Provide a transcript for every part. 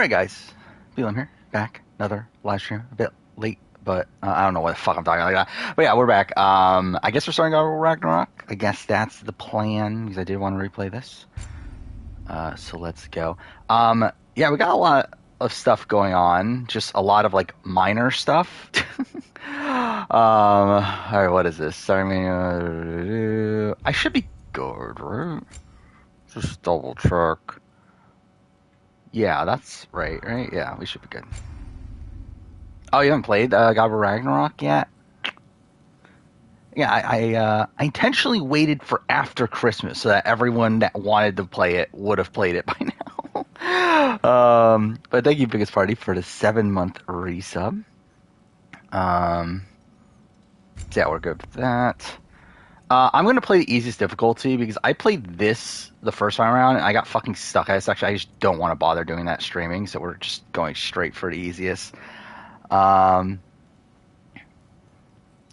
Alright guys, Beelam here, back, another live stream, a bit late, but I don't know what the fuck I'm talking about. But yeah, we're back. I guess we're starting out with Ragnarok. I guess that's the plan, because I did want to replay this. So let's go. Yeah, we got a lot of stuff going on, just a lot of like minor stuff. Alright, what is this? Sorry, I should be good, right? Just double check. Yeah, that's right? Yeah, we should be good. Oh, you haven't played God of Ragnarok yet? Yeah, I intentionally waited for after Christmas so that everyone that wanted to play it would have played it by now. But thank you, Biggest Party, for the 7-month resub. So yeah, we're good with that. I'm going to play the easiest difficulty because I played this the first time around and I got fucking stuck. I just don't want to bother doing that streaming, so we're just going straight for the easiest. Yeah,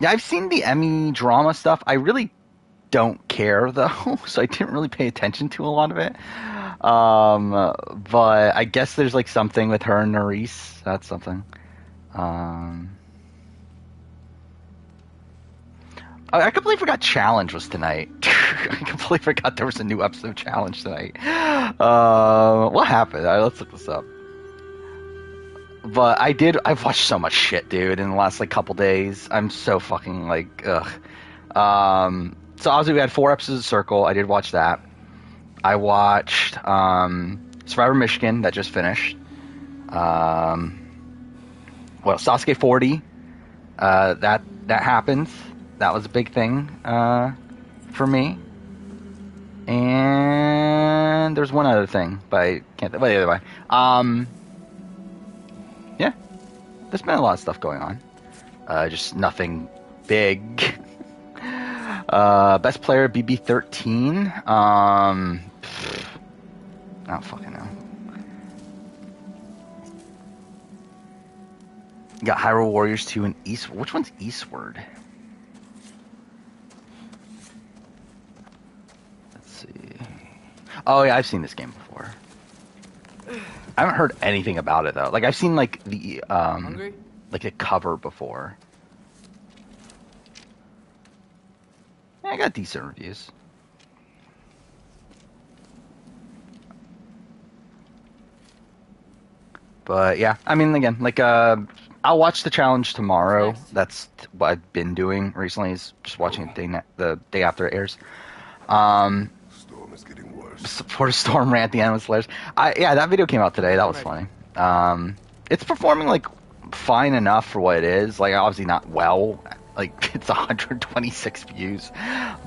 I've seen the Emmy drama stuff. I really don't care, though, so I didn't really pay attention to a lot of it. But I guess there's like something with her and Nerys. That's something. I completely forgot Challenge was tonight. I completely forgot there was a new episode of Challenge tonight. What happened? Let's look this up. But I've watched so much shit, dude, in the last like couple days. I'm so fucking like, ugh. So obviously we had 4 episodes of Circle. I did watch that. I watched Survivor Michigan that just finished. Sasuke 40. That happened. That was a big thing for me. And there's one other thing, but I can't think. But either way. Yeah. There's been a lot of stuff going on. Just nothing big. Best player, BB13. I don't fucking know. You got Hyrule Warriors 2 and Eastward. Which one's Eastward? Oh yeah, I've seen this game before. I haven't heard anything about it though. Like I've seen like the like a cover before. Yeah, I got decent reviews. But yeah, I mean again, like I'll watch the challenge tomorrow. That's what I've been doing recently, is just watching it the day after it airs. Support a storm rant at the end was hilarious. Yeah, that video came out today. That was funny. It's performing like fine enough for what it is. Like obviously not well. Like it's 126 views,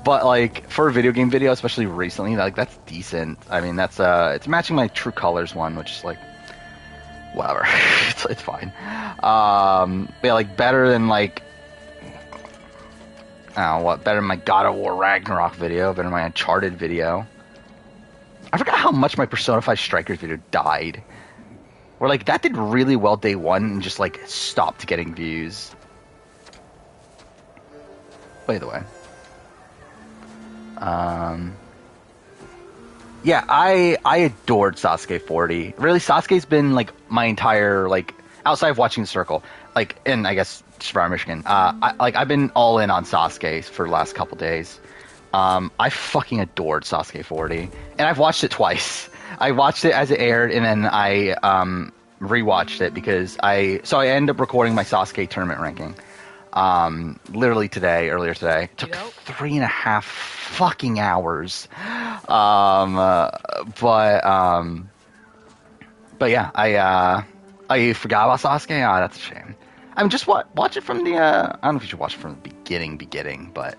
but like for a video game video, especially recently, like that's decent. I mean that's it's matching my True Colors one, which is like whatever. it's fine. Yeah, like better than like I don't know what, better than my God of War Ragnarok video, better than my Uncharted video. I forgot how much my Persona 5 Strikers video died. Where, like, that did really well day one and just, like, stopped getting views. By the way. Yeah, I adored Sasuke 40. Really, Sasuke's been, like, my entire, like, outside of watching The Circle, like, and I guess Survivor Michigan, I've been all in on Sasuke for the last couple days. I fucking adored Sasuke 40, and I've watched it twice. I watched it as it aired, and then I rewatched it because I ended up recording my Sasuke tournament ranking. Literally earlier today. It took 3.5 fucking hours. But yeah, I forgot about Sasuke. Ah, that's a shame. I mean, just watch it from the. I don't know if you should watch it from the beginning, but.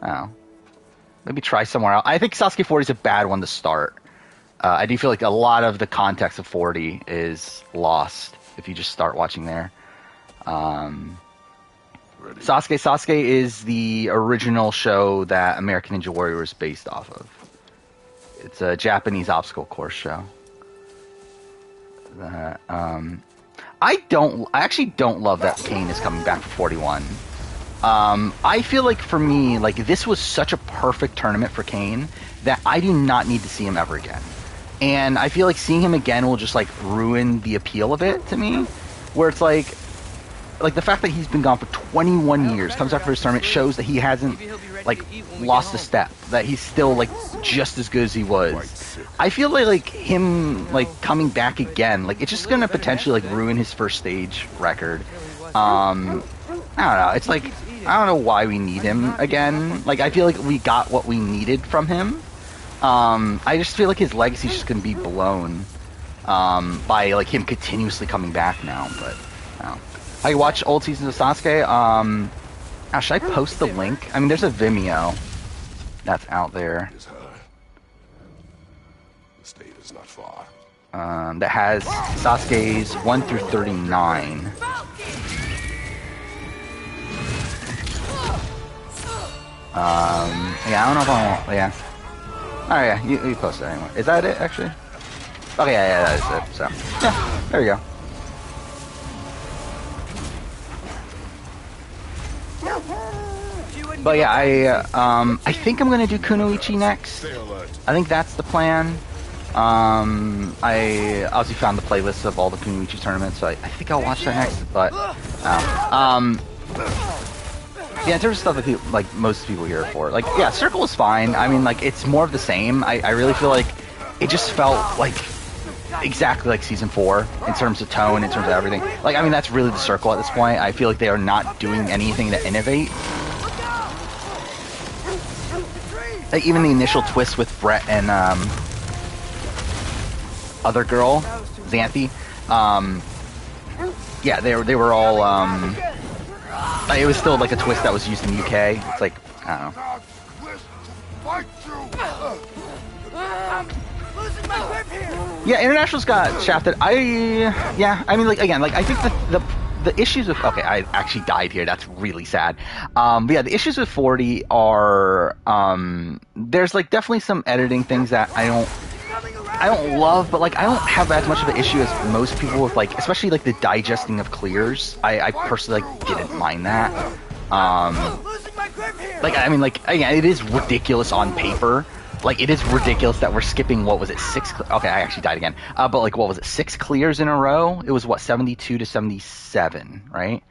I don't know. Maybe try somewhere else. I think Sasuke 40 is a bad one to start. I do feel like a lot of the context of 40 is lost if you just start watching there. Sasuke is the original show that American Ninja Warrior is based off of. It's a Japanese obstacle course show. I actually don't love that Kane is coming back for 41. I feel like for me, like this was such a perfect tournament for Kane that I do not need to see him ever again. And I feel like seeing him again will just like ruin the appeal of it to me. Where it's like the fact that he's been gone for 21 years, comes after his tournament, shows that he hasn't like lost a step, that he's still like just as good as he was. I feel like him like coming back again, like it's just gonna potentially like ruin his first stage record. I don't know. It's like I don't know why we need him again. Like I feel like we got what we needed from him. I just feel like his legacy's just gonna be blown by like him continuously coming back now. But I don't know. I watch old seasons of Sasuke. Should I post the link? I mean, there's a Vimeo that's out there. The state is not far. That has Sasuke's 1 through 39. Yeah, I don't know if I want. Yeah. Oh yeah, you post it anyway. Is that it actually? Okay, yeah, that is it. So yeah, there we go. But yeah, I think I'm gonna do Kunoichi next. I think that's the plan. I obviously found the playlist of all the Kunoichi tournaments, so I think I'll watch that next. But yeah, in terms of stuff that people, like most people here for, like yeah, Circle is fine. I mean, like it's more of the same. I really feel like it just felt like exactly like season 4 in terms of tone, in terms of everything. Like I mean, that's really the Circle at this point. I feel like they are not doing anything to innovate. Like even the initial twist with Brett and other girl, Xanthi, yeah, they were all it was still like a twist that was used in the UK. It's like I don't know. Yeah, International's got shafted. I mean like again, like I think the issues with I actually died here. That's really sad. But yeah, the issues with 40 are there's like definitely some editing things that I don't love, but like I don't have as much of an issue as most people with like, especially like the digesting of clears. I personally like didn't mind that. Like I mean like again, it is ridiculous on paper. Like it is ridiculous that we're skipping what was it 6? Okay, I actually died again. But like what was it 6 clears in a row? It was what 72 to 77, right?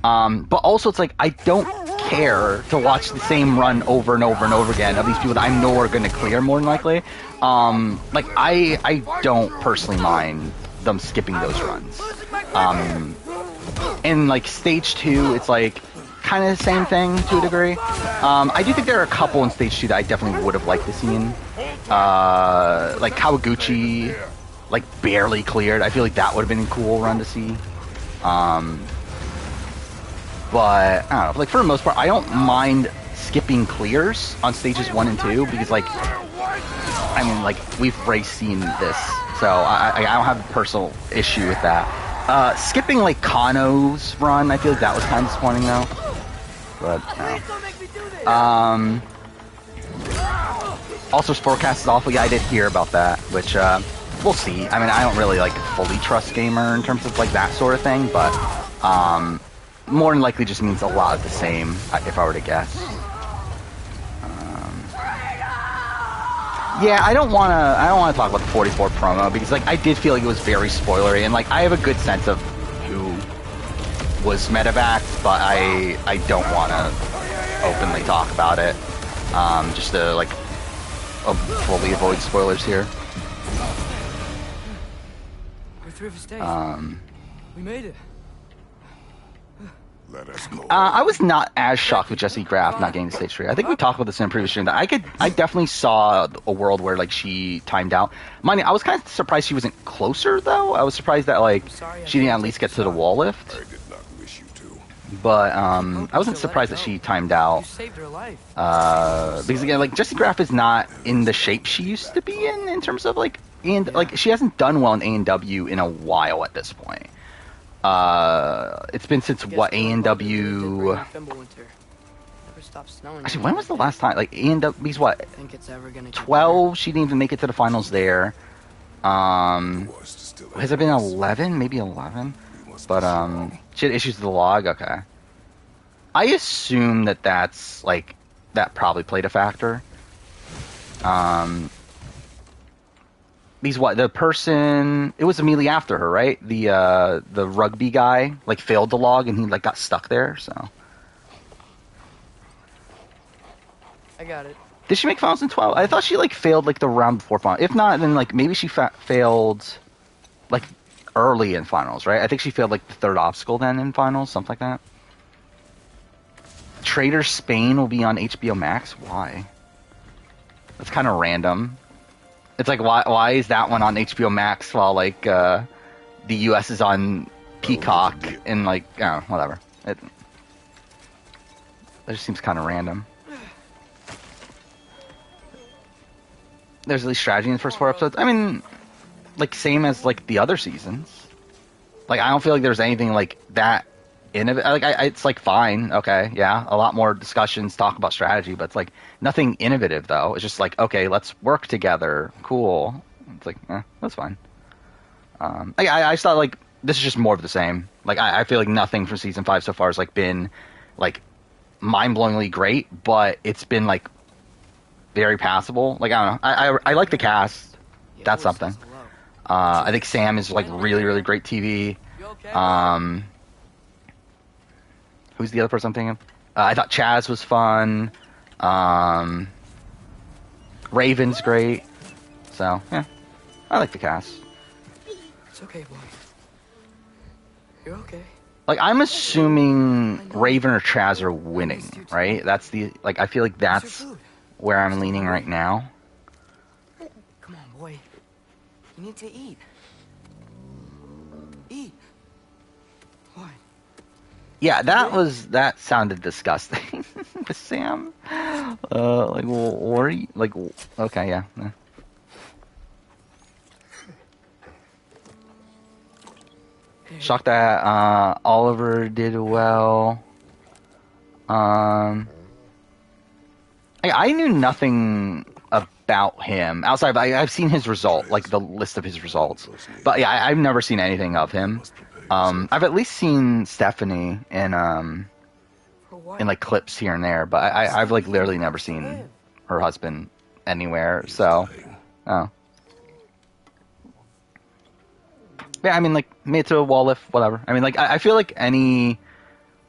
But also it's like I don't care to watch the same run over and over and over again of these people that I know are going to clear more than likely. Like I don't personally mind them skipping those runs. In like stage 2, it's like kind of the same thing to a degree. I do think there are a couple in stage 2 that I definitely would have liked to see in. Like Kawaguchi, like barely cleared. I feel like that would have been a cool run to see. But I don't know. Like for the most part, I don't mind skipping clears on stages 1 and 2 because, like, I mean, like we've already seen this, so I don't have a personal issue with that. Skipping like Kano's run, I feel like that was kind of disappointing though. But also, his forecast is awful. Yeah, I did hear about that, which we'll see. I mean, I don't really like fully trust Gamer in terms of like that sort of thing, but more than likely just means a lot of the same, if I were to guess. Yeah, I don't want to talk about the 44 promo because like I did feel like it was very spoilery, and like I have a good sense of who was medevac, but I don't want to openly talk about it, just to like fully avoid spoilers here. We're through for stage. We made it. Let us go. I was not as shocked with Jessie Graff not getting to stage 3. I think we talked about this in a previous stream that I definitely saw a world where like she timed out. Mind you, I was kind of surprised she wasn't closer though. I was surprised that like she didn't at least get to the wall lift. I did not wish you to. But I wasn't surprised that she timed out. You saved her life. Because again, like Jessie Graff is not in the shape she used to be in terms of like like she hasn't done well in A&W in a while at this point. It's been since what A&W. Actually, when was the last time? Like A&W's what? 12. She didn't even make it to the finals there. Has it been 11? Maybe 11. But she had issues with the log. Okay. I assume that's like that probably played a factor. the person, it was immediately after her, right? The rugby guy like failed the log and he like got stuck there. So I got it. did she make finals in 12? I thought she like failed like the round before finals. If not, then like maybe she failed like early in finals, right? I think she failed like the third obstacle then in finals, something like that. Trader Spain will be on HBO Max. Why? That's kind of random. It's like, why is that one on HBO Max while like the US is on Peacock and like, oh, whatever. It just seems kind of random. There's at least strategy in the first 4 episodes. I mean, like same as like the other seasons. Like I don't feel like there's anything like that innovative. Like it's like fine, okay, yeah, a lot more discussions, talk about strategy, but it's like nothing innovative though. It's just like, okay, let's work together, cool. It's like, that's fine. I just thought like this is just more of the same. Like I feel like nothing from season 5 so far has like been like mind-blowingly great, but it's been like very passable. Like I don't know, I like the cast. That's something. I think Sam is like really, really great TV. Who's the other person I'm thinking of? I thought Chaz was fun. Raven's great. So, yeah. I like the cast. It's okay, boy. You're okay. Like, I'm assuming Raven or Chaz are winning, right? That's the... Like, I feel like that's where I'm leaning right now. Come on, boy. You need to eat. Eat. Why? Yeah, that sounded disgusting. Sam. Like, well, what are you... Like, okay, yeah. Shocked that Oliver did well. I knew nothing about him outside. I've seen his result, like the list of his results. But yeah, I've never seen anything of him. I've at least seen Stephanie in like clips here and there, but I've like literally never seen her husband anywhere. So, oh. Yeah, I mean, like, made it to a wall lift, whatever. I mean, like, I feel like any,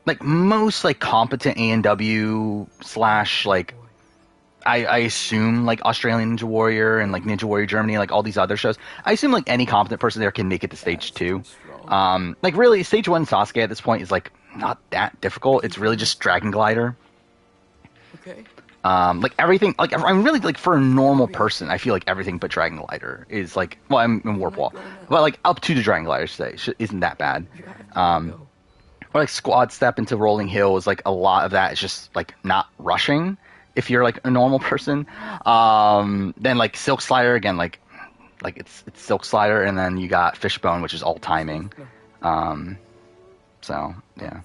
like, most, like, competent A&W / like, I assume, like, Australian Ninja Warrior and, like, Ninja Warrior Germany, like, all these other shows, I assume, like, any competent person there can make it to Stage 2. Like, really, Stage 1 Sasuke at this point is, like, not that difficult. It's really just Dragon Glider. Okay. Like everything, like I'm really like for a normal person, I feel like everything but Dragon Glider is like, well, I'm in Warp Wall, but like up to the Dragon Glider today isn't that bad. Or like Squad Step into Rolling Hill is like a lot of that is just like not rushing if you're like a normal person. Then like Silk Slider again, like it's Silk Slider, and then you got Fishbone, which is all timing. So yeah.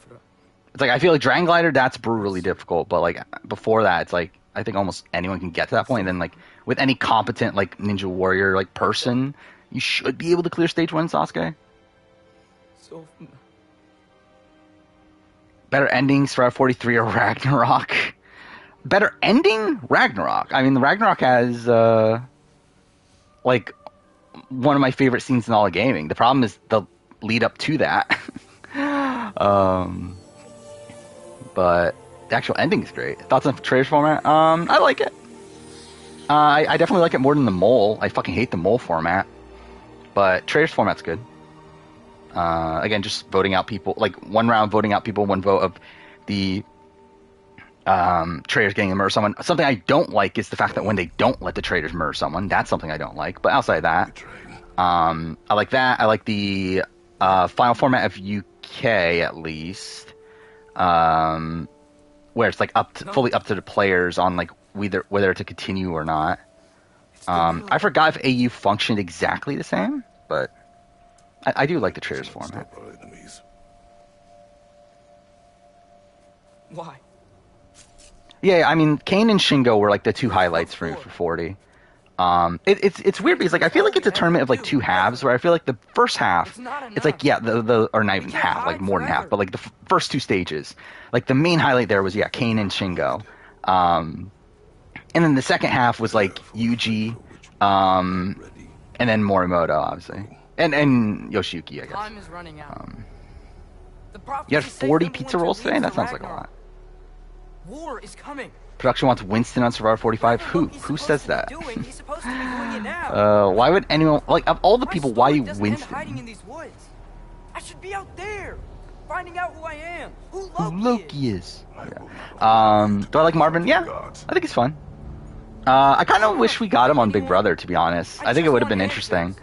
It's like, I feel like Dragon Glider, that's brutally difficult, but, like, before that, it's like, I think almost anyone can get to that point, and then, like, with any competent, like, Ninja Warrior, like, person, you should be able to clear Stage 1, Sasuke. So... Better endings for 43 or Ragnarok? Better ending? Ragnarok. I mean, the Ragnarok has, like, one of my favorite scenes in all of gaming. The problem is the lead up to that. But the actual ending is great. Thoughts on Trader's format? I like it. I definitely like it more than the Mole. I fucking hate the Mole format. But Trader's format's good. Again, just voting out people. Like, one round voting out people, one vote of the traders getting to murder someone. Something I don't like is the fact that when they don't let the traders murder someone, that's something I don't like. But outside of that, I like that. I like the final format of UK, at least. Where it's like fully up to the players on like whether to continue or not. I forgot if AU functioned exactly the same, but I do like the traders format. Why? Yeah, I mean, Kane and Shingo were like the two highlights for 40. It's weird because like I feel like it's a tournament of like two halves, where I feel like the first half it's like, yeah, the or not even half, like more than half, but like the first two stages, like the main highlight there was Kane and Shingo, and then the second half was like Yuji, And then Morimoto, obviously. And Yoshiyuki, I guess. Time is running out. The You had prophecy say 40 number pizza one rolls leads today? That to sounds like a Ragnarok. lot. War is coming. Production wants Winston on Survivor 45. Whatever Who? he's Who supposed says to be that? doing, he's supposed to be doing it now. Why would anyone... Like, of all the My people, why story you doesn't end hiding Winston? in these woods. I should be out there, finding out who I am, who Who Loki, Loki is. is. I will Yeah. not Do I like Marvin? Yeah. gods. I think he's fun. I kind of wish we got him on Big Brother, to be honest. I think it would have been interesting.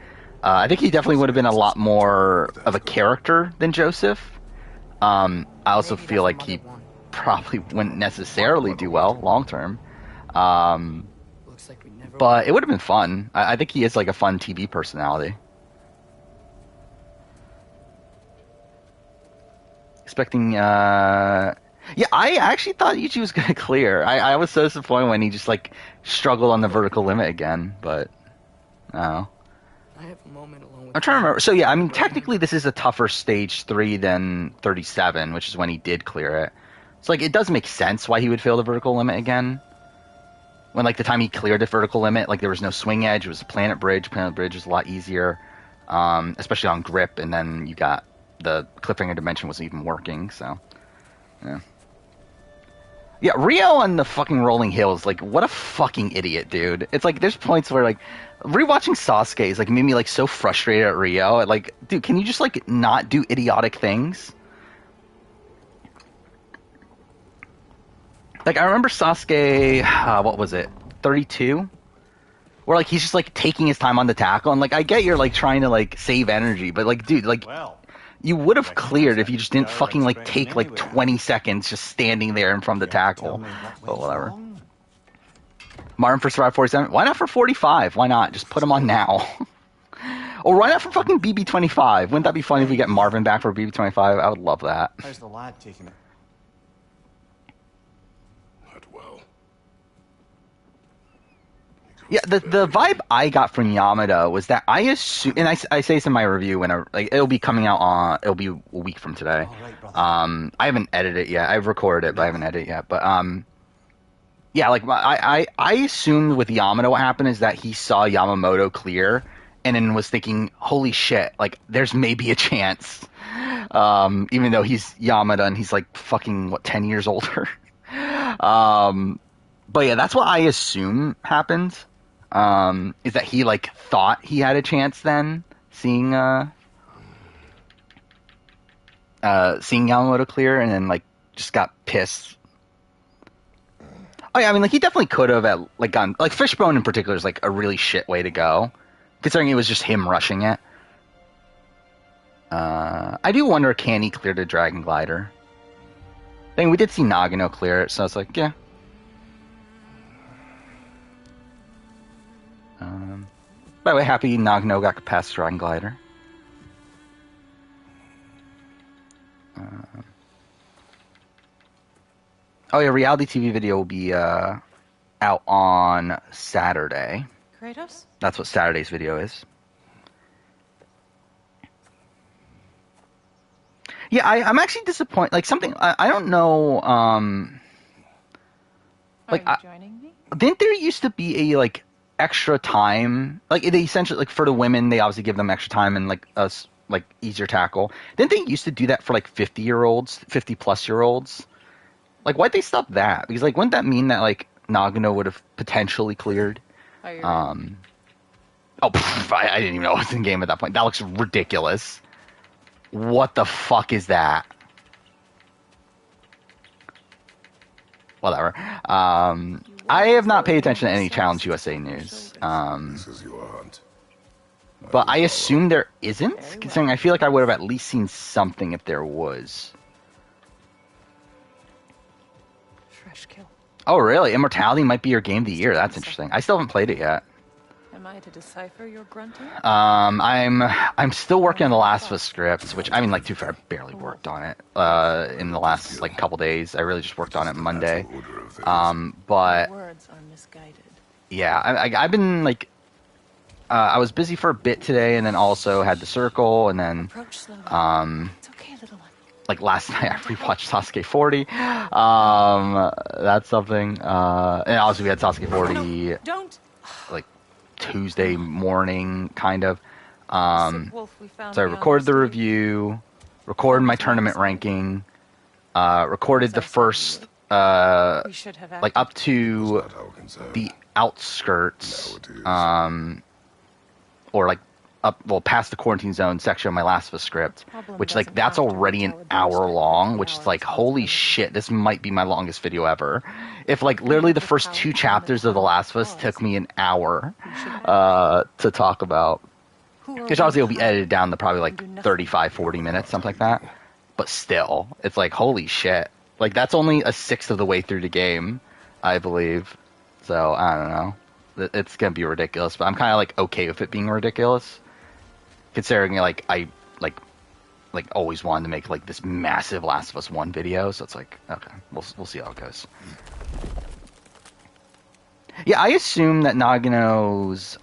I think he definitely would have been a lot more of a character than Joseph. I also Maybe feel that's like what he Mother wanted. probably wouldn't necessarily do well long term. Looks like we never But it would have been fun. I think he is like a fun TV personality. Expecting, yeah, I actually thought Ichi was going to clear. I was so disappointed when he just like struggled on the vertical limit again, but no. I have a moment alone with I'm trying to remember. So yeah, I mean, technically this is a tougher stage 3 than 37, which is when he did clear it. So like, it does make sense why he would fail the vertical limit again. When like the time he cleared the vertical limit, like there was no swing edge, it was a planet bridge. Planet bridge was a lot easier, especially on grip. And then you got the cliffhanger dimension wasn't even working. So yeah, yeah. Rio on the fucking rolling hills, like what a fucking idiot, dude. It's like there's points where like rewatching Sasuke is like made me like so frustrated at Rio. Like, dude, can you just like not do idiotic things? Like, I remember Sasuke, what was it, 32? Where, like, he's just, like, taking his time on the tackle. And, like, I get you're, like, trying to, like, save energy. But, like, dude, like, you would have cleared if you just didn't fucking, like, take, like, 20 seconds just standing there in front of the tackle. But whatever. Martin for Survivor 47? Why not for 45? Why not? Just put him on now. Or why not for fucking BB25? Wouldn't that be funny if we get Marvin back for BB25? I would love that. How's the lad taking it? Not well. Yeah, the vibe I got from Yamada was that I assume, and I say this in my review whenever, like, it'll be coming out on, it'll be a week from today. All right, brother. I haven't edited it yet. I've recorded it, but I haven't edited it yet. But yeah, like I assumed with Yamada what happened is that he saw Yamamoto clear, and then was thinking, holy shit, like there's maybe a chance, even though he's Yamada and he's like fucking what 10 years older. But yeah, that's what I assume happened. Is that he like thought he had a chance then, seeing Yamamoto clear, and then like just got pissed. Oh yeah, I mean like he definitely could have at like gone like Fishbone in particular is like a really shit way to go, considering it was just him rushing it. I do wonder, can he clear the Dragon Glider? I think we did see Nagano clear it, so it's like, yeah. By the way, happy Nagano got past Dragon Glider. Oh yeah, reality TV video will be out on Saturday. Kratos? That's what Saturday's video is. Yeah, I'm actually disappointed. Like something I don't know. Like Are you joining me? didn't there used to be a like extra time? Like they essentially like for the women, they obviously give them extra time and like us like easier tackle. Didn't they used to do that for like 50-year-olds, 50-plus-year-olds? Like why'd they stop that? Because like wouldn't that mean that like Nagano would have potentially cleared? Are you Oh, I didn't even know it was in game at that point. That looks ridiculous. What the fuck is that? Whatever. I have not paid attention to any Challenge USA news. This is your hunt. But I assume there isn't, considering I feel like I would have at least seen something if there was. fresh kill? Oh, really? Immortality might be your game of the year. That's interesting. I still haven't played it yet. Am I to decipher your grunting? I'm still working on the Last of Us scripts, which I mean, like, too far, I barely worked on it in the last like couple days. I really just worked on it Monday. Order of things. But Words are misguided. yeah, I've been like, I was busy for a bit today, and then also had the circle, and then Approach slowly. It's okay, little one. like last night I rewatched Sasuke 40. That's something. And also we had Sasuke 40 Don't. like Tuesday morning, kind of. Sick wolf we found So I beyond recorded the sea. review, recorded my tournament ranking, recorded the first, We should have like acted. up to Not our concern. the outskirts, Now it is. or like past the quarantine zone section of my Last of Us script, Problem which like doesn't that's have to already an reach our hour doorstep long, within which is our like holy responsibility. shit, this might be my longest video ever. If like literally the first 2 chapters of The Last of Us took me an hour to talk about, Who are which we obviously will be behind? edited down to probably Do like nothing. 35-40 minutes, something like that. But still, it's like holy shit, like that's only a sixth of the way through the game, I believe. So I don't know, it's gonna be ridiculous, but I'm kind of like okay with it being ridiculous, considering like I like always wanted to make like this massive Last of Us 1 video, so it's like okay, we'll see how it goes. Yeah, I assume that Nagano's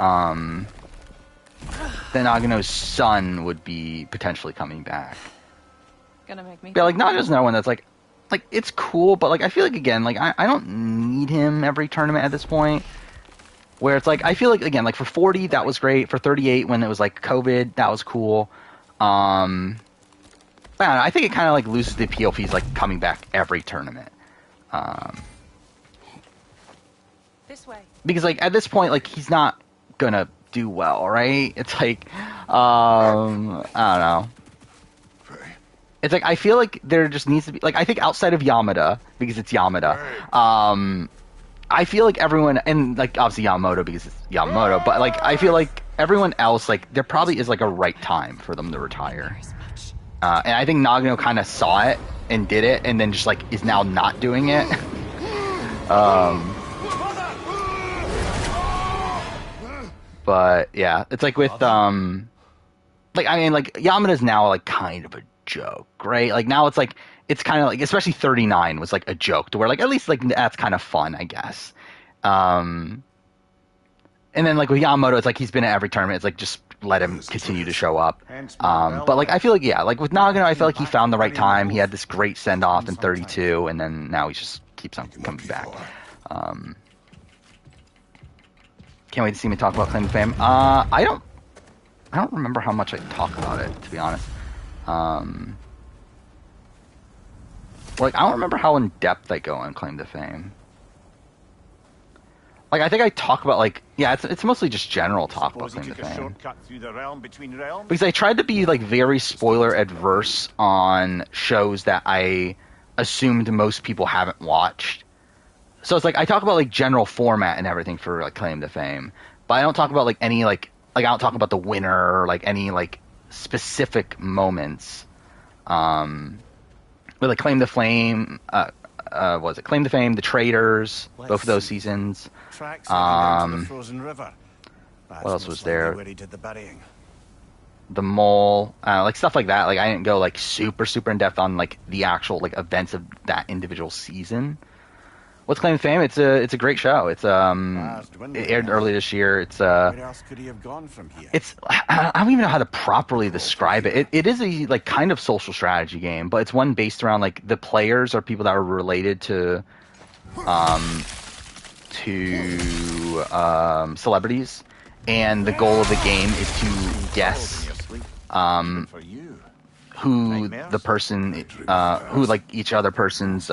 son would be potentially coming back. Gonna make me. But like Nagano's another one that's like it's cool, but like I feel like again, like I don't need him every tournament at this point. Where it's like I feel like again, like for 40 that was great, for 38 when it was like COVID that was cool. But I don't know, I think it kind of like loses the appeal if he's like coming back every tournament. This way. Because like at this point, like he's not gonna do well, right? It's like I don't know. It's like I feel like there just needs to be like I think outside of Yamada, because it's Yamada, I feel like everyone, and like obviously Yamamoto because it's Yamamoto, but like I feel like everyone else, like there probably is like a right time for them to retire. And I think Nagano kind of saw it and did it, and then just like is now not doing it. But yeah, it's like with like I mean like Yamada's now like kind of a joke, right? Like now it's like it's kind of like especially 39 was like a joke to where like at least like that's kind of fun, I guess. And then like with Yamamoto, it's like he's been at every tournament. It's like just let him continue to show up. But like I feel like yeah, like with Nagano, I feel like he found the right time. He had this great send off in 32, and then now he just keeps on coming back. Can't wait to see me talk about Claim to Fame. I don't remember how much I talk about it, to be honest. Like I don't remember how in depth I go on Claim to Fame. Like I think I talk about like yeah, it's mostly just general talk about Claim to Fame. Because I tried to be like very spoiler adverse on shows that I assumed most people haven't watched. So it's like I talk about like general format and everything for like Claim to Fame, but I don't talk about like any like I don't talk about the winner or like any like specific moments. But like Claim to Flame, what was it? Claim to Fame, The Traitors, both of those seasons. What else was there? The Mole, like stuff like that. Like I didn't go like super in depth on like the actual like events of that individual season. What's Claim to Fame? It's a great show. It's it aired early this year. It's Where else could he have gone from here? it's I don't even know how to properly describe it. It is a like kind of social strategy game, but it's one based around like the players are people that are related to celebrities, and the goal of the game is to guess For you. who the person who like each other person's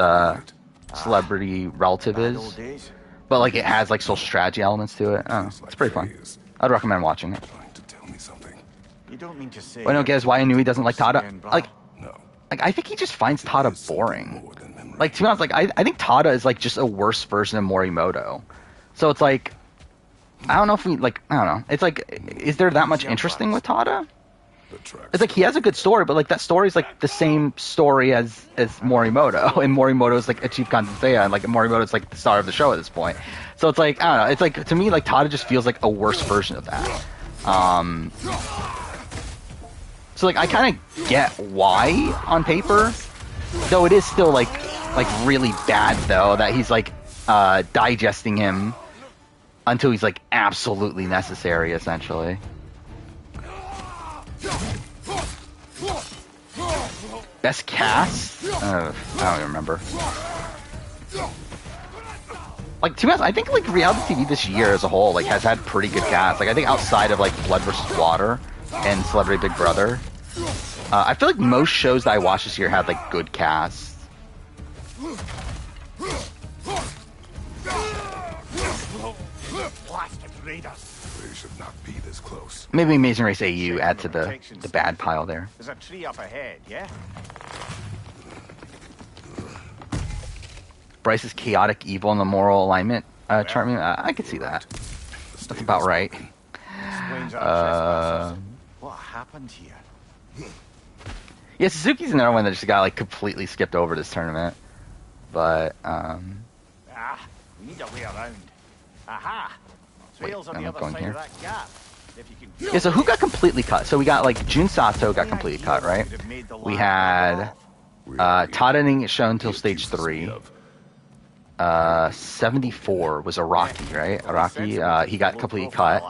celebrity relative Bad old is. days. But like it has like social strategy elements to it. I don't know. It's pretty fun. I'd recommend watching it. Trying to tell me something. You don't mean to say. But I don't guess why I knew he doesn't like Tada. Like No. I think he just finds Tada boring. More than memory. Like to be honest, like I think Tada is like just a worse version of Morimoto. So it's like I don't know if we like I don't know. It's like is there that much interesting with Tada? The tracks. It's like he has a good story, but like that story is like the same story as Morimoto, and Morimoto is like a chief Kanseiya, and like Morimoto is like the star of the show at this point. So it's like I don't know. It's like to me like Tada just feels like a worse version of that. So like I kind of get why on paper, though it is still like really bad though that he's like digesting him until he's like absolutely necessary essentially. Best cast? I don't even remember. Like, to be honest, I think like reality TV this year as a whole like has had pretty good casts. Like, I think outside of like Blood vs. Water and Celebrity Big Brother, I feel like most shows that I watched this year had like good casts. They should not be this close. Maybe Amazing Race AU add to the bad pile there. There's a tree up ahead, yeah? Bryce's chaotic evil and the moral alignment chart. I could see that. That's about right. Explains our trespasses. What happened here? Yeah, Suzuki's another one that just got like completely skipped over this tournament. But We need a way around. Aha! Trails on I'm the not other going side here. of that gap. If you can yeah, so who got completely cut? So we got like Jun Sato got completely cut, right? We had Tada didn't get shown until stage 3. 74 was Araki, right? Araki, he got completely cut.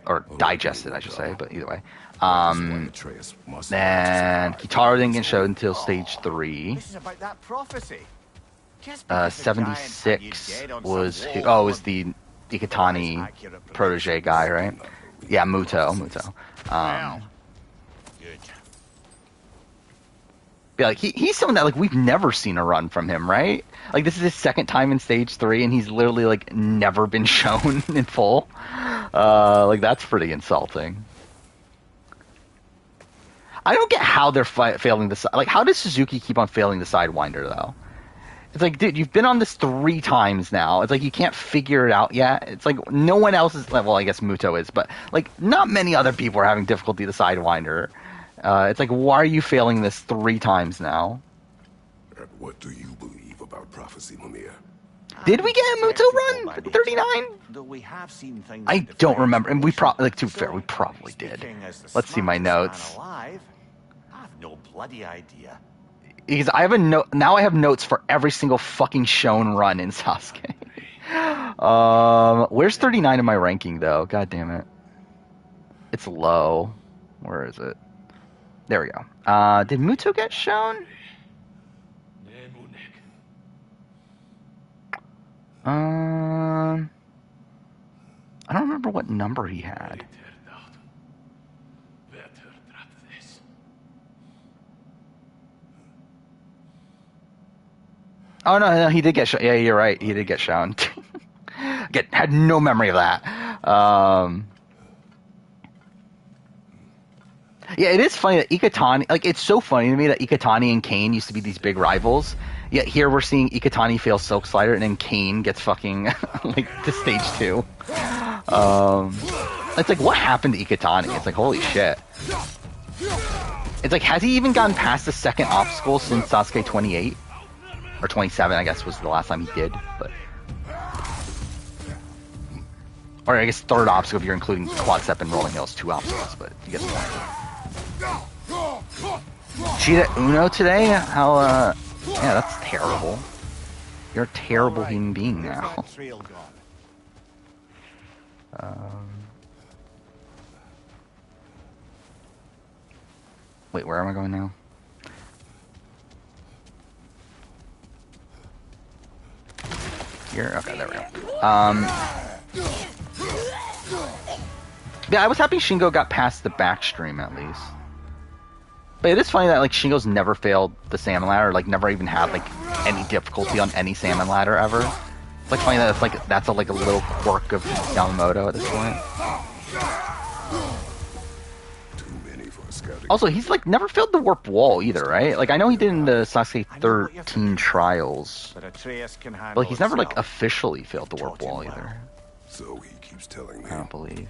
Or digested, I should say, but either way. Then Kitaro didn't get shown until stage 3. This is about that prophecy. 76 was the Ikitani protege guy, right? Yeah, Muto. Good. Yeah, like he's someone that like we've never seen a run from him, right? Like this is his second time in stage 3, and he's literally like never been shown in full. Like that's pretty insulting. I don't get how they're failing this. Like, how does Suzuki keep on failing the Sidewinder though? It's like, dude, you've been on this 3 times now. It's like you can't figure it out yet. It's like no one else is. Well, I guess Muto is, but like not many other people are having difficulty with the Sidewinder. It's like, why are you failing this 3 times now? And what do you believe about prophecy, Mamiya? Did we get a Muto run at 39? Though we have seen things I that don't defy remember, and we explanation. like to be fair, we probably did. Speaking as the Let's see my smartest notes. man alive, I have no bloody idea. Because I have a note now. I have notes for every single fucking shown run in Sasuke. Where's 39 in my ranking though? God damn it, it's low. Where is it? There we go. Did Muto get shown? I don't remember what number he had. Oh no, he did get shown. Yeah, you're right. He did get shown. Had no memory of that. Yeah, it is funny that Ikatani, like, it's so funny to me that Ikatani and Kane used to be these big rivals. Yet here we're seeing Ikatani fail Silk Slider, and then Kane gets fucking like to stage 2. It's like, what happened to Ikatani? It's like, holy shit. It's like, has he even gotten past the second obstacle since Sasuke 28? Or 27, I guess, was the last time he did. But, or I guess third obstacle if you're including quad step and rolling hills, 2 obstacles. But you get the point. Cheetah Uno today? How? Yeah, that's terrible. You're a terrible human being now. Wait, where am I going now? Here? Okay, there we go. Yeah, I was happy Shingo got past the backstream at least. But it is funny that like Shingo's never failed the salmon ladder, like never even had like any difficulty on any salmon ladder ever. It's like funny that it's like that's a little quirk of Yamamoto at this point. Too many for a scouting. Also, he's like never failed the warp wall either, right? Like I know he did in the Sasuke 13 trials, But Atreus can handle but he's never like itself. officially failed the warp Taught him wall well. either. So he keeps telling me. I don't believe.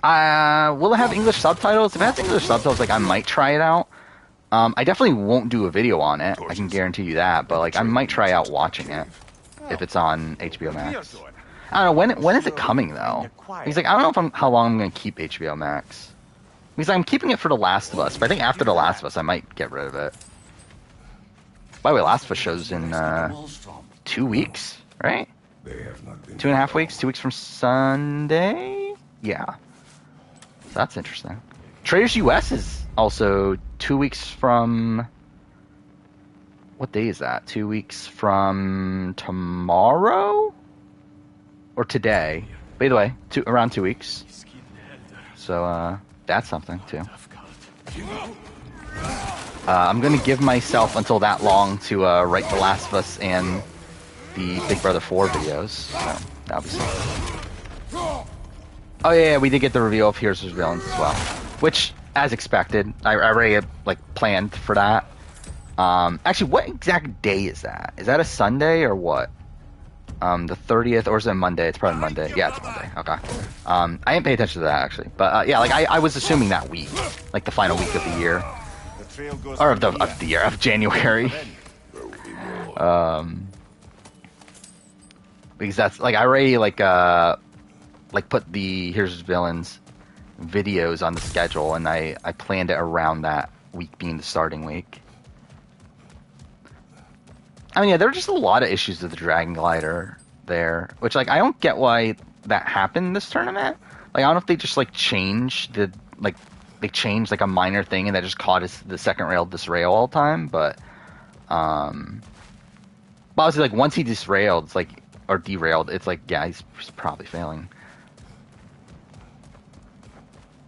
Will it have English subtitles? If it has English subtitles, like I might try it out. I definitely won't do a video on it. I can guarantee you that. But like I might try out watching it if it's on HBO Max. I don't know when is it coming though? He's like, I don't know how long I'm gonna keep HBO Max. Because I'm keeping it for The Last of Us, but I think after The Last of Us I might get rid of it. By the way, Last of Us shows in 2 weeks, right? They have not been 2.5 weeks. 2 weeks from Sunday. Yeah. So that's interesting. Traders US is also 2 weeks from... What day is that? 2 weeks from tomorrow? Or today? By the way, around 2 weeks. So, that's something, too. I'm going to give myself until that long to write The Last of Us and the Big Brother 4 videos. So, that'll be something. Oh, yeah, we did get the reveal of Heroes vs. Villains as well. Which, as expected, I already, planned for that. Actually, what exact day is that? Is that a Sunday or what? The 30th, or is it Monday? It's probably Monday. Yeah, it's Monday. Okay. I didn't pay attention to that, actually. But, yeah, I was assuming that week. Like, the final week of the year. Or of the year, of January. Because that's, I already, put the Heroes vs. Villains videos on the schedule, and I planned it around that week being the starting week. I mean, yeah, there are just a lot of issues with the Dragon Glider there, which, I don't get why that happened this tournament. I don't know if they just, changed the, they changed, a minor thing and that just caused the second rail disrail all the time, but obviously, once he disrailed, it's or derailed, it's yeah, he's probably failing.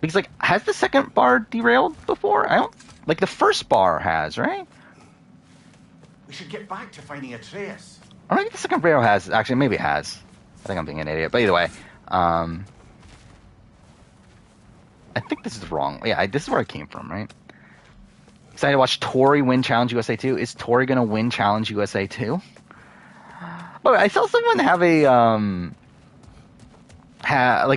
Because, has the second bar derailed before? I don't, the first bar has, right? We should get back to finding Atreus. I don't think the second rail has. Actually, maybe it has. I think I'm being an idiot. But either way, I think this is wrong. Yeah, this is where I came from, right? Excited to watch Tori win Challenge USA 2. Is Tori going to win Challenge USA 2? But I saw someone have a,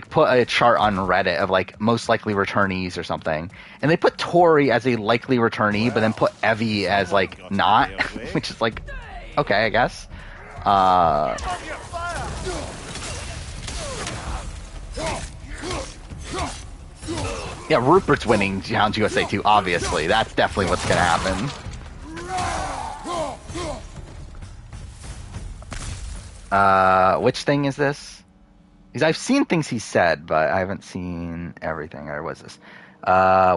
put a chart on Reddit of, most likely returnees or something. And they put Tori as a likely returnee, but then put Evie as, not. Which is, okay, I guess. Yeah, Rupert's winning Challenge USA 2, obviously. That's definitely what's going to happen. Which thing is this? Because I've seen things he said, but I haven't seen everything. Or what is this?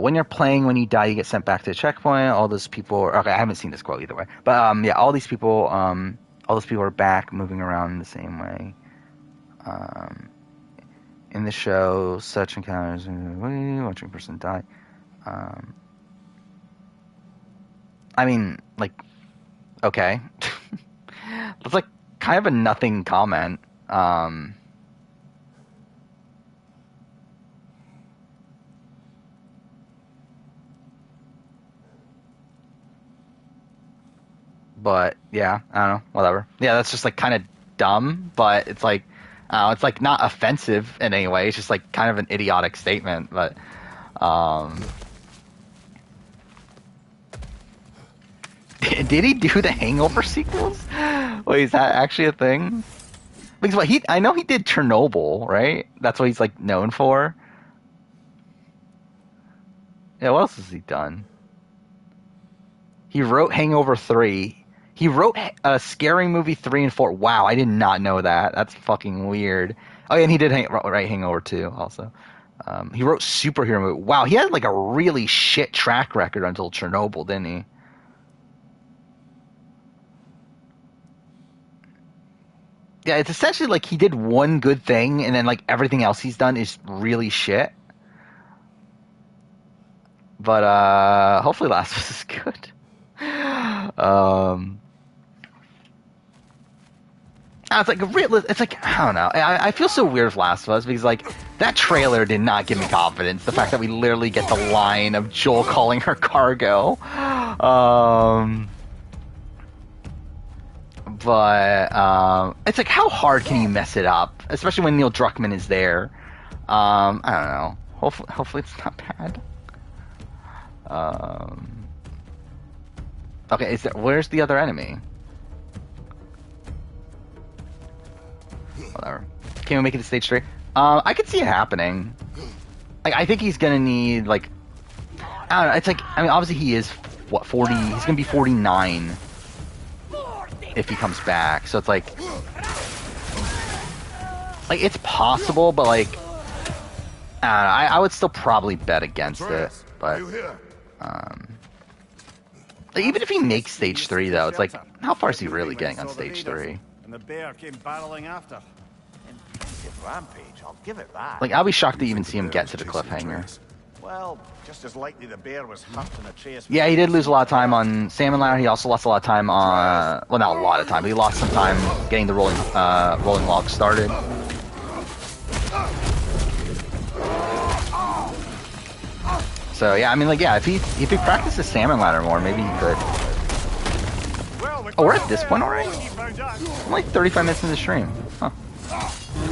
When you're playing, when you die, you get sent back to a checkpoint. All those people... Okay, I haven't seen this quote either way. But, yeah, all those people are back, moving around in the same way. In the show, such encounters... Watching a person die. I mean, okay. That's, kind of a nothing comment. But yeah, I don't know, whatever. Yeah, that's just kind of dumb, but it's it's not offensive in any way. It's just kind of an idiotic statement. But did he do the Hangover sequels? Wait, is that actually a thing? Because I know he did Chernobyl, right? That's what he's known for. Yeah, what else has he done? He wrote Hangover 3. He wrote Scary Movie 3 and 4. Wow, I did not know that. That's fucking weird. Oh, yeah, and he did write Hangover 2 also. He wrote Superhero Movie. Wow, he had a really shit track record until Chernobyl, didn't he? Yeah, it's essentially he did one good thing, and then everything else he's done is really shit. But hopefully Last of Us is good. It's I don't know. I feel so weird with Last of Us because that trailer did not give me confidence. The fact that we literally get the line of Joel calling her cargo. But it's how hard can you mess it up, especially when Neil Druckmann is there? I don't know. Hopefully it's not bad. Okay, where's the other enemy? Whatever. Can we make it to stage 3? I could see it happening. I think he's gonna need I don't know. It's I mean, obviously he is 40. He's gonna be 49 if he comes back. So it's it's possible, but I would still probably bet against it, Atreus, but are you here? like, even if he makes stage 3, though, it's like, how far is he really getting on stage 3? And the bear came barreling after. Impressive rampage, I'll give it that. Like, I'll be shocked to even see him The get bear to the was chasing cliffhanger. Atreus. Well, just as likely the bear was hunting Atreus. Yeah, he did lose a lot of time on Salmon Ladder. He also lost a lot of time on, well, not a lot of time, but he lost some time getting the rolling log started. So yeah, I mean, like, yeah, if he practices Salmon Ladder more, maybe he could. Oh, we're at this point already? I'm like 35 minutes into the stream. Huh.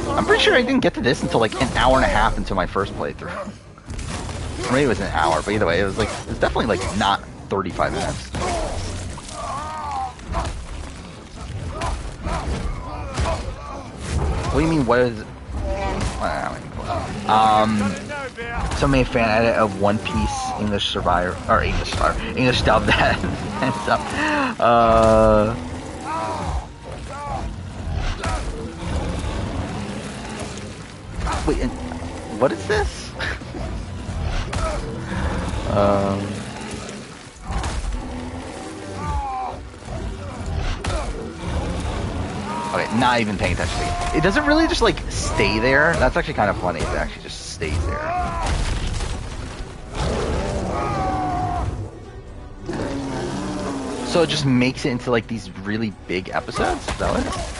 I'm pretty sure I didn't get to this until like an hour and a half into my first playthrough. Or maybe it was an hour, but either way, it was definitely like not 35 minutes. What do you mean? What is? So many fan edit of One Piece English Survivor or English dub that and stuff. Wait, and what is this? Okay, not even paying attention to it. It doesn't really just like stay there. That's actually kind of funny if it actually just stays there. So it just makes it into like these really big episodes? Is that what it is?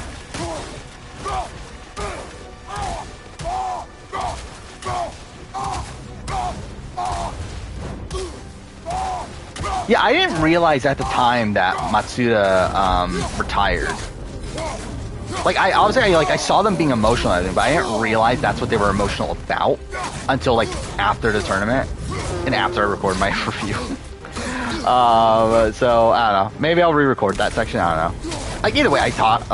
Yeah, I didn't realize at the time that Matsuda retired. Like, I saw them being emotional and everything, but I didn't realize that's what they were emotional about until like after the tournament and after I recorded my review. So I don't know. Maybe I'll re-record that section. I don't know. Like, either way, I talk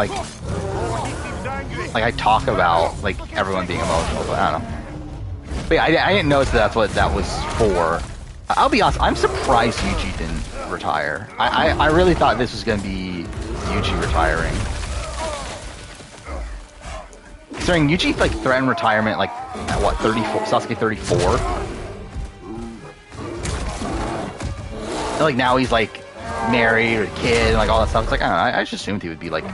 about like everyone being emotional, but I don't know. But yeah, I didn't notice that's what that was for. I'll be honest, I'm surprised Yuji didn't retire. I really thought this was going to be Yuji retiring. Considering Yuji like threatened retirement like at what, 34, Sasuke 34? And, like, now he's like married with a kid and like all that stuff. It's like, I don't know, I just assumed he would be like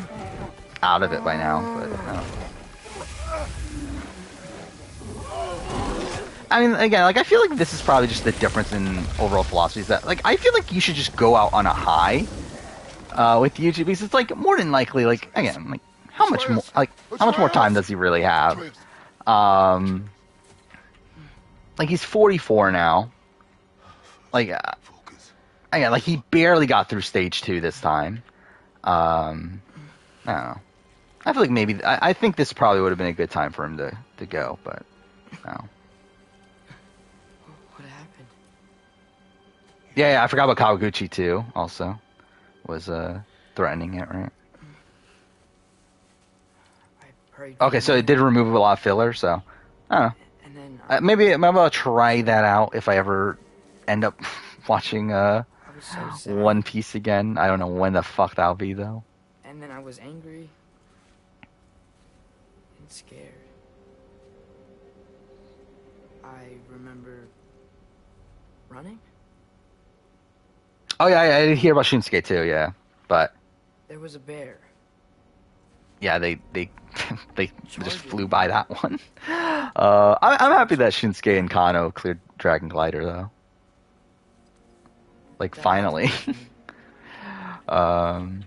out of it by now, but I don't know. I mean, again, like, I feel like this is probably just the difference in overall philosophy is that, like, I feel like you should just go out on a high with Yuji, because it's, like, more than likely, like, again, like, how much more time does he really have? Like, he's 44 now. Like, again, like, he barely got through stage 2 this time. I don't know. I feel like maybe, I think this probably would have been a good time for him to go, but, no. Yeah, I forgot about Kawaguchi too. Also, was threatening it, right? Okay, so it did remove a lot of filler. So, I don't know. And then maybe I'll try that out if I ever end up watching I was so sad. One Piece again. I don't know when the fuck that'll be though. And then I was angry and scared. I remember running. Oh yeah, I did hear about Shinsuke too. Yeah, but There was a bear. yeah, they just flew by that one. I'm happy that Shinsuke and Kano cleared Dragon Glider though. Like, finally. I'm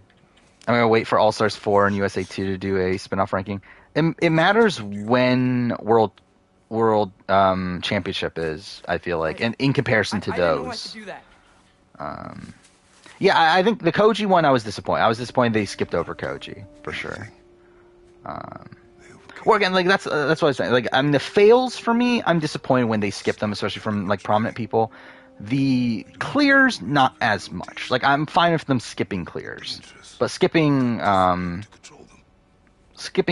gonna wait for All Stars 4 and USA 2 to do a spin-off ranking. It matters when World Championship is, I feel like, and in comparison to I didn't know I those. could do that. Yeah, I think the Koji one I was disappointed. I was disappointed they skipped over Koji for sure. Well, again, like that's what I was saying. Like, I mean, the fails for me, I'm disappointed when they skip them, especially from like prominent people. The clears, not as much. Like, I'm fine with them skipping clears, but skipping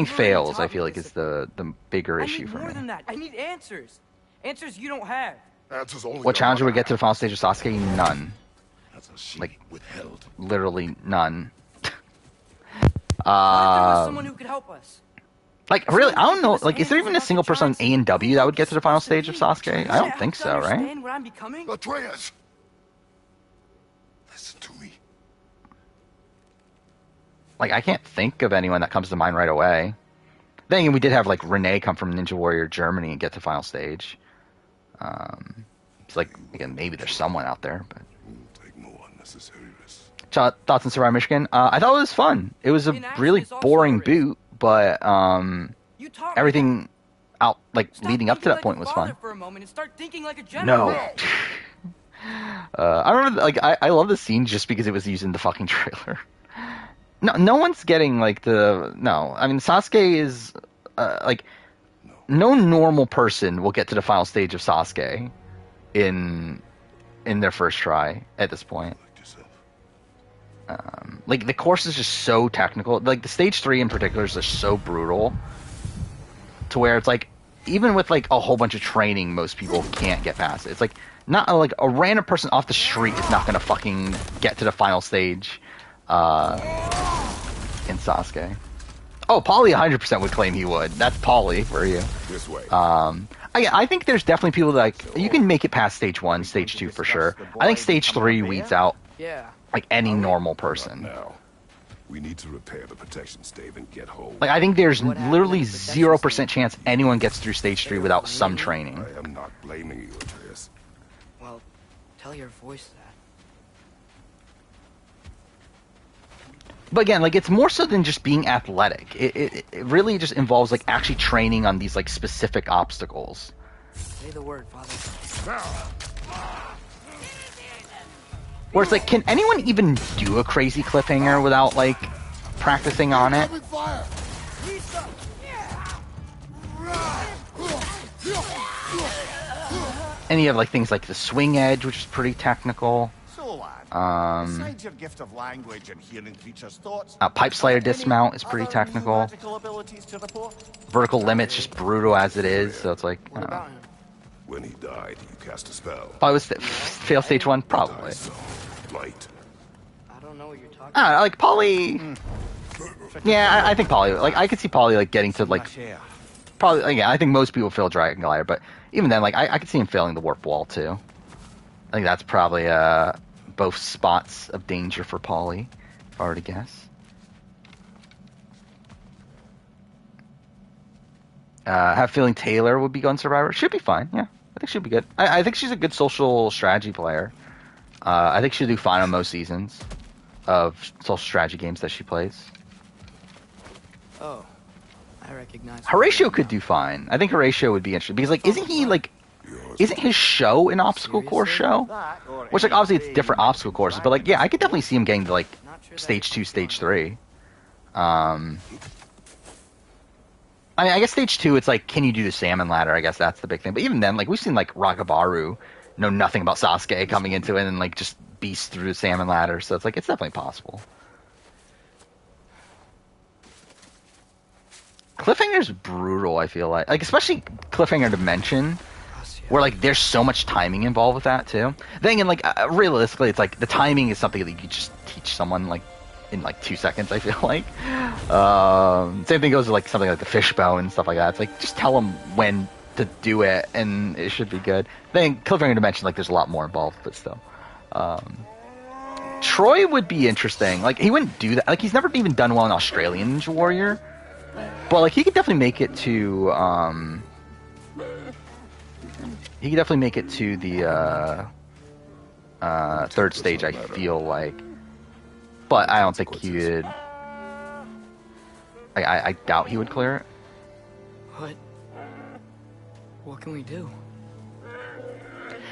fails, I feel like, is the bigger issue for I need more me. than that. I need answers. Answers you don't have. Answers only What the challenger would mother get to the final stage of Sasuke? None. has. That's a she Like, withheld. literally none. What if there was someone who could help us? Like, really, I don't know. Like, is there even a single person on A and W that would get to the final stage of Sasuke? I don't think so, right? Understand what I'm becoming? Atreus! Listen to me. Like, I can't think of anyone that comes to mind right away. Then again, we did have, like, Renee come from Ninja Warrior Germany and get to final stage. It's like, again, maybe there's someone out there, but... Take no unnecessary risks. Thoughts on Survivor Michigan? I thought it was fun. It was a really boring boot, but You taught me everything out, like, Stop leading up to thinking that like point a was father fun. For a moment and start thinking like a general. No. I remember, like, I love the scene just because it was used in the fucking trailer. No one's getting, like, no. I mean, Sasuke is, like, no normal person will get to the final stage of Sasuke in their first try at this point. Like, the course is just so technical. Like, the stage 3 in particular is just so brutal to where it's like, even with, like, a whole bunch of training, most people can't get past it. It's like, not like a random person off the street is not going to fucking get to the final stage in Sasuke. Oh, Paulie 100% would claim he would. That's Paulie for you. This way. I think there's definitely people that, like, you can make it past stage 1, stage 2 for sure. I think stage 3 weeds out, Yeah. like, any normal person. Now, we need to repair the protection stave and get home. Like, I think there's literally 0% chance anyone gets through stage 3 without some training. I am not blaming you, Atreus. Well, tell your voice that. But again, like, it's more so than just being athletic. It really just involves, like, actually training on these, like, specific obstacles. Say the word, Father. Where it's like, can anyone even do a crazy cliffhanger without, like, practicing on it? And you have, like, things like the swing edge, which is pretty technical. So, lad, besides your gift of language and hearing creatures' thoughts, Pipe Slayer any dismount is pretty other technical. magical abilities to report? Vertical limit's just brutal as it is, so it's like, I What don't know. about him? When he died, you cast a spell. Probably was fail stage 1, probably. So, light. I don't know what you're talking I don't know, like, Polly... Yeah, I think Polly, like, I could see Polly, like, getting to, like, probably, again, I think most people fail Dragon Glider, but even then, like, I could see him failing the Warp Wall, too. I think that's probably, both spots of danger for Polly, if I were to guess. Have a feeling Taylor would be Gun Survivor. Should be fine, yeah. I think she'll be good. I think she's a good social strategy player. I think she'll do fine on most seasons of social strategy games that she plays. Oh, I recognize. Horatio could do fine. I think Horatio would be interesting because, like, isn't his show an obstacle course show? Which, like, obviously it's different obstacle courses, but, like, yeah, I could definitely see him getting to, like, stage 2, stage 3. I mean, I guess stage 2, it's like, can you do the salmon ladder? I guess that's the big thing. But even then, like, we've seen, like, Rakabaru know nothing about Sasuke coming into it and, like, just beast through the salmon ladder. So it's like, it's definitely possible. Cliffhanger's brutal, I feel like. Like, especially Cliffhanger Dimension, where, like, there's so much timing involved with that, too. Then again, like, realistically, it's like, the timing is something that you could just teach someone, like, in, like, 2 seconds, I feel like. Same thing goes with, like, something like the fishbone and stuff like that. It's like, just tell them when to do it, and it should be good. Then Cliffhanger Dimension, like, there's a lot more involved, but still. Troy would be interesting. Like, he wouldn't do that. Like, he's never even done well in Australian Ninja Warrior. But, like, he could definitely make it to, the, third stage, I feel like. But I don't think he would... I doubt he would clear it. What can we do?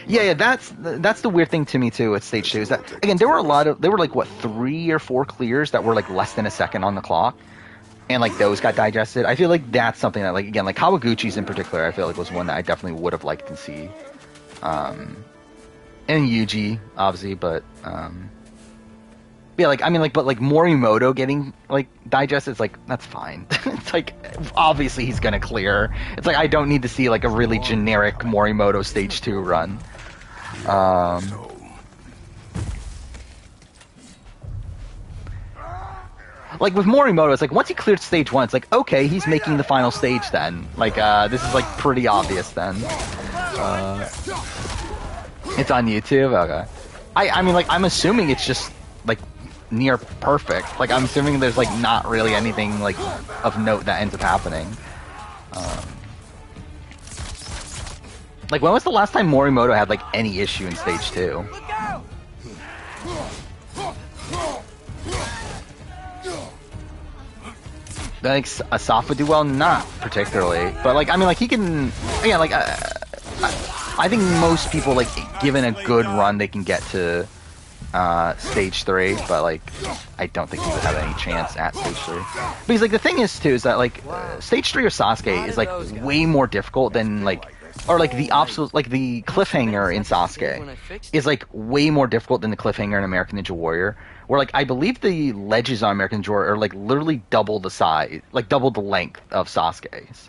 Yeah, that's the weird thing to me, too, at stage 2, is that, again, there were like, what, 3 or 4 clears that were, like, less than a second on the clock. And, like, those got digested. I feel like that's something that, like, again, like, Kawaguchi's in particular, I feel like was one that I definitely would have liked to see. And Yuji, obviously, but, yeah, like, I mean, like, but, like, Morimoto getting, like, digested, it's like, that's fine. It's like, obviously he's gonna clear. It's like, I don't need to see, like, a really generic Morimoto stage 2 run. Like with Morimoto, it's like once he cleared stage 1, it's like okay, he's making the final stage then. Like this is like pretty obvious then. It's on YouTube. Okay. I mean, like I'm assuming it's just like near perfect. Like I'm assuming there's like not really anything like of note that ends up happening. Like when was the last time Morimoto had like any issue in stage 2? Look out! I think Asaf would do well, not particularly, but like I mean, like he can. Yeah, like I think most people like given a good run, they can get to stage 3, but like I don't think he would have any chance at stage 3. Because like the thing is too is that like stage 3 of Sasuke is like way more difficult than like, or like the absolute like the cliffhanger in Sasuke is like way more difficult than the cliffhanger in American Ninja Warrior. Where like I believe the ledges on American Ninja Warrior are like literally double the size, like double the length of Sasuke's.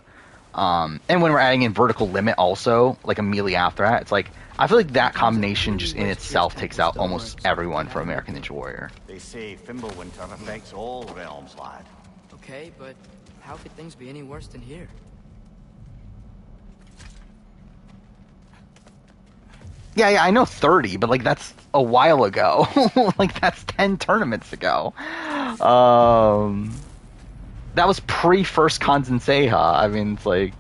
And when we're adding in vertical limit also, like immediately after that, it's like I feel like that combination just in itself takes out almost everyone from American Ninja Warrior. They say Fimbulwinter affects all realms, lad. Okay, but how could things be any worse than here? Yeah, I know 30, but like that's a while ago. Like that's 10 tournaments ago. That was pre-first Kanzen Seiha. I mean, it's like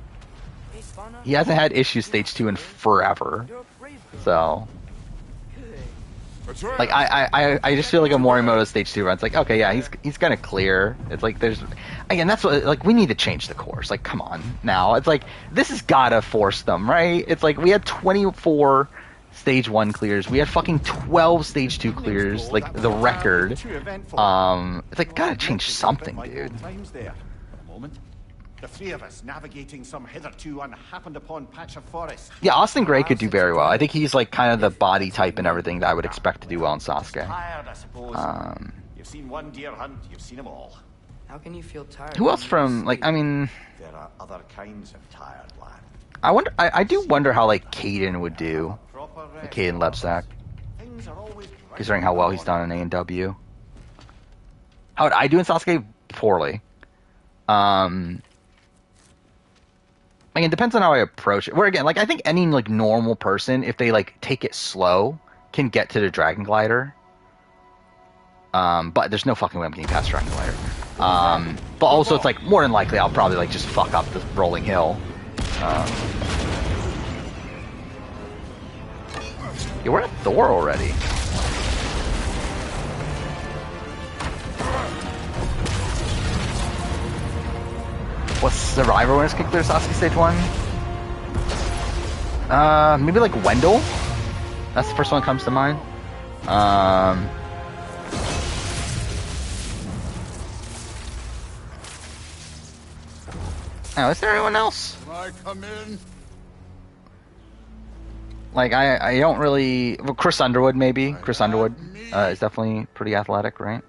he hasn't had issues stage 2 in forever. So, like I just feel like a Morimoto stage 2 run. It's like okay, yeah, he's gonna clear. It's like there's again that's what like we need to change the course. Like come on now. It's like this has gotta force them, right? It's like we had 24 stage 1 clears. We had fucking 12 stage 2 clears, like the record. It's like gotta change something, dude. The three of us navigating some hitherto unhappened upon patch of forest. Yeah, Austin Gray could do very well. I think he's like kind of the body type and everything that I would expect to do well in Sasuke. Tired, I suppose. You've seen one deer hunt, you've seen them all. How can you feel tired? Who else from like I mean There are other kinds of tired, lad. I wonder I do wonder how like Caden would do. Like Caden Lebsack. Things are always Considering how well he's done in A&W. How would I do in Sasuke? Poorly. Like it depends on how I approach it. Where again, like I think any like normal person, if they like take it slow, can get to the Dragon Glider. But there's no fucking way I'm getting past Dragon Glider. But also it's like more than likely I'll probably like just fuck up the rolling hill. Yeah, we're at Thor already. What Survivor winners can clear Sasuke stage 1? Maybe like Wendell? That's the first one that comes to mind. Oh, is there anyone else? Can I come in? Like, I don't really... Well, Chris Underwood, maybe. Chris Underwood is definitely pretty athletic, right?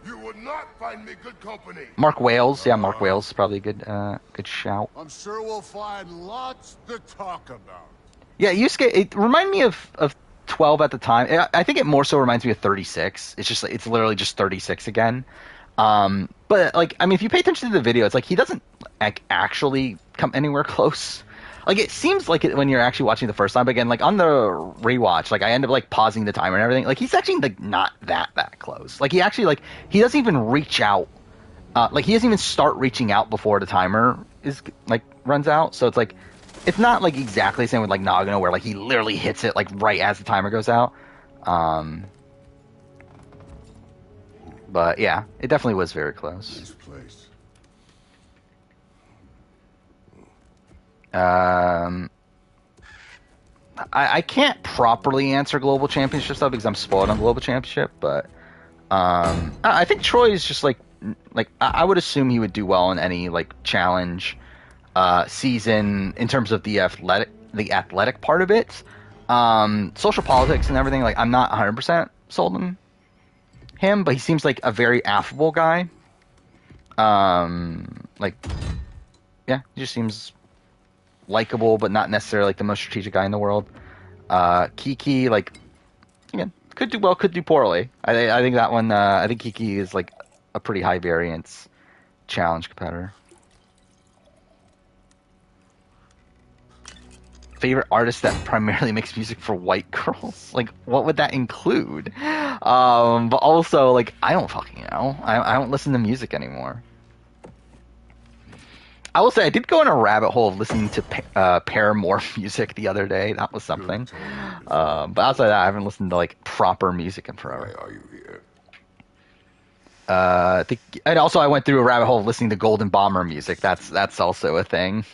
You would not find me good company. Mark Wales. Yeah, Mark Wales is probably a good shout. I'm sure we'll find lots to talk about. Yeah, Yusuke, it reminded me of 12 at the time. I think it more so reminds me of 36. It's just it's literally just 36 again. But like, I mean, if you pay attention to the video, it's like he doesn't like actually come anywhere close. Like it seems like it when you're actually watching the first time. But again, like on the rewatch, like I end up like pausing the timer and everything. Like he's actually like not that close. Like he actually like he doesn't even reach out. Like he doesn't even start reaching out before the timer is like runs out. So it's like it's not like exactly the same with like Nagano where like he literally hits it like right as the timer goes out. But yeah, it definitely was very close. This place. I can't properly answer Global Championship stuff because I'm spoiled on Global Championship, but I think Troy is just like I would assume he would do well in any like challenge season in terms of the athletic part of it. Social politics and everything, like I'm not 100% sold on him, but he seems like a very affable guy. Like yeah, he just seems likable, but not necessarily like the most strategic guy in the world. Kiki, like again, could do well, could do poorly. I think that one. I think Kiki is like a pretty high variance challenge competitor. Favorite artist that primarily makes music for white girls? Like, what would that include? But also, like, I don't fucking know. I don't listen to music anymore. I will say I did go in a rabbit hole of listening to Paramore music the other day. That was something. But outside that, I haven't listened to like proper music in forever. Why are you here? And also I went through a rabbit hole of listening to Golden Bomber music. That's also a thing.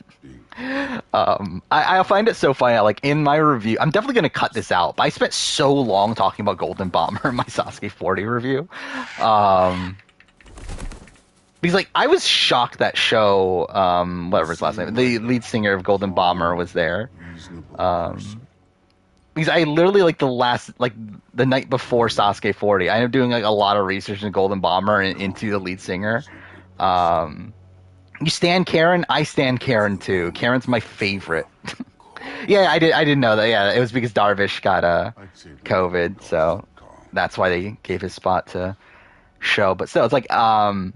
I find it so funny. Like in my review, I'm definitely gonna cut this out. But I spent so long talking about Golden Bomber in my Sasuke 40 review. Because like I was shocked that Sho, whatever his last name, the lead singer of Golden Bomber was there. Because I literally like the night before Sasuke 40, I ended up doing like a lot of research in Golden Bomber and into the lead singer. You stand Karen, I stand Karen too. Karen's my favorite. Yeah, I didn't know that. Yeah, it was because Darvish got COVID, so that's why they gave his spot to Sho. But still, it's like I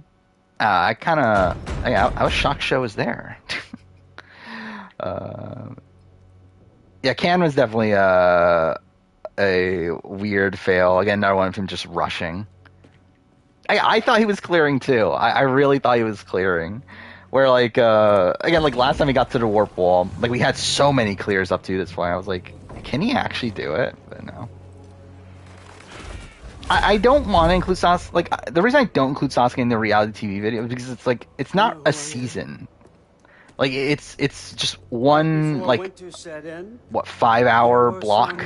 was shocked Sho was there. Yeah, Can was definitely a weird fail. Again, another one of him just rushing. I thought he was clearing too. I really thought he was clearing. Where like again, like last time he got to the warp wall, like we had so many clears up to this point. I was like, can he actually do it? But no. I don't want to include Sasuke. Like the reason I don't include Sasuke in the reality TV video is because it's like it's not a season. Like it's just one like 5-hour block.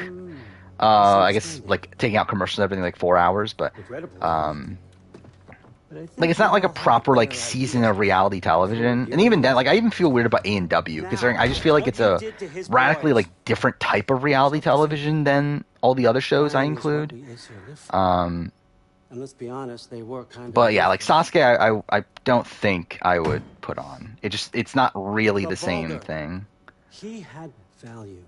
I guess like taking out commercials and everything like 4 hours, but like it's not like a proper like season of reality television. And even then, like I even feel weird about A&W considering I just feel like it's a radically like different type of reality television than all the other shows I include. And let's be honest, they were kind of. But yeah, like Sasuke, I don't think I would put on. It's not really the same thing. He had value.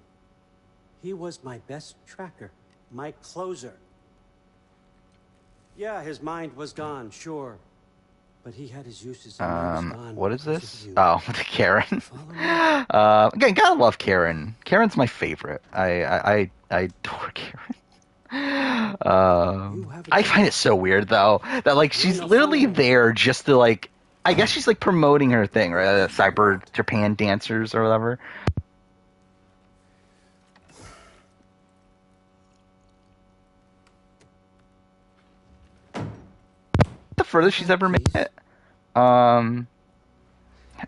He was my best tracker, my closer. Yeah, his mind was gone, sure, but he had his uses. What is this? Oh, the Karen. Again, gotta love Karen. Karen's my favorite. I adore Karen. I find it so weird though that like she's literally there just to like I guess she's like promoting her thing, right? Cyber Japan dancers or whatever. The furthest she's ever made it. I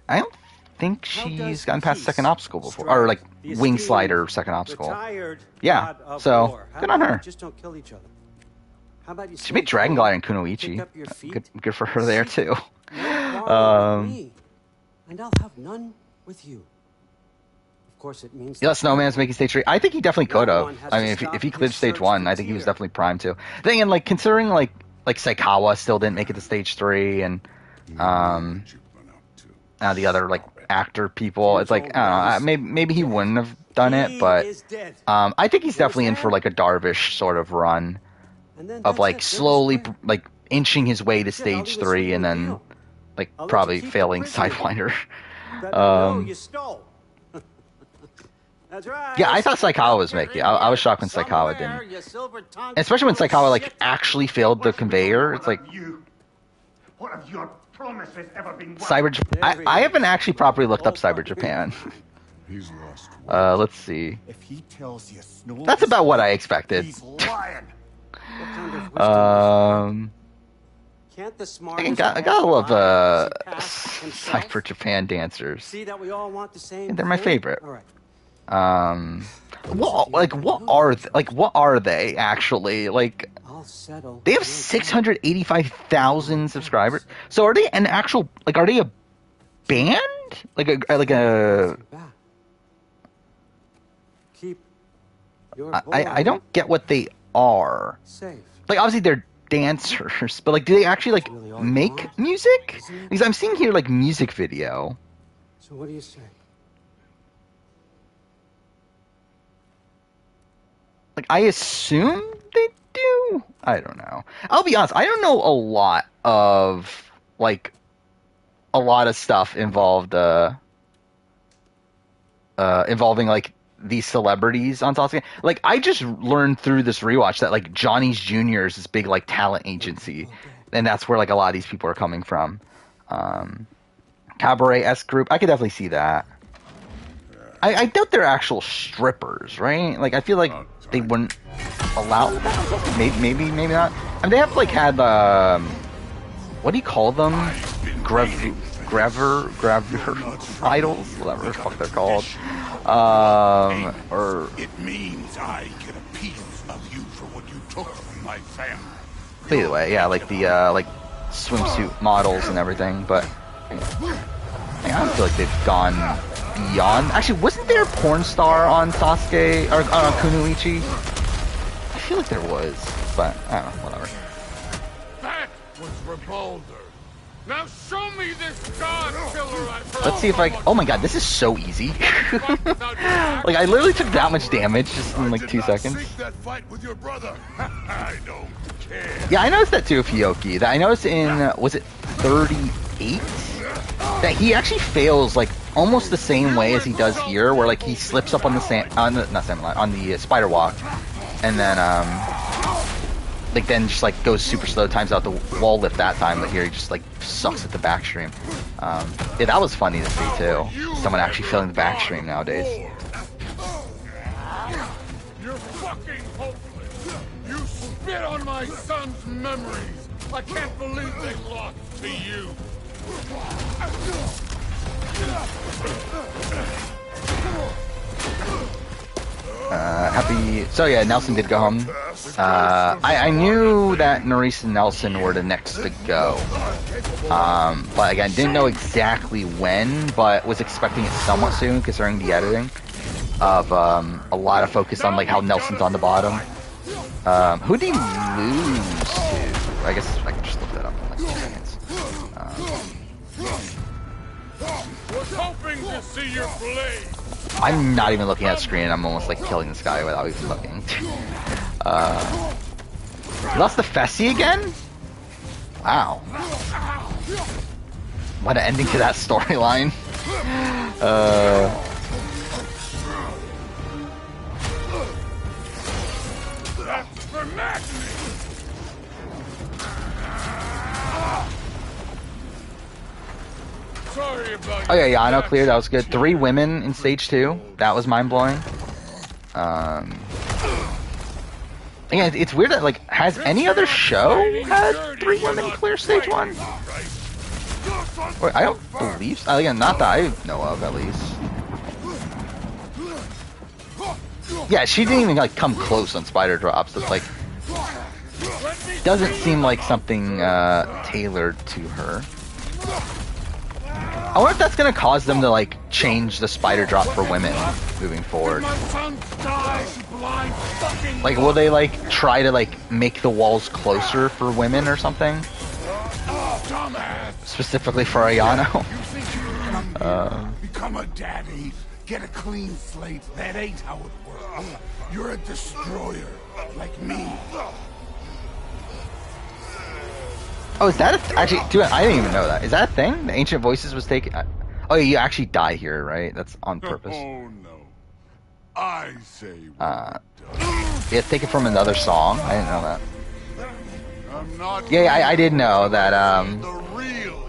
don't think she's gotten past second obstacle before, or like wing slider second obstacle. Yeah, so good on her. Just don't kill each other. How about you She made Dragon Glider and Kunoichi. Good for her there too. And I'll have none with you. Of course, it means. Yeah, Snowman's making stage 3. I think he definitely could have. I mean, if he cleared stage 1, I think he was definitely primed to. Thing and like considering like Saikawa still didn't make it to stage 3, and the other like actor people, it's like I don't know, maybe he wouldn't have done it, but I think he's definitely in for like a Darvish sort of run of like slowly like inching his way to stage 3 and then like probably failing Sidewinder. That's right. Yeah, I thought Saikawa was making it. I was shocked when Saikawa didn't. Especially when Saikawa like actually failed the conveyor. It's like What have your promises ever been worth? Cyber. I haven't actually properly looked up Cyber Japan. He's lost. Let's see. If he tells you Snow, That's about what I expected. he's lying. Can't the I smartest gotta love past himself? Cyber Japan dancers. See that we all want the same. They're my thing? favorite. All right. What are they actually like? I'll settle. They have 685,000 subscribers. So are they an actual like? Are they a band? Like a? Keep your I don't get what they are. safe. Like obviously they're dancers, but like do they actually like make music? Because I'm seeing here like music video. So what do you say? Like I assume they do. I don't know. I'll be honest. I don't know a lot of like a lot of stuff involved involving like these celebrities on Sasuke. Like I just learned through this rewatch that like Johnny's Jr. is this big like talent agency, and that's where like a lot of these people are coming from. Cabaret-esque group, I could definitely see that. I doubt they're actual strippers, right? Like I feel like they wouldn't allow that. Maybe not. I mean, they have like had what do you call them? Graver idols, whatever the fuck they're called. Or It means I get a piece of you for what you took from my family. either way, yeah, like the like swimsuit models and everything. But I don't feel like they've gone beyond. Actually, wasn't there a porn star on Sasuke or on Kunoichi? I feel like there was, but I don't know, whatever. That was for Boulder. Now show me this god killer I've heard. Let's see if I. Oh my god, this is so easy. Like I literally took that much damage just in like 2 seconds. Seek that fight with your brother. I don't care. Yeah, I noticed that too, Fioki. That I noticed in was it 38 that he actually fails like almost the same way as he does here, where like he slips up on the on the spider walk, and then like then just like goes super slow, times out the wall lift that time, but here he just like sucks at the backstream. Yeah, that was funny to see too. Someone actually filling the backstream nowadays. You're fucking hopeless. You spit on my son's memories. I can't believe they lost to you. Happy. So yeah, Nelson did go home. I knew that Nerys and Nelson were the next to go. But again, didn't know exactly when, but was expecting it somewhat soon, considering the editing of a lot of focus on like how Nelson's on the bottom. Who did he lose to? I guess I can just look that up in like 2 seconds. Was hoping to see your blade. I'm not even looking at the screen. I'm almost like killing this guy without even looking. He lost the Fessy again? Wow. What an ending to that storyline. That's for madness. Sorry about Oh yeah, Yano cleared. That was good. 3 women in stage 2. That was mind blowing. Again, it's weird that like has any other show had 3 women clear stage 1? Wait, I don't believe so. Again, not that I know of, at least. Yeah, she didn't even like come close on spider drops. It's like doesn't seem like something tailored to her. I wonder if that's gonna cause them to like change the spider drop for women moving forward. Like, will they like try to like make the walls closer for women or something? Specifically for Ayano. Become a daddy. Get a clean slate. That ain't how it works. You're a destroyer, like me. Oh, is that actually? Dude, I didn't even know that. Is that a thing? The Ancient Voices was taken. Oh, you actually die here, right? That's on purpose. Oh no. I say Yeah, it's taken from another song. I didn't know that. I'm not Yeah, I did know that. the real.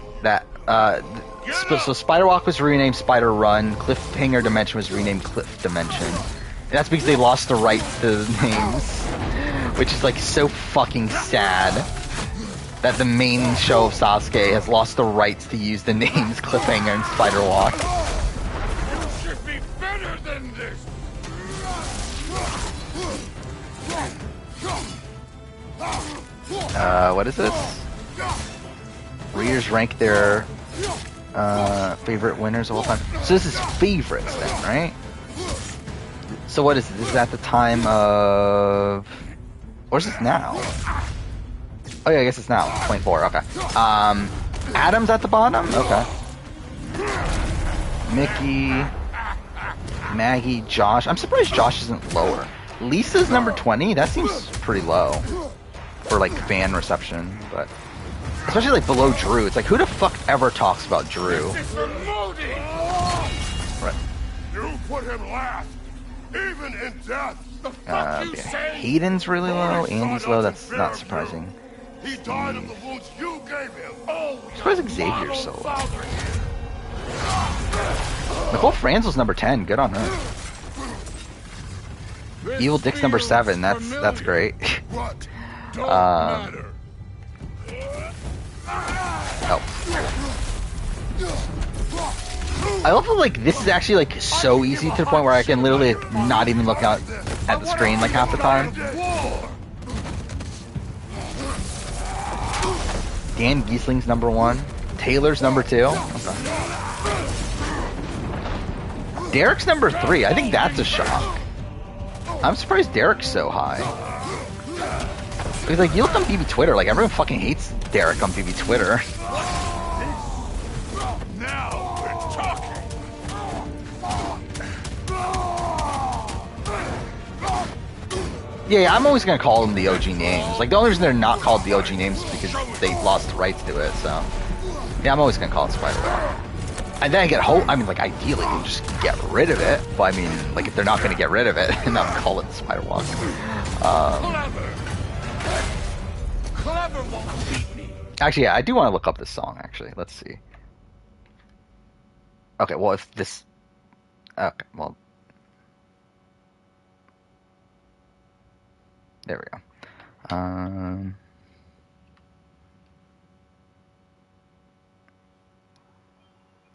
So Spider Walk was renamed Spider Run. Cliffhanger Dimension was renamed Cliff Dimension. And that's because they lost the rights to the names, which is like so fucking sad. That the main show of Sasuke has lost the rights to use the names Cliffhanger and Spider Walk. You should be better than this. What is this? Readers rank their favorite winners of all time. So this is favorites then, right? So what is this? This is at the time of... Or is this now? Oh yeah, I guess it's now. 24, okay. Adam's at the bottom? Okay. Mickey, Maggie, Josh. I'm surprised Josh isn't lower. Lisa's number 20? That seems pretty low. For like fan reception, but... especially like below Drew. It's like, who the fuck ever talks about Drew? Right. You put him last, even in death. The fuck you say? Hayden's really low. Andy's low. That's not surprising. He died of the wounds you gave him. Oh, I'm surprised Xavier's so low. Nicole Franzel's number 10. Good on her. Evil Dick's number 7. That's great. Oh. I love how, like, this is actually, like, so easy to the point where I can literally not even look out at the screen, like, half the time. Dan Giesling's number 1. Taylor's number 2. Okay. Derek's number 3. I think that's a shock. I'm surprised Derek's so high. Because, like, you look on BB Twitter, like, everyone fucking hates Derek on BB Twitter. now we're talking. Yeah, I'm always gonna call them the OG names. Like, the only reason they're not called the OG names is because they lost the rights to it, so... Yeah, I'm always gonna call it Spider-Walk. And then I get I mean, like, ideally, you just get rid of it. But, I mean, like, if they're not gonna get rid of it, then I'll call it Spider-Walk. Clever won't beat me. Actually, yeah, I do want to look up this song, actually. Let's see. Okay, well, if this... Okay, well... There we go.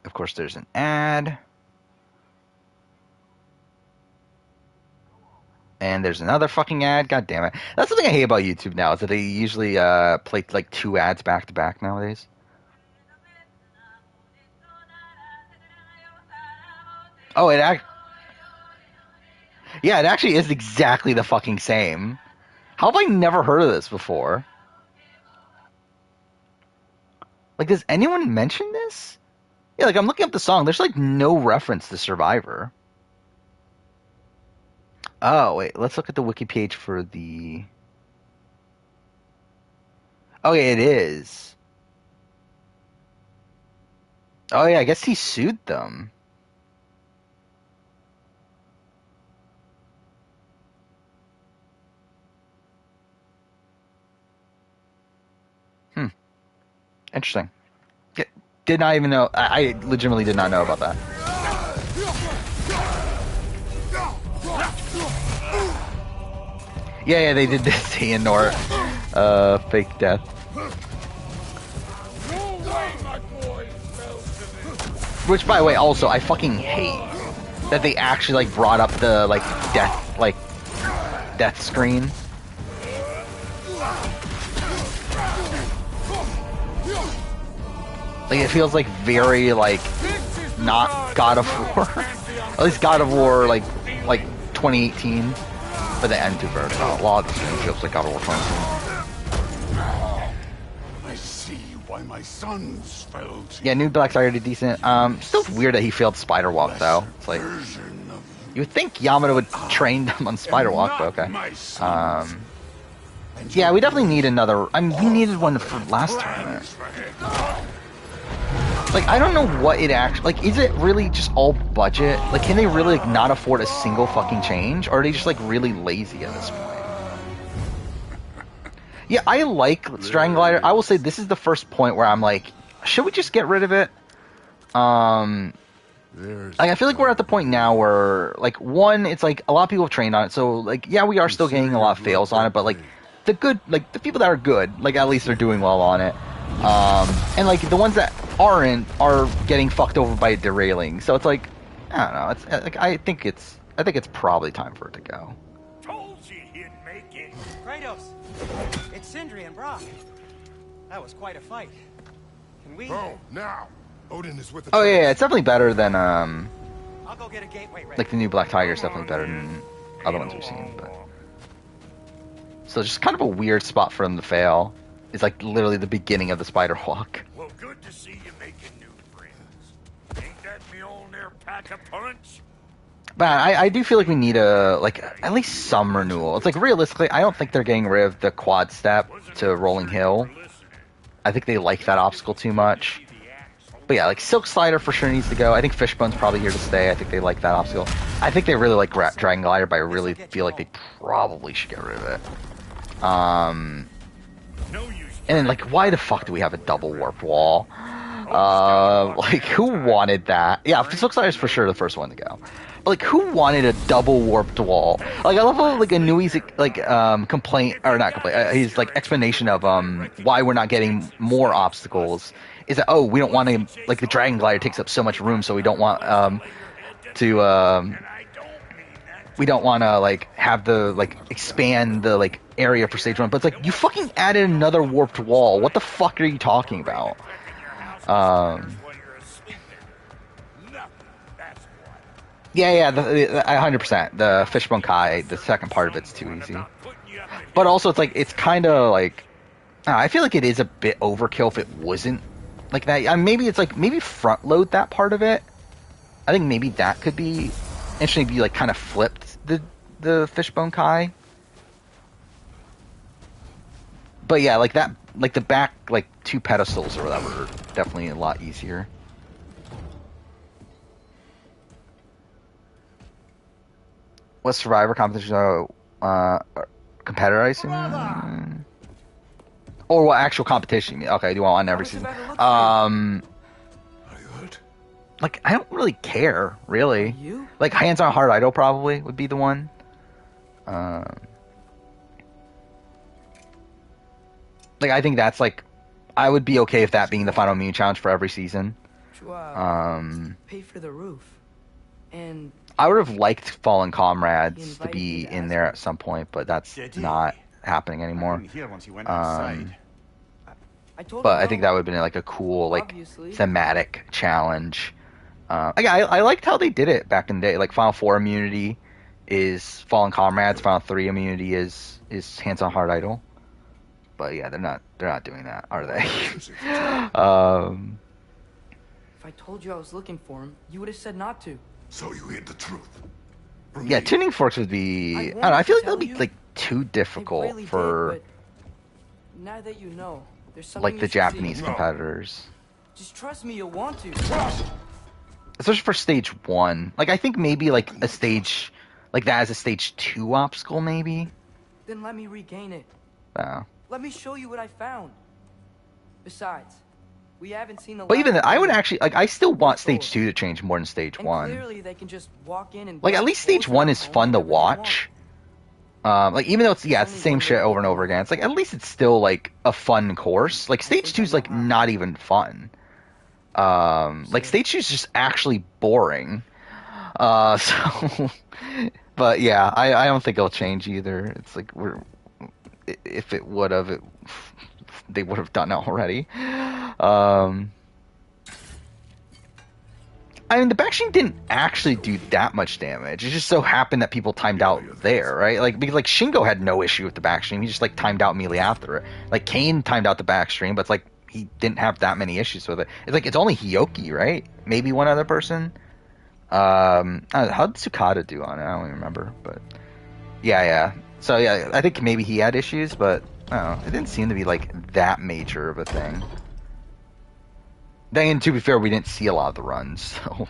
Of course, there's an ad. And there's another fucking ad. God damn it. That's the thing I hate about YouTube now, is that they usually play like 2 ads back to back nowadays. Oh, yeah, it actually is exactly the fucking same. How have I never heard of this before? Like, does anyone mention this? Yeah, like, I'm looking up the song. There's, like, no reference to Survivor. Oh, wait. Let's look at the wiki page for the... Oh, yeah, it is. Oh, yeah, I guess he sued them. Interesting. Did not even know. I legitimately did not know about that. Yeah, they did this Xehanort fake death. Which, by the way, also I fucking hate that they actually like brought up the death screen. Like, it feels like very, like, not God of War. At least God of War, like 2018. For the end to verse. A lot of this game feels like God of War 2018. I see why my sons fell to Yeah, new Black's already decent. Still weird that he failed Spider Walk, though. It's like, you would think Yamato would train them on Spider Walk, but okay. Yeah, we definitely need another... I mean, we needed one for last tournament. Like, I don't know what it actually... Like, is it really just all budget? Like, can they really, like, not afford a single fucking change? Or are they just, like, really lazy at this point? Yeah, I like Stranglighter. I will say this is the first point where I'm like, should we just get rid of it? Like, I feel like we're at the point now where, like, one, it's like, a lot of people have trained on it, so, like, yeah, we are still getting a lot of fails on it, but, like, the good, like, the people that are good, like, at least they're doing well on it. And, like, the ones that aren't are getting fucked over by derailing. So it's like, I don't know. It's like, I think it's probably time for it to go. Told you he'd make it. Kratos, it's Sindri and Brock. That was quite a fight. Can we? Oh, now Odin is with the. Oh yeah, it's definitely better than I'll go get a gateway ready. like the new Black Tiger is definitely better than other ones we've seen. But so just kind of a weird spot for them to fail. It's like literally the beginning of the Spider Walk. Well, good to see you making new friends. Ain't that me old there pack a punch? But I do feel like we need at least some renewal. It's like realistically, I don't think they're getting rid of the quad step to Rolling Hill. I think they like that obstacle too much. But yeah, like Silk Slider for sure needs to go. I think Fishbone's probably here to stay. I think they like that obstacle. I think they really like Dragon Glider, but I really feel like they probably should get rid of it. And then like, why the fuck do we have a double warp wall? Like, who wanted that? Yeah, Silk Slider's for sure the first one to go. But like, who wanted a double warped wall? Like, I love how like Inui's like complaint, or not complaint, his like explanation of why we're not getting more obstacles is that, oh, we don't want to, like, the Dragon Glider takes up so much room, so we don't want to like have the like expand the like area for stage 1. But it's like, you fucking added another warped wall. What the fuck are you talking about? Yeah, 100%. The Fishbone Kai, the second part of it's too easy. But also, it's like, it's kind of like, I feel like it is a bit overkill if it wasn't like that. Maybe it's like, maybe front load that part of it. I think maybe that could be interesting if you like kind of flipped the Fishbone Kai. But yeah, like that, like the back, like 2 pedestals or whatever, are definitely a lot easier. What Survivor competition? Competitor, I assume? Or what actual competition? Okay, do you want on every season? Like, I don't really care, really. Like, Hands on Heart Idol probably would be the one. Like, I think that's like, I would be okay if that being the final mini challenge for every season. Pay for the roof. And I would have liked Fallen Comrades to be in there at some point, but that's not happening anymore. But I think that would have been like a cool, like, thematic challenge. I liked how they did it back in the day. Like, Final 4 immunity is Fallen Comrades, Final 3 immunity is Hands on Heart Idol. But yeah, they're not doing that, are they? If I told you I was looking for him, you would have said not to. So you hid the truth. Yeah, tuning forks would be, I don't know, I feel like that'll be like too difficult really for did, but now that you know, there's something like you the should Japanese see. competitors. Just trust me, you'll want to. Especially for stage 1. Like, I think maybe like a stage like that as a stage 2 obstacle, maybe. Then let me regain it. Oh. Let me show you what I found. Besides, we haven't seen the. But even then, I would last actually, like, I still want stage 2 to change more than stage and 1. clearly they can just walk in and Like, at least stage 1 is fun to watch. Like, even though it's the same shit over and over again, it's like, at least it's still like a fun course. Like, stage 2 is like not even fun. Like, stage 2 is just actually boring. So, but yeah, I don't think it'll change either. It's like, if it would have, they would have done it already. I mean, the backstream didn't actually do that much damage. It just so happened that people timed out there, right? Like, because like Shingo had no issue with the backstream. He just like timed out immediately after it. Like, Kane timed out the backstream, but it's like he didn't have that many issues with it. It's like, it's only Hyoki, right? Maybe one other person. I don't know, how did Tsukada do on it? I don't even remember, but yeah. So yeah, I think maybe he had issues, but I don't know. It didn't seem to be like that major of a thing. Then, to be fair, we didn't see a lot of the runs, so.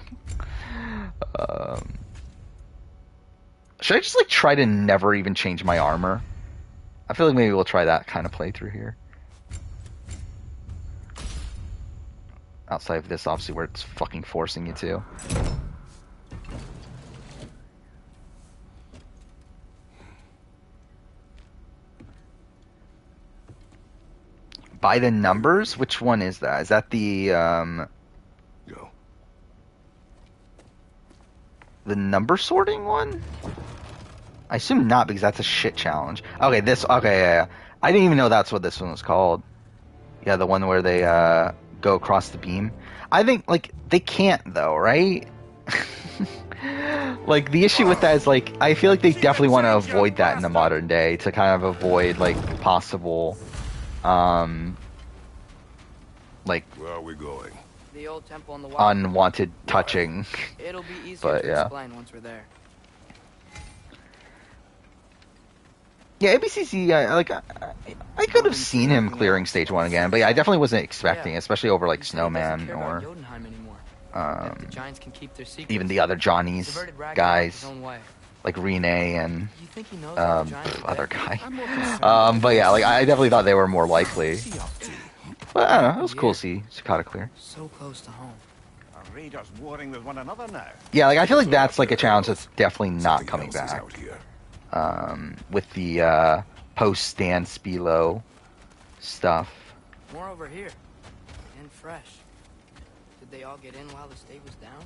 Should I just like try to never even change my armor? I feel like maybe we'll try that kind of playthrough here. Outside of this, obviously, where it's fucking forcing you to. By the numbers? Which one is that? Is that the Go. the number sorting one? I assume not, because that's a shit challenge. Okay, yeah. I didn't even know that's what this one was called. Yeah, the one where they go across the beam. I think like they can't though, right? Like, the issue with that is like, I feel like they definitely want to avoid that in the modern day to kind of avoid like possible like, Where are we going? The old temple on the wall. unwanted touching. It'll be easier But, to yeah. explain once we're there. Yeah, ABCC, I could have seen him clearing stage 1 again, but yeah, I definitely wasn't expecting, especially over like He said he doesn't Snowman care about or Jotunheim anymore. That the um, Giants can keep their secrets. even the other Johnny's Diverted Ragnarok guys, his own way. like Renee and You think he knows that the Giants are other dead? guy. But yeah, like I definitely thought they were more likely. But I don't know, it was cool to see Cicada clear. So close to home. Our raiders warring with one another now. Yeah, like I feel like that's like a challenge that's definitely not coming back. With the post Stan Spilo stuff. More over here. And fresh. Did they all get in while the state was down?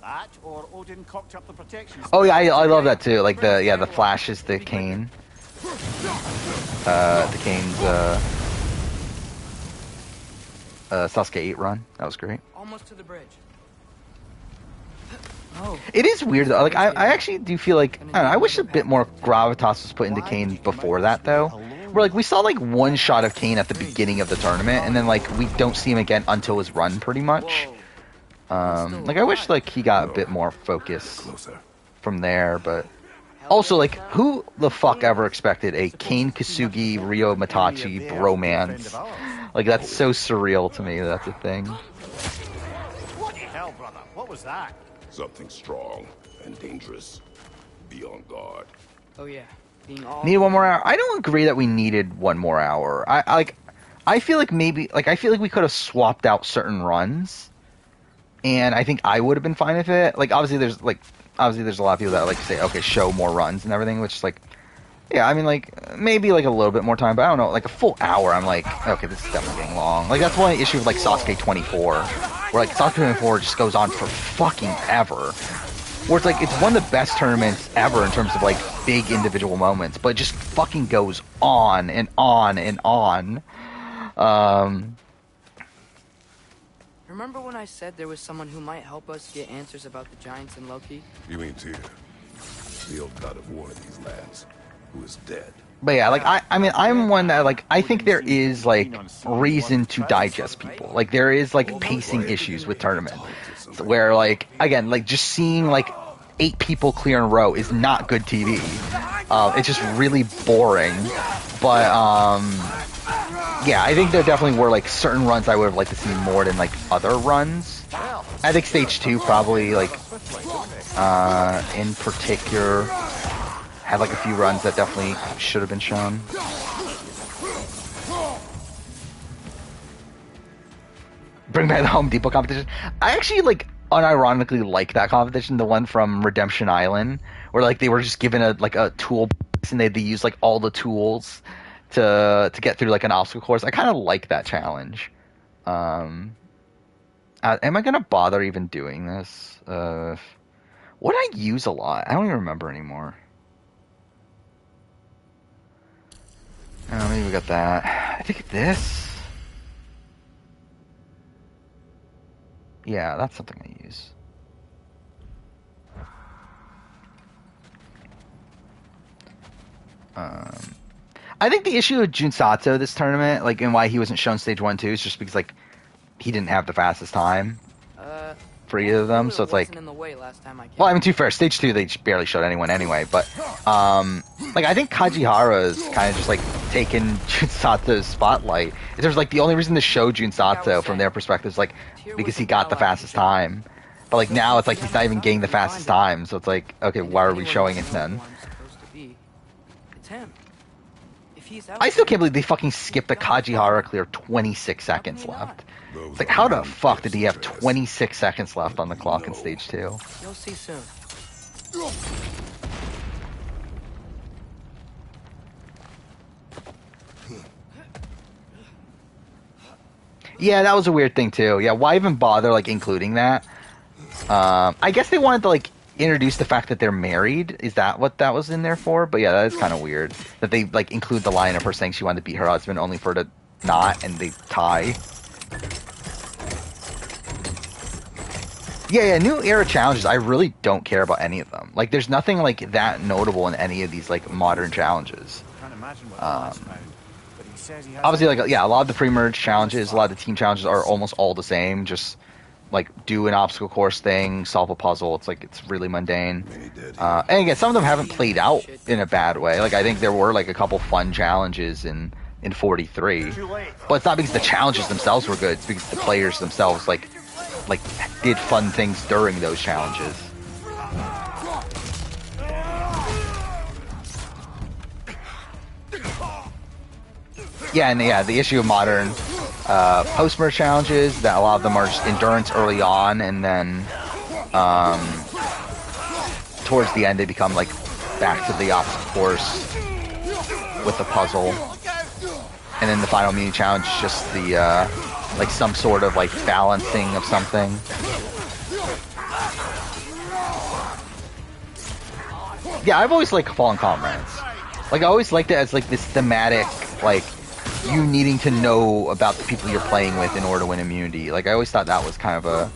That or Odin cocked up the protection. Oh yeah, I love that too. Like the Flash is the Kane. The Kane's Sasuke 8 run. That was great. Almost to the bridge. It is weird though. Like I actually do feel like I don't know, I wish a bit more gravitas was put into Kane before that though. Where like we saw like one shot of Kane at the beginning of the tournament, and then like we don't see him again until his run pretty much. Like I wish like he got a bit more focus from there, but also like who the fuck ever expected a Kane Kasugi Ryo Matachi bromance? Like that's so surreal to me. That's a thing. What the hell, brother? What was that? Something strong and dangerous. Be on guard. Oh yeah. Being all Need one more hour? I don't agree that we needed one more hour. I feel like maybe like I feel like we could have swapped out certain runs, and I think I would have been fine with it. Like obviously there's a lot of people that like say okay show more runs and everything, which is like yeah I mean like maybe like a little bit more time, but I don't know like a full hour. I'm like okay this is definitely getting long. Like that's one issue with like Sasuke 24, where like Sasuke 24 just goes on for fucking ever. Where it's like, it's one of the best tournaments ever in terms of, like, big individual moments. But it just fucking goes on and on and on. Remember when I said there was someone who might help us get answers about the Giants and Loki? You mean Tyr, the old god of war in these lands, who is dead. But yeah, like, I mean, I'm one that, like, I think there is, like, reason to digest people. Like, there is, like, pacing issues with tournaments. Where, like, again, like, just seeing, like, 8 people clear in a row is not good TV. It's just really boring. But, yeah, I think there definitely were, like, certain runs I would have liked to see more than, like, other runs. I think Stage 2 probably, like, in particular, had, like, a few runs that definitely should have been shown. Bring back the Home Depot competition. I actually, like, unironically like that competition, the one from Redemption Island, where, like, they were just given a tool and they use, like, all the tools to get through, like, an obstacle course. I kind of like that challenge. Am I gonna bother even doing this? What did I use a lot? I don't even remember anymore. Oh, maybe we got that. I think this. Yeah, that's something I use. I think the issue with Junsato this tournament, like, and why he wasn't shown stage 1 too, is just because like he didn't have the fastest time for either of them. So it's like, in the way last time I came. well, I mean, to be fair, stage 2 they just barely showed anyone anyway. But like I think Kajihara's kind of just like taken Junsato's spotlight. There's like the only reason to show Junsato from their perspective is like because he got the fastest time. But like now it's like he's not even getting the fastest time. So it's like, okay, why are we showing it then? It's him. I still can't believe they fucking skipped the Kajihara clear 26 seconds left. It's like, how the fuck did he have 26 seconds left on the clock in stage 2? You'll see soon. Yeah, that was a weird thing too. Yeah, why even bother like including that? I guess they wanted to like introduce the fact that they're married. Is that what that was in there for? But yeah, that is kind of weird that they like include the line of her saying she wanted to beat her husband only for her to not, and they tie. Yeah, new era challenges. I really don't care about any of them. Like, there's nothing like that notable in any of these like modern challenges. Obviously, like, yeah, a lot of the pre-merge challenges, a lot of the team challenges are almost all the same. Just like do an obstacle course thing, solve a puzzle. It's really mundane. And again, some of them haven't played out in a bad way. Like I think there were like a couple fun challenges in 43, but it's not because the challenges themselves were good. It's because the players themselves like did fun things during those challenges. Yeah, and the issue of modern post-merge challenges, that a lot of them are just endurance early on, and then towards the end they become like back to the obstacle course with the puzzle, and then the final mini challenge is just the like some sort of like balancing of something. Yeah, I've always liked Fallen Comrades. Like I always liked it as like this thematic, like you needing to know about the people you're playing with in order to win immunity. Like I always thought that was kind of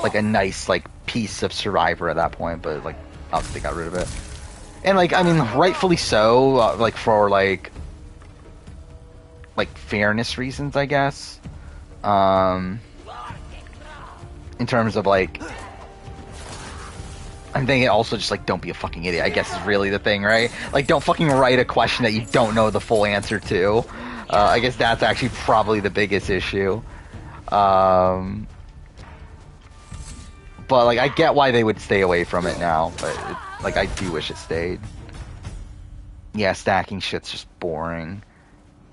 a nice like piece of Survivor at that point, but like obviously they got rid of it. And like I mean, rightfully so, like for like fairness reasons, I guess. In terms of like, I'm thinking also just like don't be a fucking idiot, I guess is really the thing, right? Like don't fucking write a question that you don't know the full answer to. I guess that's actually probably the biggest issue. But like I get why they would stay away from it now, but like I do wish it stayed. Yeah, stacking shit's just boring.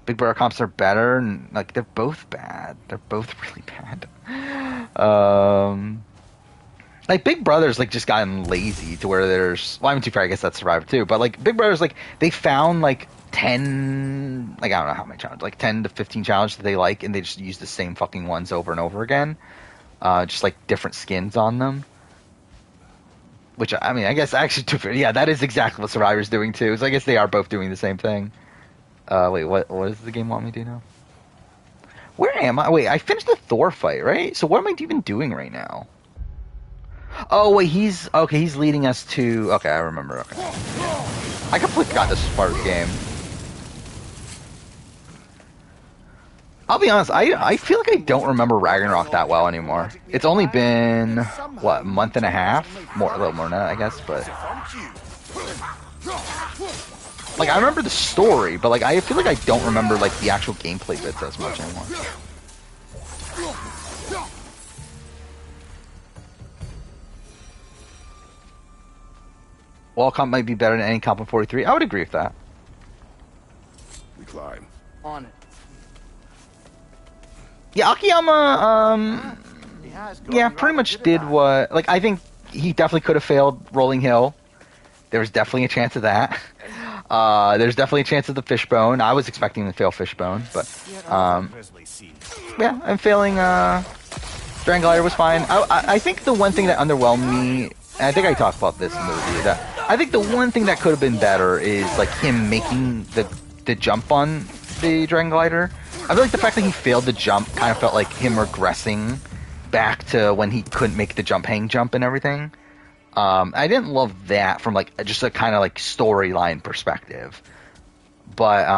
Big Brother comps are better, and like they're both bad. They're both really bad. Like Big Brother's like just gotten lazy to where there's, well, I mean, too fair, I guess that's Survivor too, but like Big Brother's like they found like 10, like I don't know how many challenges, like 10 to 15 challenges that they like, and they just use the same fucking ones over and over again, just like different skins on them. Which I mean, I guess actually too fair, yeah, that is exactly what Survivor's doing too. So I guess they are both doing the same thing. Wait, what does the game want me to do now? Where am I? Wait, I finished the Thor fight, right? So what am I even doing right now? Oh, wait, he's leading us to... Okay, I remember, okay. I completely forgot this was part of the game. I'll be honest, I feel like I don't remember Ragnarok that well anymore. It's only been, what, a month and a half? A little more than that, I guess, but... Like, I remember the story, but, like, I feel like I don't remember, like, the actual gameplay bits as much anymore. Wall comp might be better than any comp in 43. I would agree with that. We climb. On it. Yeah, Akiyama, yeah, pretty much did what... Like, I think he definitely could have failed Rolling Hill. There was definitely a chance of that. There's definitely a chance of the Fishbone. I was expecting him to fail Fishbone, but... yeah, I'm failing... Dragon Glider was fine. I think the one thing that underwhelmed me... And I think I talked about this in the review, that I think the one thing that could have been better is like him making the jump on the Dragon Glider. I feel like the fact that he failed the jump kind of felt like him regressing back to when he couldn't make the hang jump and everything. I didn't love that from like just a kind of like storyline perspective. But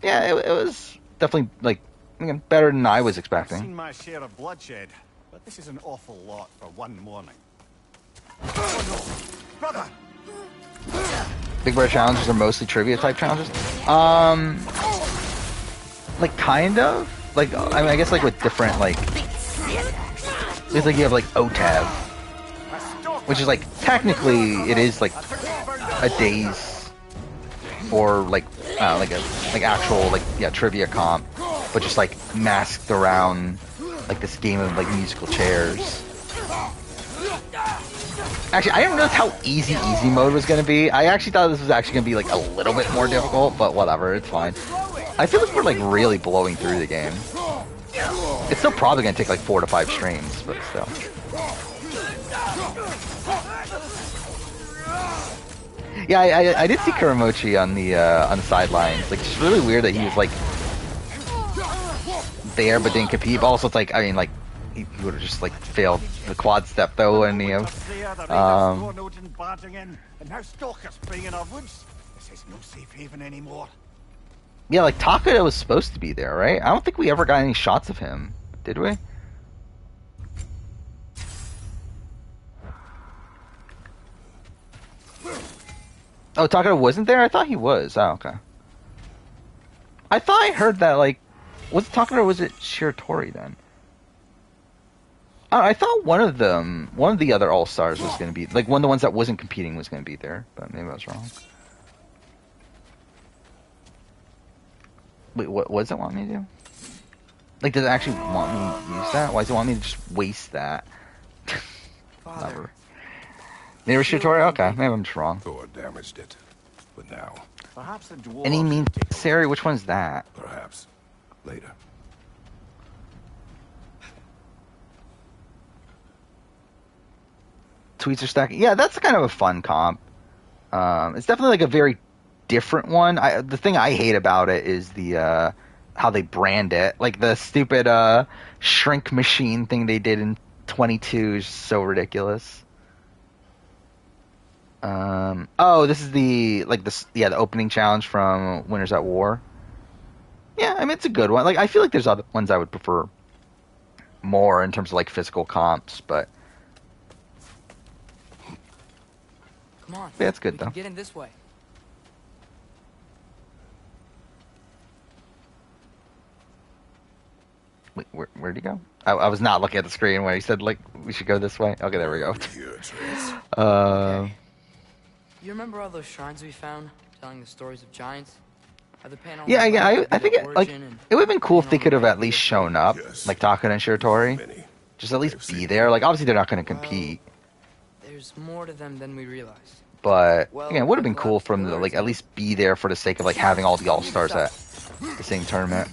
yeah, it was definitely like again, better than I was expecting. I've seen my share of bloodshed, but this is an awful lot for one morning. Oh no, brother! Big Brother challenges are mostly trivia type challenges. Like kind of. Like I mean, I guess like with different like. It's like you have like OTAV, which is like technically it is like a day's or like actual like trivia comp, but just like masked around like this game of like musical chairs. Actually, I didn't realize how easy mode was going to be. I actually thought this was actually going to be like a little bit more difficult, but whatever, it's fine. I feel like we're like really blowing through the game. It's still probably going to take like 4 to 5 streams, but still. Yeah, I did see Kuramochi on the sidelines. Like, it's really weird that he was like there but didn't compete. But also, it's like, I mean, like he would have just like failed the quad step though, and you know. Yeah, like Takeda was supposed to be there, right? I don't think we ever got any shots of him, did we? Oh, Takara wasn't there? I thought he was. Oh, okay. I thought I heard that, like, was it Takara or was it Shiratori then? I thought one of the other All-Stars was going to be, like, one of the ones that wasn't competing was going to be there, but maybe I was wrong. Wait, what does it want me to do? Like, does it actually want me to use that? Why does it want me to just waste that? Never. Maybe Shiratori? Okay, maybe I'm just wrong. Thor damaged it. But now, Perhaps the dwarves Any mean should take a Sari, which one's that? perhaps later. Tweets are stacking. Yeah, that's kind of a fun comp. It's definitely like a very different one. The thing I hate about it is the how they brand it. Like the stupid shrink machine thing they did in 22 is so ridiculous. Oh, this is the opening challenge from Winners at War. Yeah, I mean it's a good one. Like I feel like there's other ones I would prefer more in terms of like physical comps, but Come on. yeah, it's good We though. can get in this way. Wait, where'd he go? I was not looking at the screen when he said like we should go this way. Okay, there we go. Here, Atreus. Okay. You remember all those shrines we found, telling the stories of giants? How the panel Yeah, had, yeah. like, I think the it, like origin and it would have been cool if they panel could have on at least shown up, Yes. like Takara and Shiratori. Many. Just at least be there. Like obviously they're not going to compete, There's more to them than we realized. but Well, again, it would have been I'm cool glad for them to like at least be there for the sake of like having all the All Stars at the same tournament.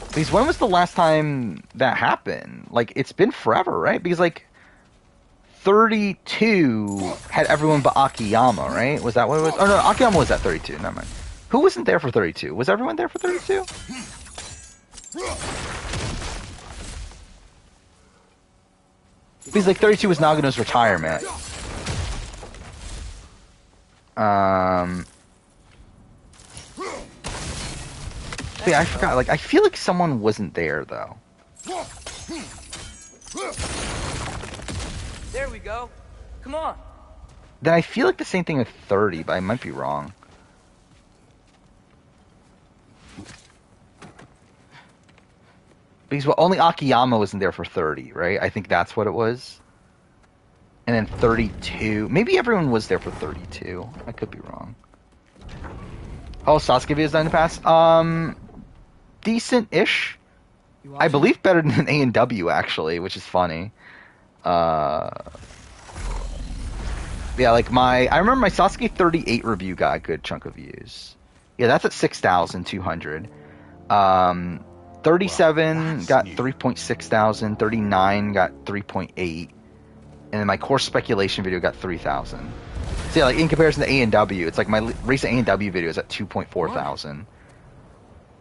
Because when was the last time that happened? Like it's been forever, right? Because like 32 had everyone but Akiyama, right? Was that what it was? Oh no, Akiyama was at 32. Never mind. Who wasn't there for 32? Was everyone there for 32? Because like 32 was Nagano's retirement. Yeah, I forgot. Like I feel like someone wasn't there though. There we go. Come on. Then I feel like the same thing with 30, but I might be wrong. Because well, only Akiyama wasn't there for 30, right? I think that's what it was. And then 32. Maybe everyone was there for 32. I could be wrong. Oh, Sasuke videos done in the past? Decent-ish. I believe better than A&W, actually, which is funny. Yeah, like I remember my Sasuke 38 review got a good chunk of views. Yeah, that's at 6,200. 37 got 3.6 thousand. 39 got 3.8. And then my course speculation video got 3,000. So yeah, like in comparison to A&W, it's like my recent A&W video is at 2.4 thousand.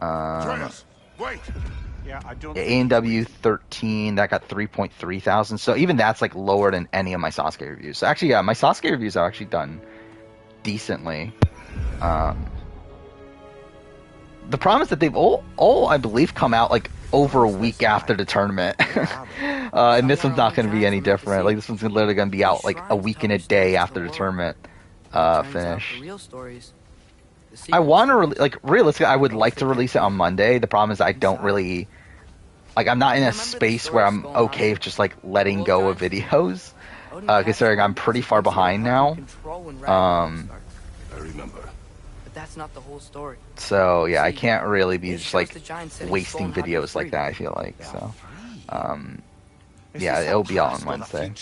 Atreus, wait. Yeah, I don't. A&W 13, that got 3.3 thousand. So even that's like lower than any of my Sasuke reviews. So actually, yeah, my Sasuke reviews are actually done decently. The problem is that they've all I believe come out like over a week after the tournament. And this one's not going to be any different. Like this one's literally going to be out like a week and a day after the tournament finish. I want to like realistically, I would like to release it on Monday. The problem is I don't really like. I'm not in a space where I'm okay with just like letting go of videos, considering I'm pretty far behind now. I remember. But that's not the whole story. So yeah, I can't really be just like wasting videos like that. I feel like so. Yeah, it'll be out on Wednesday.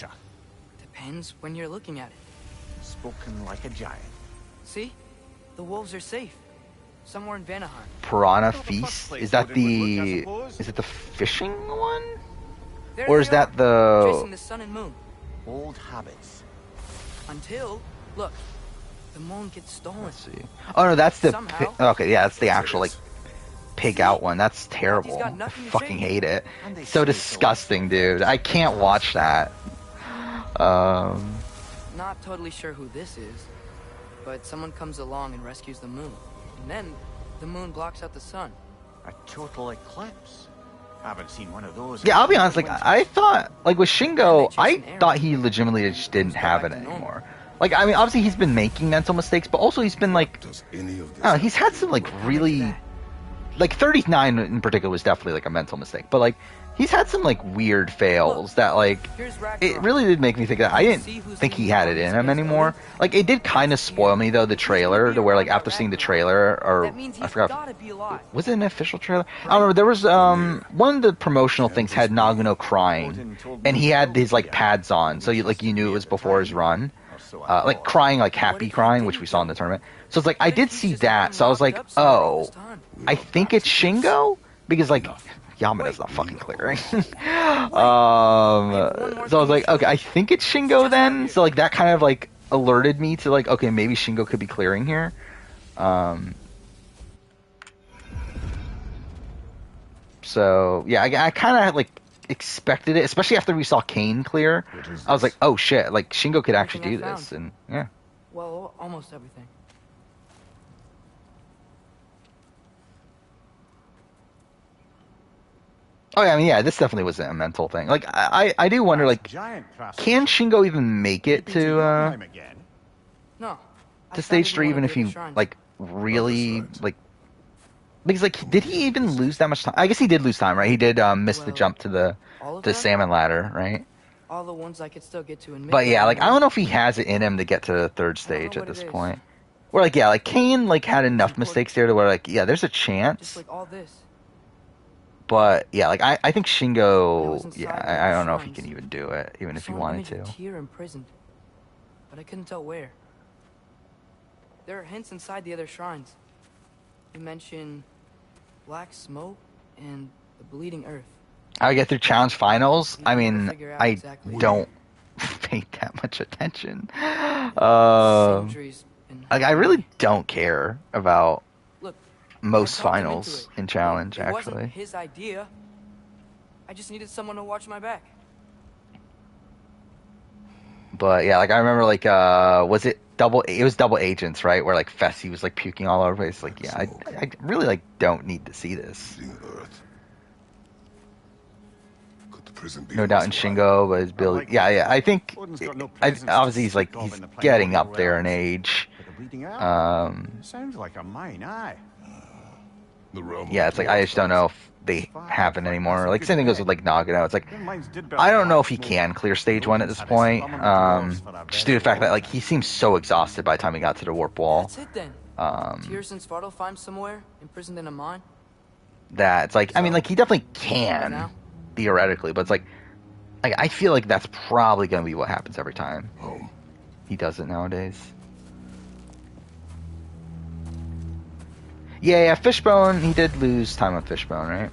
Depends when you're looking at it. Spoken like a giant. See? The wolves are safe. Somewhere in Vanaheim. Piranha Feast? Is that the? Is it the fishing one? There Or they is that are, the? chasing the sun and moon. Old habits. Until, look, the moon gets stolen. Let's see. Oh no, that's the. Somehow. Okay, yeah, that's the actual like pig out one. That's terrible. got I nothing to fucking say. hate it. And they So say disgusting, dude. I can't watch that. Not totally sure who this is, but someone comes along and rescues the moon. And then, the moon blocks out the sun. A total eclipse. Haven't seen one of those. Yeah, I'll be honest. Like I thought, like with Shingo, And they chase I an arrow. thought he legitimately just didn't have it anymore. Like, I mean, obviously he's been making mental mistakes, but also he's been like, Does any of this I don't know, he's had some like really, like 39 in particular was definitely like a mental mistake, but like he's had some like weird fails that like Here's it Ragnarok. really did make me think that I didn't think he had it in him anymore. Like it did kind of spoil me though, the trailer, to where like after seeing the trailer, or That means I he's forgot, gotta be alive. was it an official trailer? I don't remember. There was one of the promotional things had Nagano crying, and he had his like pads on, so you knew it was before his run, like crying, like happy crying, which we saw in the tournament. So it's like I did see that, so I was like, oh, I think it's Shingo, because like Yamada's not fucking clearing. So I was like, okay, I think it's Shingo then. So like that kind of like alerted me to like, okay, maybe Shingo could be clearing here. So yeah, I kind of like expected it, especially after we saw Kane clear. I was like, oh shit, like Shingo could actually do Everything I this, and yeah. Well, almost everything. Oh yeah, I mean yeah, this definitely wasn't a mental thing. Like I do wonder, like, Giant crash. can Shingo even make it Maybe to Jotunheim again. No. to stage 3, even if he like really like, because like did he even lose that much time? I guess he did lose time, right? He did miss the Well, jump to the all of the them? salmon ladder, right? All the ones I could still get to in But yeah, like I Midway. don't know if he has it in him to get to the third stage know at what this it is. point. Where like yeah, like Kane like had enough mistakes there to where like yeah, there's a Just chance. like all this. But yeah, like I think It was Shingo, inside yeah, the I don't know if he shrines. can even do it, even if he Saw an wanted image to. of Tyr imprisoned, but I couldn't tell where. There are hints inside the other shrines. You mention black smoke and the bleeding earth. I get through challenge finals. I We'll never mean, figure out I exactly. don't pay that much attention. Like Centuries in I really don't care about Look, most I talked him into finals it. in challenge. It wasn't Actually, his idea. I just needed someone to watch my back. but yeah, like I remember, like was it double? It was double agents, right? Where like Fessy was like puking all over the place. Like, yeah, I really like don't need to see this. Seeing Earth? Could the prison be No doubt in Shingo, but his build. Yeah, I think Odin's got no I, presence to obviously he's like speak of he's in the getting primordial up there in realms. age. But the bleeding earth? Sounds like a mine, aye. the realm? Yeah, it's like I just don't know if they have it anymore. Like same thing goes with like Nagano. It's like I don't know if he can clear stage 1 at this point. Just due to the fact that like he seems so exhausted by the time he got to the warp wall. That's it then. Tears and Svartalfheim somewhere, imprisoned in a mine. That it's like I mean like he definitely can theoretically, but it's like I feel like that's probably gonna be what happens every time Home. he does it nowadays. Yeah, Fishbone. He did lose time on Fishbone, right?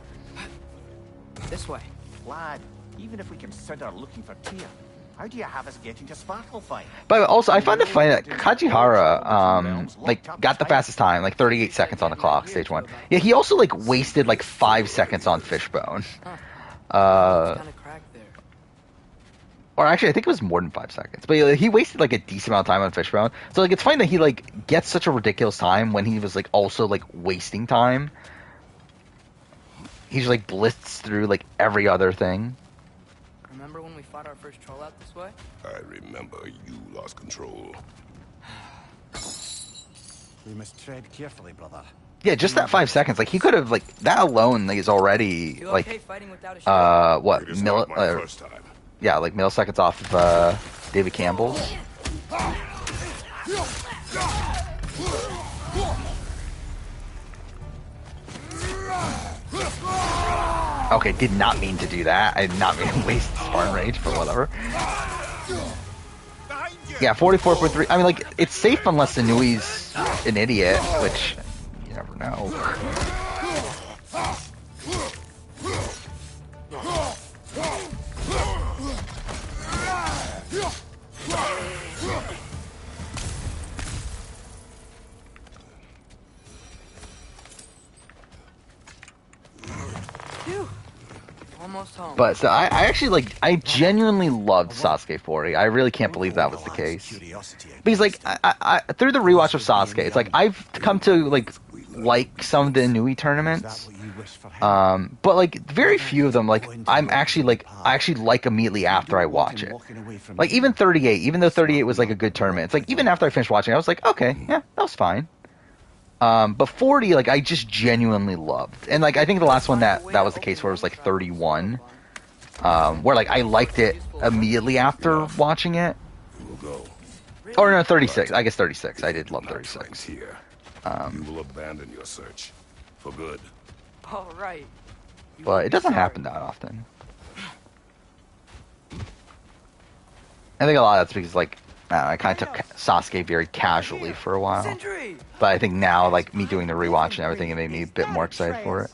This way. Lad, even if we consider looking for Tyr, how do you have us getting to Svartalfheim? But also, I find it funny that Kajihara, like, got the fastest time, like 38 seconds on the clock, stage 1. Yeah, he also, like, wasted, like, 5 seconds on Fishbone. Kind of cracked there. Or actually, I think it was more than 5 seconds. But yeah, he wasted, like, a decent amount of time on Fishbone. So, like, it's funny that he, like, gets such a ridiculous time when he was, like, also, like, wasting time. He's, like, blitzed through, like, every other thing. Remember when we fought our first troll out this way? I remember you lost control. We must tread carefully, brother. Yeah, just that 5 seconds. Like, he could have, like, that alone, like, is already, You like, okay fighting without a shield? what, It is not my first time. yeah, like milliseconds off of David Campbell's. Okay, did not mean to do that. I did not mean to waste Spartan Rage for whatever. Yeah, 44.3. I mean, like, it's safe unless Inui's an idiot, which you never know. Phew. Almost home. But so I actually like I genuinely loved Sasuke 40. I really can't believe that was the case. Because like I through the rewatch of Sasuke, it's like I've come to like like some of the Inui tournaments. But like very few of them, like I actually like immediately after I watch it. Like even 38, even though 38 was like a good tournament, it's like even after I finished watching it, I was like, okay, yeah, that was fine. But 40, like I just genuinely loved, and like I think the last one that was the case for was like 31, where like I liked it immediately after watching it. Or no, 36. I guess 36. I did love 36. Here. You will abandon your search for good. All right. But it doesn't happen that often. I think a lot of that's because like I kind of took Sasuke very casually for a while. But I think now, like me doing the rewatch and everything, it made me a bit more excited for it.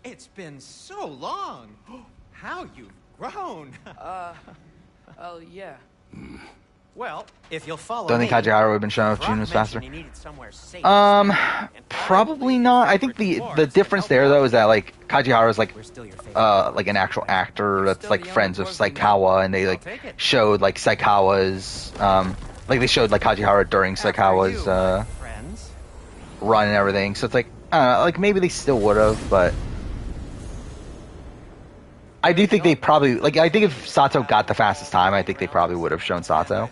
It's been so long. How you've grown. Oh yeah. Well, if you'll follow Don't think me, Kajiharu would have been shown if June was faster. he needed somewhere safe. Probably not. I think the difference there though is that like Kajiharu is like an actual actor that's like friends with Saikawa, and they like showed like Saikawa's like they showed like Kajiharu during Saikawa's run and everything. So it's like like maybe they still would have, but I do think they probably like. I think if Sato got the fastest time, I think they probably would have shown Sato.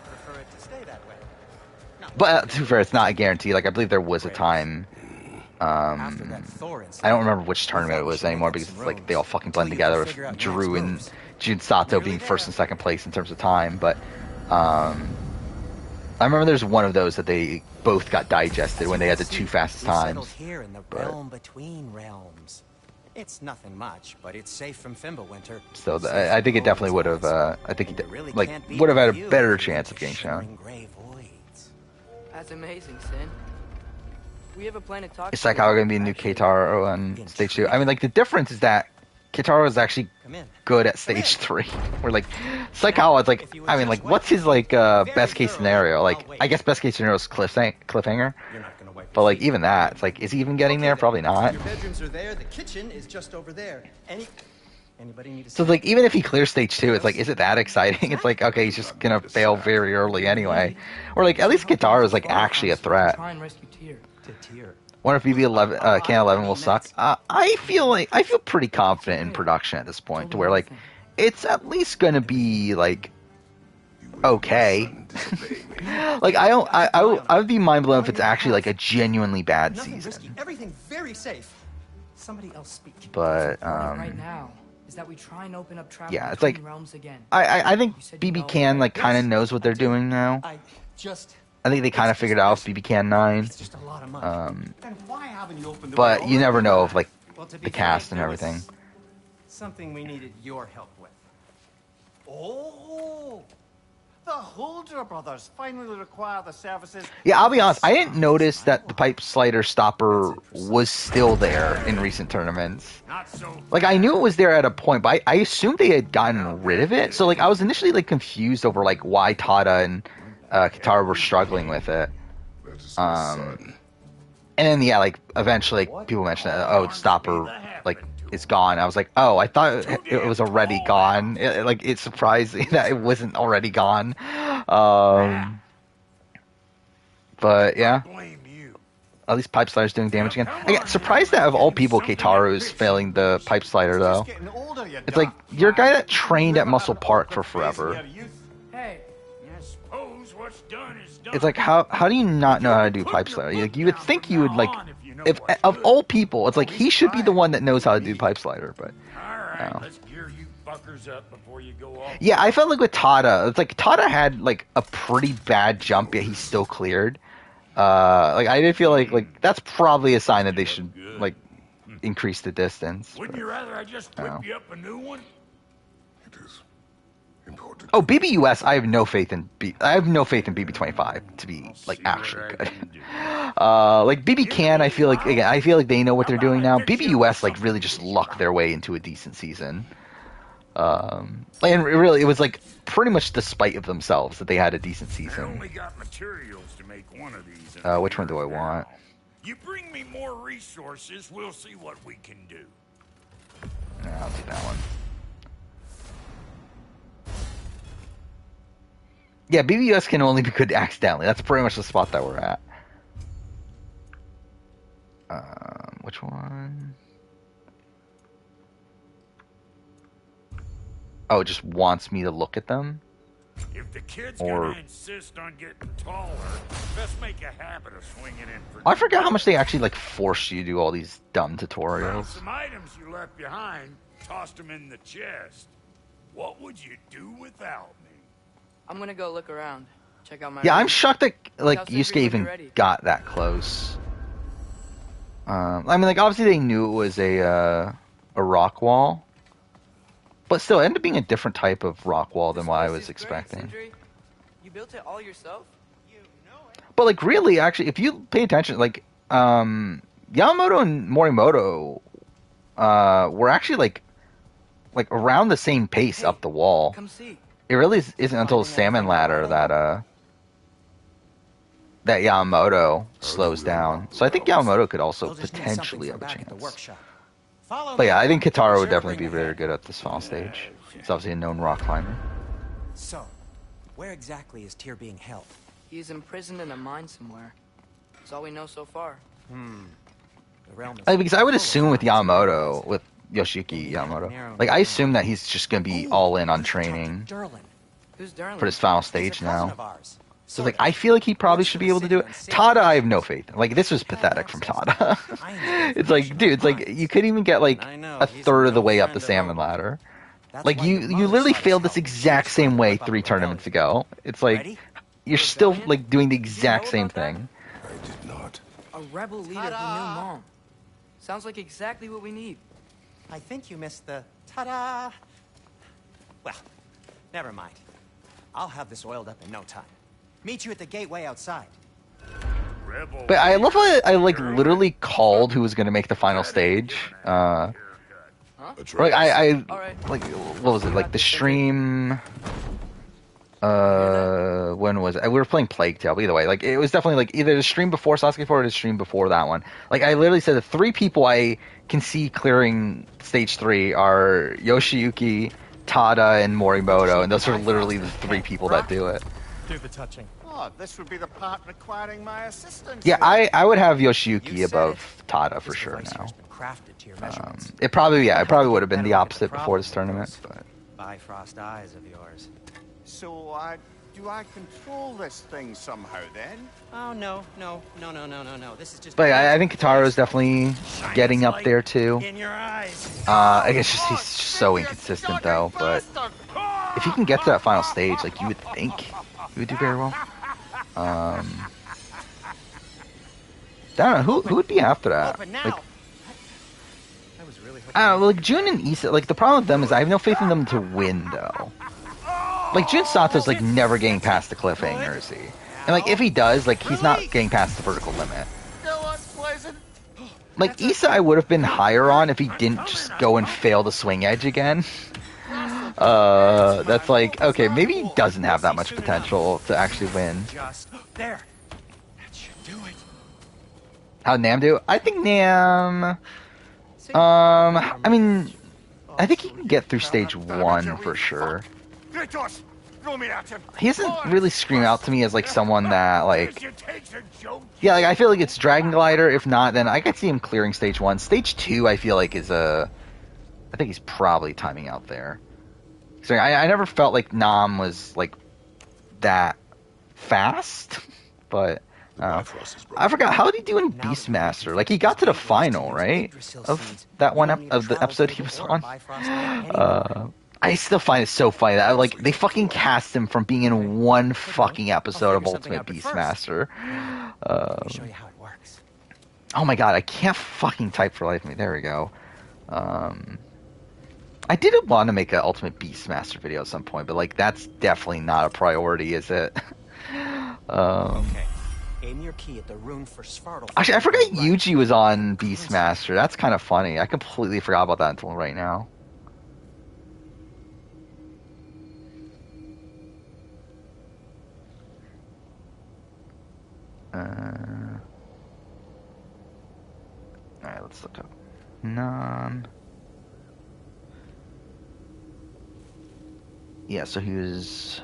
But to be fair, it's not a guarantee. Like I believe there was a time. I don't remember which tournament it was anymore because like they all fucking blend together with Drew and Jun Sato being first and second place in terms of time. But I remember there's one of those that they both got digested when they had the two fastest times. Here in the realm between realms. It's nothing much, but it's safe from Fimbulwinter. So I think it definitely would have. I think he like would have had a better chance of getting shown. That's amazing, Sin. We have a plan to talk. Is Saikawa gonna be a new Keitaro on stage 2? I mean, like the difference is that Keitaro is actually good at stage 3. Where like Saikawa is like, I mean, like what's his like best case scenario? Like I guess best case scenario is cliffhanger. But like even that, it's like, is he even getting there? Probably not. Your bedrooms are there. The kitchen is just over there. Anybody need So it's like even if he clears stage 2, it's like, is it that exciting? It's like, okay, he's just gonna fail very early anyway. Or like at least Kitaro is like actually a threat. Wonder if BB11, Can 11 will suck. I feel pretty confident in production at this point, to where like it's at least gonna be like okay. Like I would be mind blown if it's actually like a genuinely bad season. Everything very safe. Somebody else speak. But right now is that we try and open up travel yeah, it's like realms again. I think BB Can like kind of knows what they're doing now. I think they kind of figured out BB Can 9. But you never know of like the cast and everything. Something we needed your help with. Oh. The Holder brothers finally require the services. Yeah, I'll be honest. I didn't notice that the pipe slider stopper was still there in recent tournaments. Like, I knew it was there at a point, but I assumed they had gotten rid of it. So, like, I was initially, like, confused over, like, why Tada and Kitara were struggling with it. And then, yeah, like, eventually, like, people mentioned that, oh, the stopper, like, it's gone. I was like, oh, I thought it was already gone. It surprised me that it wasn't already gone. But yeah, at least pipe slider's doing damage again. I get surprised that of all people, Keitaro is failing the pipe slider though. It's like you're a guy that trained at Muscle Park for forever. Hey, It's like how do you not know how to do pipe slider? Like you would think you would like. If of all people, it's like he should be the one that knows how to do pipe slider, but Let's gear you fuckers up before you go off. yeah, I felt like with Tada, it's like Tada had like a pretty bad jump, yet he still cleared. Like I did feel like that's probably a sign that they should like increase the distance. Wouldn't you rather I just whip you up a new one? It is important. Oh, BBUS, I have no faith in BB25 to be like actually good. Like BB Can, I feel like they know what they're doing now. BBUS like really just lucked their way into a decent season. And really, it was like pretty much despite of themselves that they had a decent I season. only got materials to make one of these. Which one do I want? You bring me more resources, we'll see what we can do. Yeah, I'll do that one. Yeah, BBUS can only be good accidentally. That's pretty much the spot that we're at. which one? Oh, it just wants me to look at them? If the kid's Or- gonna insist on getting taller, best make a habit of swinging in for... I forgot how much they actually, like, force you to do all these dumb Found tutorials. some items you left behind, tossed them in the chest. What would you do without me? I'm gonna go look around. Check out my Yeah, I'm room. shocked that, like, Tell Sindri Yusuke when even you're ready. got that close. I mean, like, obviously they knew it was a rock wall. But still, it ended up being a different type of rock wall than This what I place was is great, expecting. Sindri. You built it all yourself? But, like, really, actually, if you pay attention, like, Yamamoto and Morimoto were actually, like around the same pace Hey, up the wall. Come see. It really isn't until the salmon ladder that Yamamoto slows down. So I think Yamamoto could also We'll just need potentially something have from a back at the chance. workshop. Follow But me. yeah, I think Katara Sure would to definitely bring be the very head. good at this final stage. He's obviously a known rock climber. So, where exactly is Tyr being held? He's imprisoned in a mine somewhere. That's all we know so far. The realm is Because I would full of assume with signs and Yamamoto, with Yoshiki Yamamoto, like I assume that he's just gonna be all in on we should talk to training Derlin. Who's Darling? for this final He's a stage cousin now. of ours. So like I feel like he probably should be able to do it. Tada, I have no faith. Like this was pathetic from Tada. It's like, dude, it's like you couldn't even get like a third of the way up the salmon ladder. Like you literally failed this exact same way 3 tournaments ago. It's like you're still like doing the exact same thing. I did not. A rebel leader who knew Mom. Sounds like exactly what we need. I think you missed the ta-da. Well, never mind. I'll have this oiled up in no time. Meet you at the gateway outside. Rebel But I love how I like leader. literally called who was gonna make the final stage. Like I All right. like what was it like the stream? When was it? We were playing Plague Tale. But either way, like it was definitely like either the stream before Sasuke 4 or the stream before that one. Like I literally said the 3 people I can see clearing stage 3 are Yoshiyuki, Tada, and Morimoto, and those are literally the 3 people that do it. Do the touching. Oh, this would be the part requiring my assistance. Yeah, I would have Yoshiyuki You said above Tada for This sure device now. here's been crafted to your measurements. It probably would have been the opposite before this tournament, but Bifrost eyes of yours. So, do I control this thing somehow then? Oh no. This is just. but yeah, I think Katara is definitely getting up there too. in your eyes. I guess just he's so inconsistent though, but if he can get to that final stage, like you would think he would do very well. I don't know who would be after that. Open now. Like, I was really hoping. I don't know, like Jun and Issa. Like the problem with them is I have no faith in them to win though. Like Jun Sato's like never getting past the cliffhanger, is he? And like if he does, like he's not getting past the vertical limit. Like Issa, I would have been higher on if he didn't just go and fail the swing edge again. That's like okay, maybe he doesn't have that much potential to actually win. Just there. That should do it. How'd Nam do? I think Nam. I mean, I think he can get through stage 1 for sure. Kratos, throw me at him. He doesn't really scream out to me as like someone that like. You take a joke. Yeah, like I feel like it's Dragon Glider. If not, then I could see him clearing stage 1. Stage 2, I feel like is a. I think he's probably timing out there. So I never felt like Nam was like that fast, but I forgot how did he do in Beastmaster. Like he got to the final, right? Of that one of the episode he was on. I still find it so funny that like they fucking cast him from being in one fucking episode of Ultimate Beastmaster. Show you how it works. Oh my god, I can't fucking type for life of me. There we go. I did want to make an Ultimate Beastmaster video at some point, but like that's definitely not a priority, is it? Okay. Aim your key at the rune for Svartalfheim. Actually, I forgot Yuji was on Beastmaster. That's kind of funny. I completely forgot about that until right now. Alright, let's look up. None. Yeah, so he was.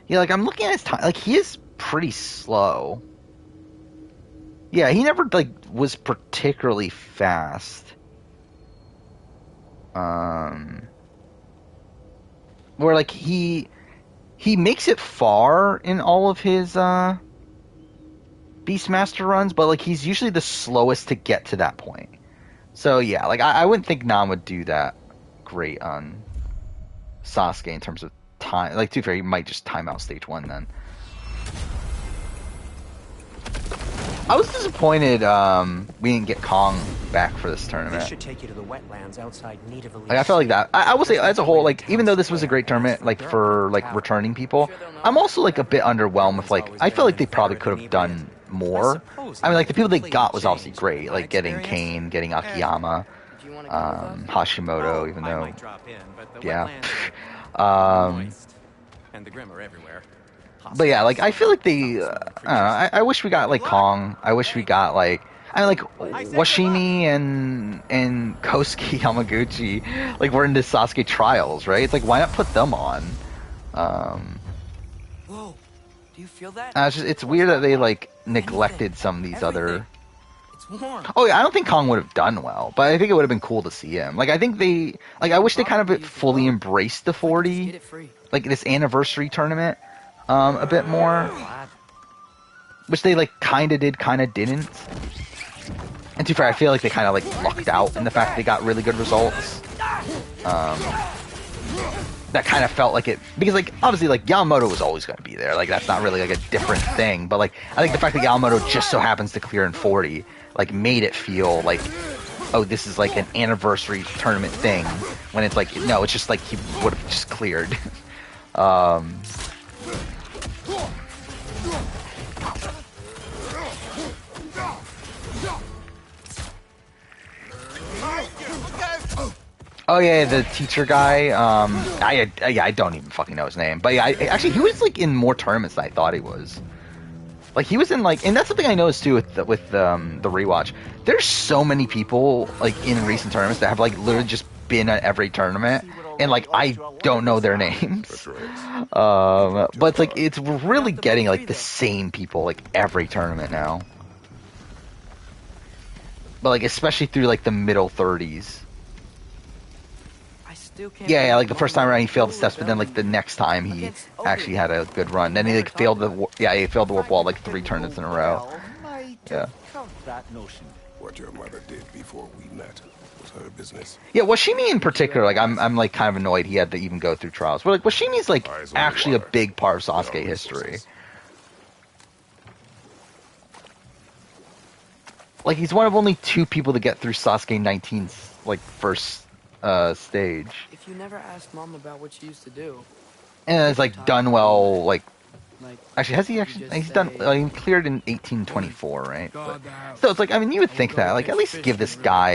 Yeah, like I'm looking at his time. Like he is pretty slow. Yeah, he never like was particularly fast. Where like he makes it far in all of his Beastmaster runs, but like he's usually the slowest to get to that point. So yeah, like I wouldn't think Nam would do that great on Sasuke in terms of time. Like to be fair, he might just time out stage 1 then. I was disappointed we didn't get Kong back for this tournament. This should take you to the wetlands outside Nidavellir. Like I felt like that. I will say as a whole, like even though this was a great tournament, like for like returning people, I'm also like a bit underwhelmed with like I feel like they probably could have done more. I mean, like the people they got was obviously great, like getting Kane, getting Akiyama, Hashimoto, even though, yeah. And the Grim are everywhere. But yeah, like I feel like they. I wish we got like Kong. I wish we got like. I mean, like Washimi and Kosuke Yamaguchi, like were in the Sasuke trials, right? It's like why not put them on? Whoa, do you feel that? It's weird that they like neglected some of these other. It's warm. Oh yeah, I don't think Kong would have done well, but I think it would have been cool to see him. Like I think they, like I wish they kind of fully embraced the 40, like this anniversary tournament, a bit more, which they like kind of did, kind of didn't. And to be fair, I feel like they kind of like lucked out in the fact they got really good results. That kind of felt like it, because like obviously like Yamamoto was always going to be there. Like that's not really like a different thing. But like I think the fact that Yamamoto just so happens to clear in 40, like made it feel like, oh, this is like an anniversary tournament thing. When it's like no, it's just like he would have just cleared. Oh yeah, the teacher guy. I don't even fucking know his name, but yeah, actually he was like in more tournaments than I thought he was. Like he was in like, and that's something I noticed too with the rewatch. There's so mmany people like in recent tournaments that have like literally just been at every tournament, and like I don't know their names. But it's like it's really getting like the same people like every tournament now. But like especially through like the middle 30s. Yeah, like the first time around he failed the steps, but then like the next time he actually had a good run. Then he like failed the warp wall like 3 tournaments in a row. Yeah. What your mother did before we met was her business. Yeah, Washimi in particular, like I'm like kind of annoyed he had to even go through trials. But like Washimi's like actually a big part of Sasuke history. Like he's one of only 2 people to get through Sasuke 19's like first stage. If you never asked Mom about what she used to do. And it's like done well, like actually has he actually he's done he cleared in 1824, right? But, so it's like I mean you would think that like at least give this guy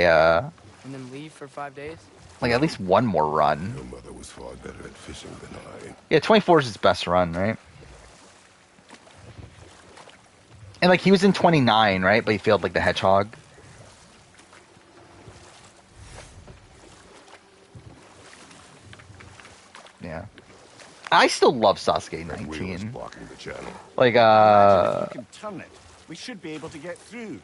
and then leave for 5 days? Like at least one more run. Your mother was far better at fishing than I. Yeah, 24 is his best run, right? And like he was in 29, right? But he failed like the hedgehog. Yeah. I still love Sasuke 19. Like you can turn it. We should be able to get through.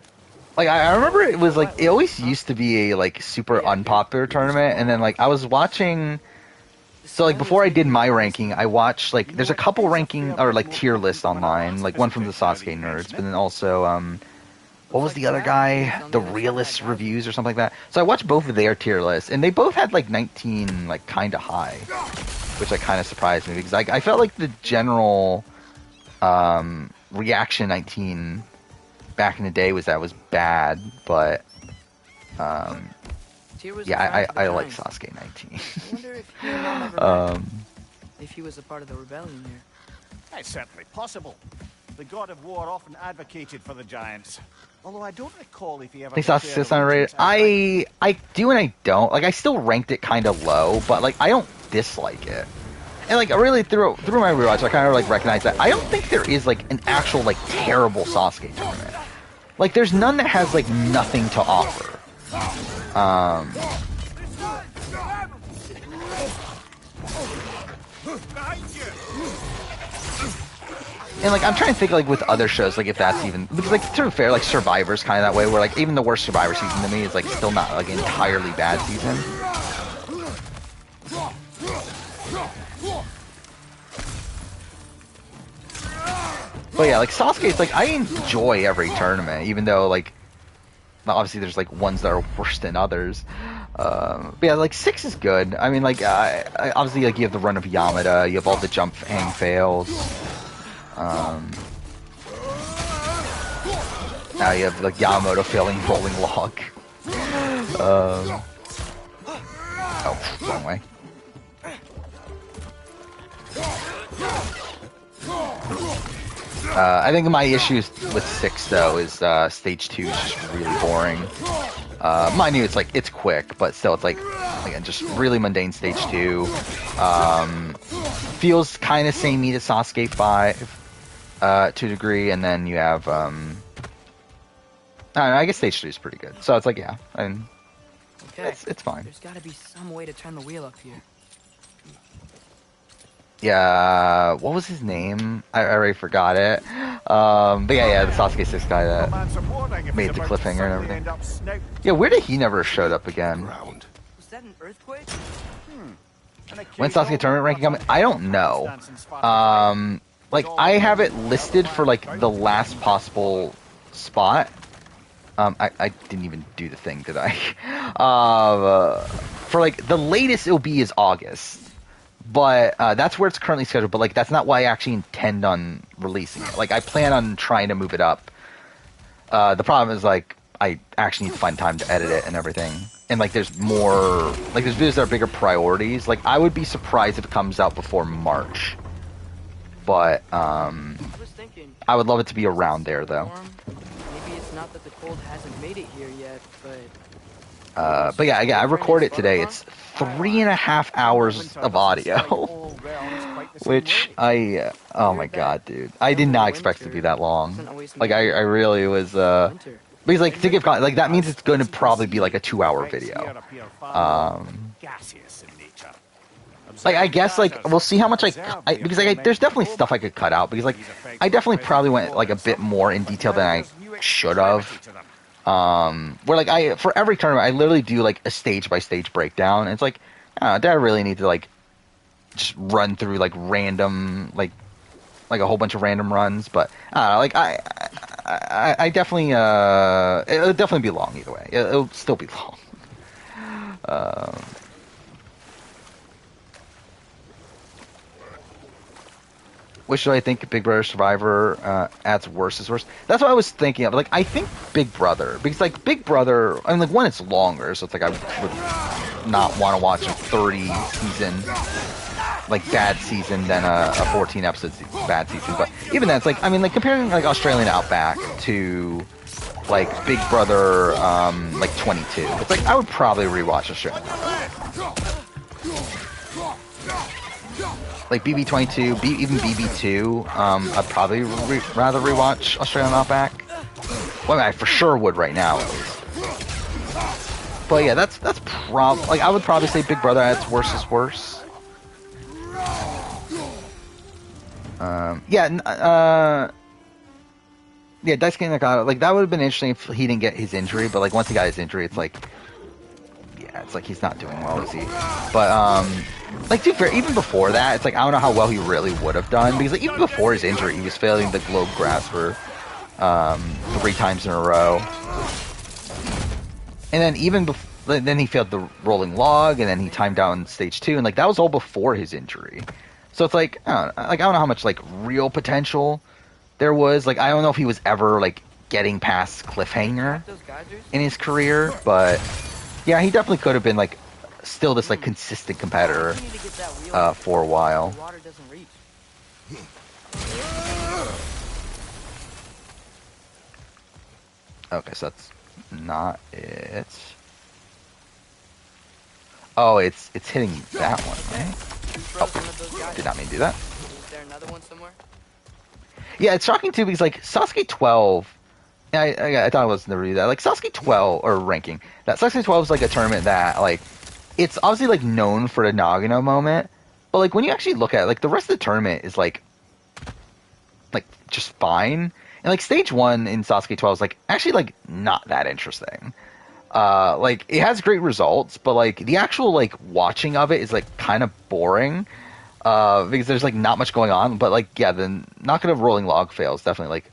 Like I remember it was like it always used to be a like super unpopular tournament, and then like I was watching. So like before I did my ranking, I watched like there's a couple ranking or like tier lists online, like one from the Sasuke nerds, but then also what was the other guy? The Realist Reviews or something like that. So I watched both of their tier lists, and they both had like 19 like kind of high, which like kind of surprised me because I felt like the general reaction 19 back in the day was bad, but yeah, I like Sasuke 19. I wonder if he ever if he was a part of the rebellion here. It's certainly possible. The god of war often advocated for the giants. Although I don't recall if he ever... I think Sasuke's underrated. I do and I don't. Like I still ranked it kind of low, but like I don't dislike it. And like I really through my rewatch, I kind of like recognize that I don't think there is like an actual like terrible Sasuke tournament. Like there's none that has like nothing to offer. And like I'm trying to think like with other shows like if that's even because like to be fair like Survivor's kind of that way where like even the worst Survivor season to me is like still not like an entirely bad season. But yeah, like Sasuke's like I enjoy every tournament even though like obviously there's like ones that are worse than others. But yeah, like 6 is good. I mean like obviously like you have the run of Yamada, you have all the jump hang fails. Now you have like Yamamoto failing rolling log. Oh, wrong way. I think my issues with 6 though is stage 2 is just really boring. Mind you, it's like it's quick, but still it's like again just really mundane stage 2. Feels kind of samey to Sasuke 5. To a degree, and then you have, I don't know, I guess stage 3 is pretty good. So it's like, yeah, and okay. It's fine. There's gotta be some way to turn the wheel up here. Yeah, what was his name? I already forgot it. But yeah, the Sasuke 6 guy that made the cliffhanger and everything. Yeah, where did he never showed up again? Was that an earthquake? When Sasuke tournament ranking coming? I don't know. Like, I have it listed for, like, the last possible spot. I didn't even do the thing, did I? For, like, the latest it'll be is August. But that's where it's currently scheduled. But, like, that's not why I actually intend on releasing it. Like, I plan on trying to move it up. The problem is, like, I actually need to find time to edit it and everything. And, like, there's more... Like, there's videos that are bigger priorities. Like, I would be surprised if it comes out before March. But I would love it to be around there, though. Maybe it's not that the cold hasn't made it here yet, but yeah, I recorded it today. It's 3.5 hours of audio, which oh my god, dude, I did not expect it to be that long. Like I really was because like to give like that means it's going to probably be like a 2-hour video. Like, I guess, like, we'll see how much because, like, there's definitely stuff I could cut out, because, like, I definitely probably went, like, a bit more in detail than I should have. Where, like, for every tournament, I literally do, like, a stage-by-stage breakdown, and it's like, do I really need to, like, just run through, like, random, like a whole bunch of random runs, but, like, I definitely, it'll definitely be long either way. It'll still be long. Which do I think Big Brother Survivor adds worse is worse? That's what I was thinking of. Like, I think Big Brother, because like Big Brother, I mean, like one, it's longer, so it's like I would not want to watch a 30 season, like bad season than a 14 episode bad season. But even then, it's like I mean, like comparing like Australian Outback to like Big Brother, like 22. It's like I would probably rewatch Australian Outback. Like BB22, even BB2, I'd probably rather rewatch Australian Outback. Well, I for sure would right now, at least. But yeah, that's like I would probably say Big Brother at its worst is worse. Yeah, Daisuke Nakata, like that would have been interesting if he didn't get his injury, but like once he got his injury, it's like, yeah, it's like he's not doing well, is he? But like to be fair, even before that, it's like I don't know how well he really would have done, because like, even before his injury, he was failing the Globe Grasper 3 times in a row, and then then he failed the rolling log, and then he timed out in stage 2, and like that was all before his injury. So it's like I don't know how much like real potential there was. Like I don't know if he was ever like getting past cliffhanger in his career, but yeah, he definitely could have been like still this like consistent competitor for a while. Okay, so that's not it. Oh, it's hitting that one, right? Oh, did not mean to do that. Is there another one somewhere? Yeah, it's shocking too, because like Sasuke 12, I thought I was never do that. Like Sasuke 12 or ranking, that Sasuke 12 is like a tournament that like it's obviously like known for the Nagano moment, but like when you actually look at it, like the rest of the tournament is like like just fine. And like stage 1 in Sasuke 12 is like actually like not that interesting. Like it has great results, but like the actual like watching of it is like kind of boring. Because there's like not much going on. But like yeah, the knocking of rolling log fails definitely like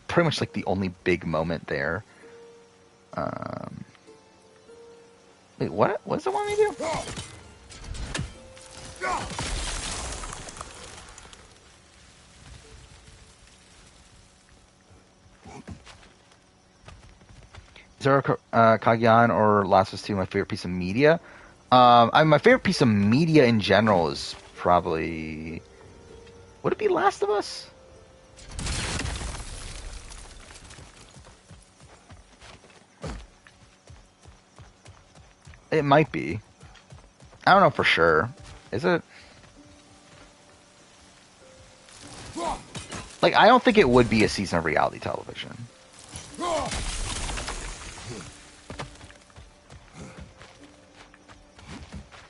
pretty much like the only big moment there. Wait, what does it want me to do? Zero Kagiyan or Last of Us 2 my favorite piece of media? My favorite piece of media in general is probably... Would it be Last of Us? It might be. I don't know for sure. Is it? Like, I don't think it would be a season of reality television.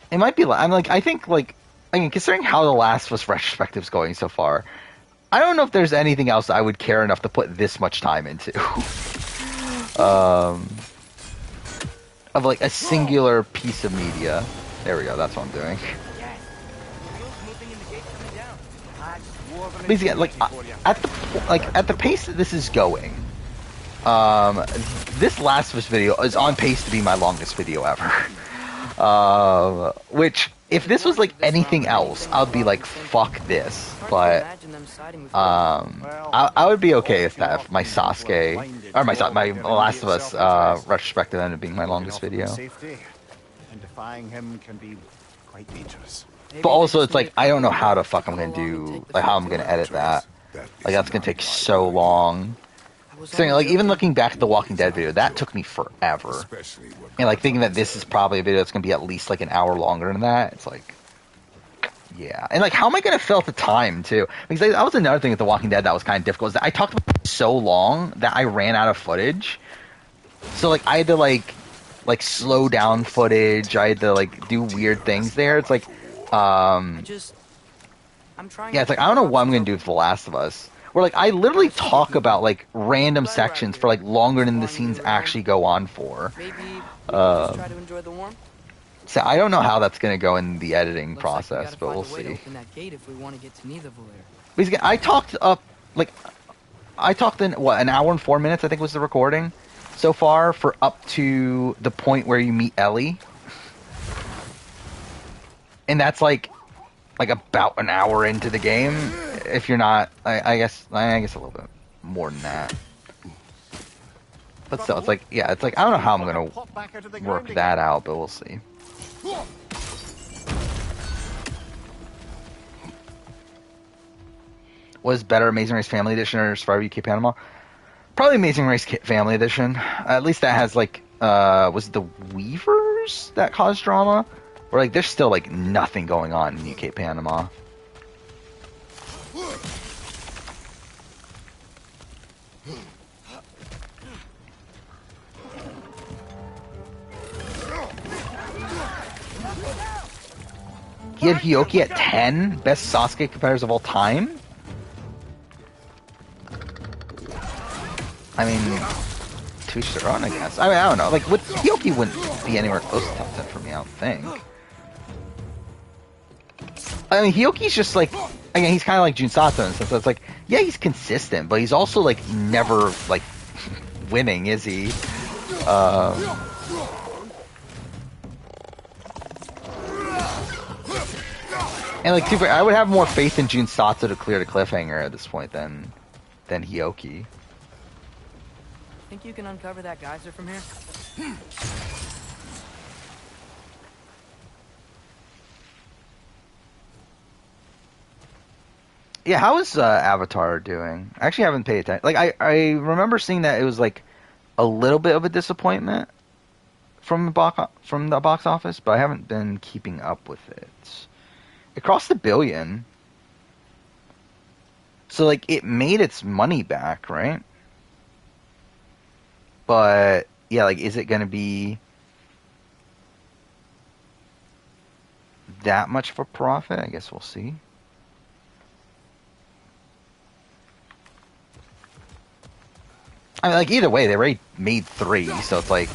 It might be. I'm like, I think like, I mean, considering how the Last of Us retrospective's going so far, I don't know if there's anything else I would care enough to put this much time into. Of like a singular piece of media. There we go. That's what I'm doing. Basically, like at the pace that this is going, this Last of Us video is on pace to be my longest video ever. Which, if this was like anything else, I'd be like, fuck this. But I would be okay with that if my Sasuke or my Last of Us retrospective ended up being my longest video. And defying him can be quite dangerous. But also, it's like I don't know how the fuck I'm gonna do, like how I'm gonna edit that. Like that's gonna take so long. So like even looking back at the Walking Dead video, that took me forever. And like thinking that this is probably a video that's gonna be at least like an hour longer than that, it's like, yeah. And like, how am I gonna fill out the time too? Because that was another thing with the Walking Dead that was kind of difficult. Is that I talked about it so long that I ran out of footage. So like I had to like slow down footage. I had to like do weird things there. It's like, yeah, it's like I don't know what I'm gonna do with The Last of Us. Where like I literally talk about like random sections for like longer than the scenes actually go on for. So I don't know how that's gonna go in the editing process, but we'll see. Basically, I talked in what, an hour and 4 minutes I think was the recording so far, for up to the point where you meet Ellie, and that's like about an hour into the game. If you're not, I guess a little bit more than that. But still, it's like, yeah, it's like I don't know how I'm gonna work that out, but we'll see. Was better, Amazing Race Family Edition or Survivor UK Panama? Probably Amazing Race Family Edition. At least that has like, was it the Weavers that caused drama? Or like, there's still like nothing going on in UK Panama. He had Hyoki at 10, best Sasuke competitors of all time? I mean, to each their own, I guess. I mean, I don't know. Like, Hyoki wouldn't be anywhere close to top 10 for me, I don't think. I mean, Hyoki's just like, again, he's kind of like Junsato in the sense that it's like, yeah, he's consistent, but he's also like never like winning, is he? And like, I would have more faith in Junsato to clear the cliffhanger at this point than Hyoki. Think you can uncover that geyser from here? Yeah, how is Avatar doing? I actually haven't paid attention. Like, I remember seeing that it was like a little bit of a disappointment from the box office, but I haven't been keeping up with it. It crossed $1 billion, so like it made its money back, right? But yeah, like, is it going to be that much of a profit? I guess we'll see. I mean, like, either way, they already made 3, so it's like,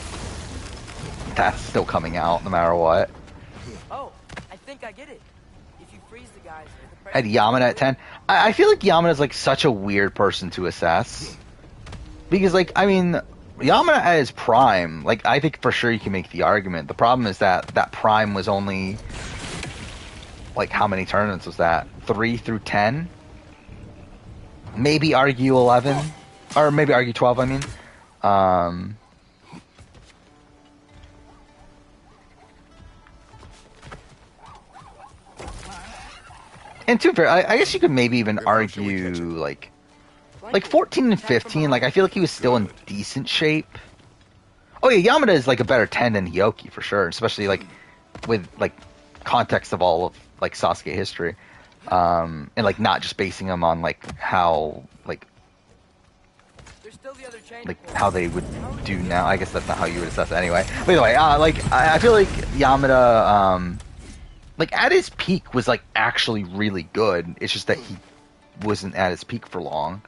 that's still coming out no matter what. Oh, I think I get it. If you freeze the guys... Had Yamada at 10. I feel like Yamada's, like, such a weird person to assess. Because, like, I mean, Yamada at his prime, like, I think for sure you can make the argument. The problem is that that prime was only, like, how many tournaments was that? 3 through 10? Maybe argue 11? Or maybe argue 12, I mean. And to be fair, I guess you could maybe even argue, like 14 and 15, like, I feel like he was still in decent shape. Oh yeah, Yamada is, like, a better 10 than Hyoki, for sure. Especially, like, with, like, context of all of, like, Sasuke history. And, like, not just basing him on, like, how, like, how they would do now. I guess that's not how you would assess it anyway. But either way, like, I feel like Yamada, like, at his peak was, like, actually really good. It's just that he wasn't at his peak for long.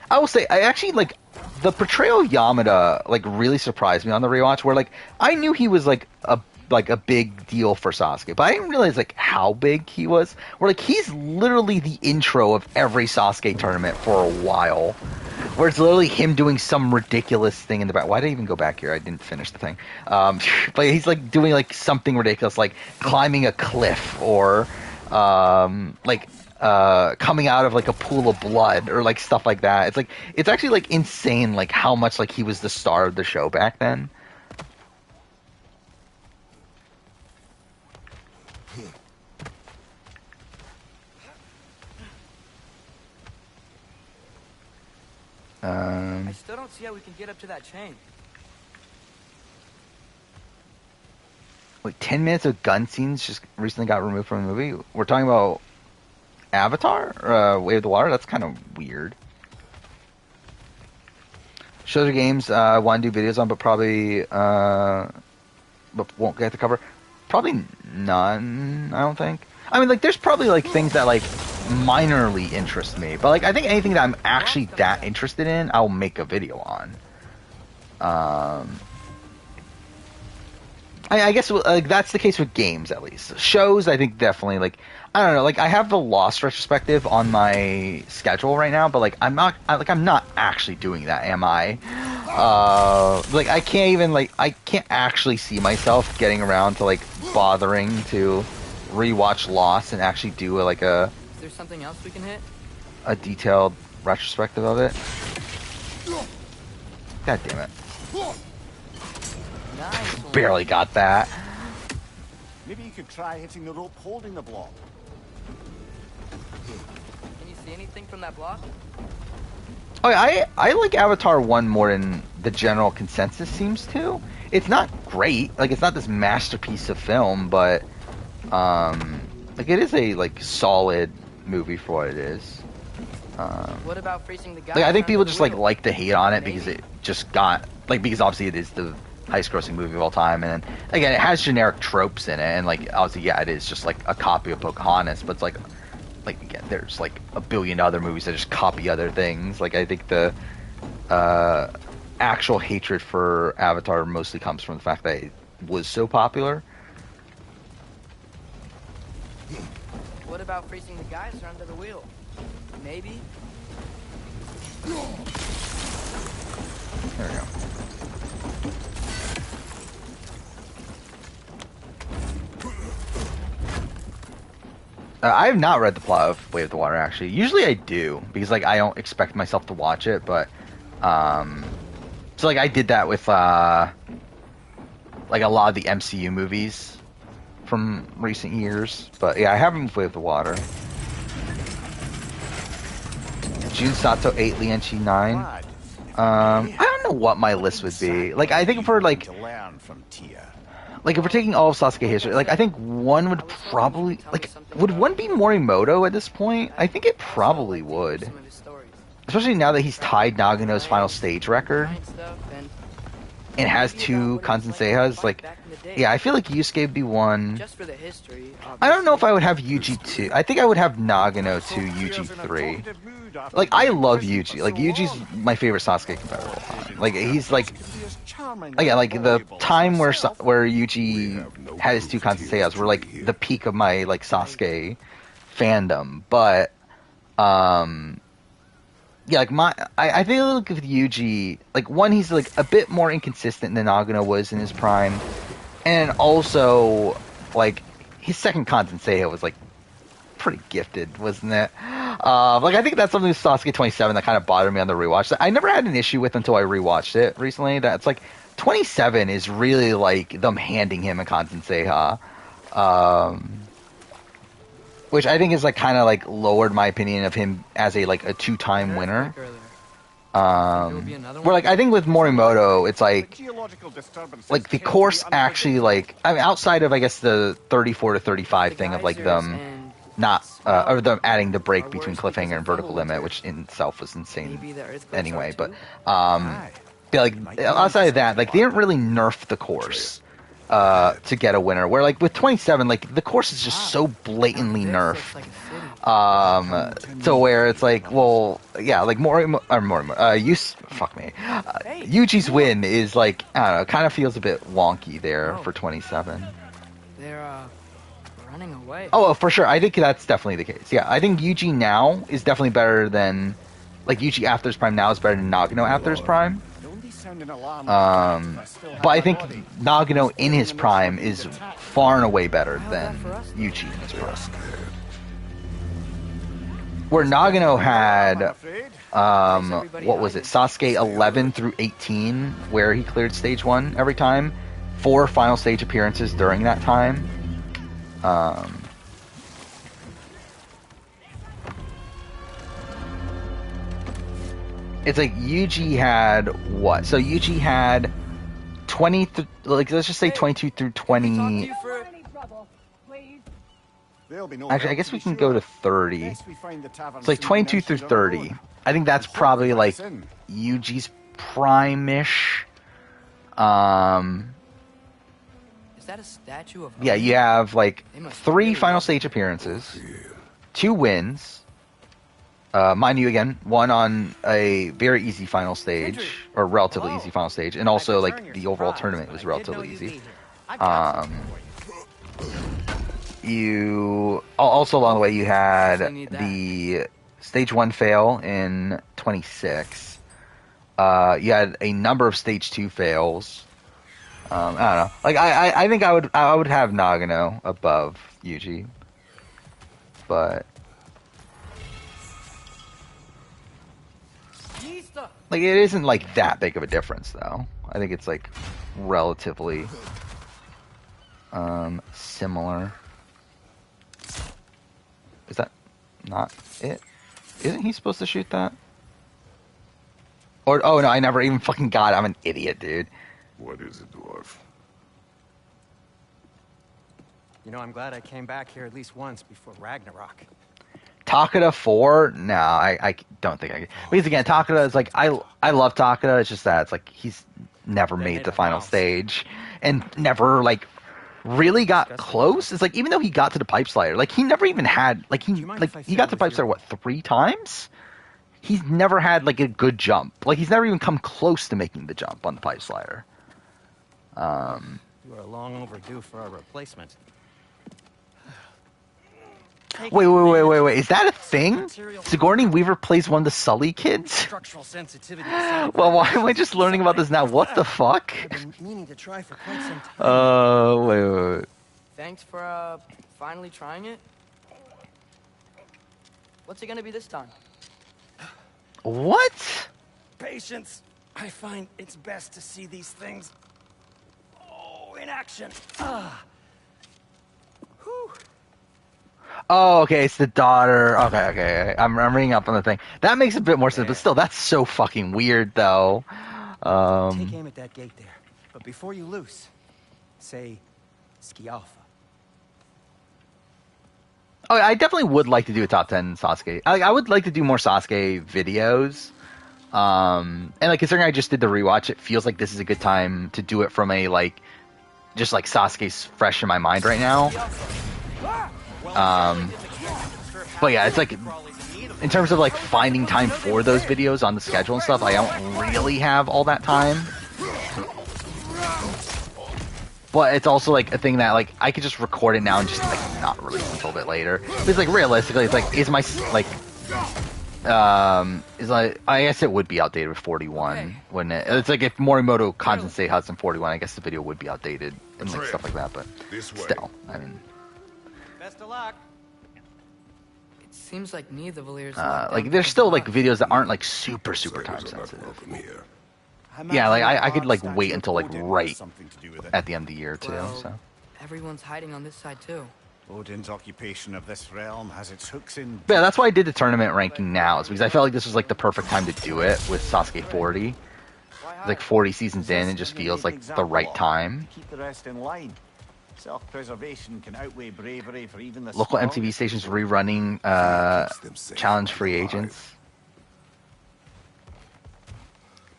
I will say, I actually, like, the portrayal of Yamada, like, really surprised me on the rewatch, where, like, I knew he was, like a big deal for Sasuke, but I didn't realize, like, how big he was. Where, like, he's literally the intro of every Sasuke tournament for a while. Where it's literally him doing some ridiculous thing in the back. Why did I even go back here? I didn't finish the thing. But he's, like, doing, like, something ridiculous, like climbing a cliff, or, like, coming out of, like, a pool of blood, or, like, stuff like that. It's, like, it's actually, like, insane, like, how much, like, he was the star of the show back then. I still don't see how we can get up to that chain. Wait, 10 minutes of gun scenes just recently got removed from the movie? We're talking about Avatar? Or, Way of the Water? That's kind of weird. Shows or games want to do videos on, but probably but won't get the cover. Probably none, I don't think. I mean, like, there's probably, like, things that, like, minorly interest me. But, like, I think anything that I'm actually that interested in, I'll make a video on. I guess, like, that's the case with games, at least. Shows, I think, definitely, like, I don't know, like, I have the Lost retrospective on my schedule right now, but, like, I'm not actually doing that, am I? Like, I can't even, like, I can't actually see myself getting around to, like, bothering to rewatch Lost and actually do, like, Is there something else we can hit? a detailed retrospective of it. God damn it. Nice. Barely got that. Maybe you could try hitting the rope holding the block. Can you see anything from that block? Oh, yeah, I like Avatar 1 more than the general consensus seems to. It's not great. Like, it's not this masterpiece of film, but like, it is a, like, solid movie for what it is. What about freezing the guy? Like, I think people just, like to hate on it because it just got, like, because obviously it is the highest grossing movie of all time, and then, again, it has generic tropes in it, and, like, obviously, yeah, it is just, like, a copy of Pocahontas, but it's, like, again, there's, like, a billion other movies that just copy other things. Like, I think the actual hatred for Avatar mostly comes from the fact that it was so popular. What about freezing the guys who are under the wheel? Maybe? There we go. I have not read the plot of Way of the Water, actually. Usually I do, because, like, I don't expect myself to watch it, but, so, like, I did that with, like, a lot of the MCU movies from recent years, but, yeah, I haven't with Way of the Water. Jun Sato 8, Lianchi 9. I don't know what my list would be. Like, I think for, like, if we're taking all of Sasuke history, like, I think one would probably, like, would one be Morimoto at this point? I think it probably would. Especially now that he's tied Nagano's final stage record. and has two Kansenseias, like, yeah, I feel like Yusuke would be one. Just for the history. I don't know if I would have Yuji 2. I think I would have Nagano 2, Yuji 3. Like, I love Yuji. Like, Yuji's my favorite Sasuke competitor of all time. Like, he's like, yeah, like the time where Yuji had his two Kansenseias were like the peak of my like Sasuke fandom. But, yeah, like I feel like with Yuji, like one, he's like a bit more inconsistent than Nagano was in his prime, and also like his second Kansenseiya was like pretty gifted, wasn't it? Like I think that's something with Sasuke 27 that kind of bothered me on the rewatch. I never had an issue with until I rewatched it recently. That's like 27 is really like them handing him a Kansenseiya, which I think is like kind of like lowered my opinion of him as a like a two-time winner. Where like I think with Morimoto, it's like the course actually like I mean outside of I guess the 34 to 35 thing of like them not or them adding the break between cliffhanger and vertical limit, which in itself was insane anyway. But yeah, like outside of that, like they didn't really nerf the course to get a winner. Where like with 27, like the course is just so blatantly nerfed. So where it's like, well, yeah, like Yuji's win is like I don't know, kind of feels a bit wonky there for 27. They're running away. Oh, for sure. I think that's definitely the case. Yeah, I think Yuji now is definitely better than like Yuji after his prime now is better than Nagano after his prime. But I think Nagano in his prime is far and away better than Yuji in his prime. Where Nagano had, what was it, Sasuke 11 through 18, where he cleared stage 1 every time, 4 final stage appearances during that time. It's like Yuji had what? So Yuji had 20, like let's just say 22 through 20. Actually, I guess we can go to 30. It's like 22 through 30. I think that's probably like Yuji's prime-ish. Is that a statue of? Yeah, you have like 3 final stage appearances, 2 wins. Mind you, again, 1 on a very easy final stage, or relatively easy final stage, and also like the overall tournament was relatively easy. You also along the way you had the stage 1 fail in 26. You had a number of stage 2 fails. I don't know. Like I think I would have Nagano above Yuji, but like it isn't like that big of a difference though. I think it's like relatively similar. Is that not it? Isn't he supposed to shoot that? Or oh no, I never even fucking got it. I'm an idiot, dude. What is it, dwarf? You know, I'm glad I came back here at least once before Ragnarok. Takeda 4? No, I don't think I can. Because again, Takeda is like, I love Takeda, it's just that it's like he's never made the final stage and never like really got close. It's like even though he got to the pipe slider, like he never even had like he got to pipe slider what 3 times? He's never had like a good jump. Like he's never even come close to making the jump on the pipe slider. You are long overdue for a replacement. Wait. Is that a thing? Sigourney Weaver plays one of the Sully kids? Well, why am I just learning about this now? What the fuck? I've been meaning to try for quite some time. Wait. Thanks for finally trying it. What's it gonna be this time? What? Patience. I find it's best to see these things in action. Whew. Oh, okay, it's the daughter. Okay. I'm reading up on the thing. That makes a bit more sense, but still, that's so fucking weird, though. Take aim at that gate there, but before you loose, say Ski Alpha. Oh, I definitely would like to do a top 10 Sasuke. I would like to do more Sasuke videos. And like considering I just did the rewatch, it feels like this is a good time to do it from a like just like Sasuke's fresh in my mind right now. But yeah, it's like in terms of like finding time for those videos on the schedule and stuff, I don't really have all that time. But it's also like a thing that like I could just record it now and just like not release until a bit later. But it's like realistically, it's like is my like is like I guess it would be outdated with 41 when it's like if Morimoto Consensei Hudson 41, I guess the video would be outdated and like stuff like that. But still, I mean, best of luck. It seems like neither Valier's like there's still like videos that aren't like super time sensitive. Yeah, like I could like wait until like right at the end of the year too. So everyone's hiding on this side too. Odin's occupation of this realm has its hooks in. But yeah, that's why I did the tournament ranking now, is because I felt like this was like the perfect time to do it with Sasuke 40. Like 40 seasons in, it just feels like the right time. Keep the rest in line. Self-preservation can outweigh bravery for even the local MTV stations rerunning challenge free agents.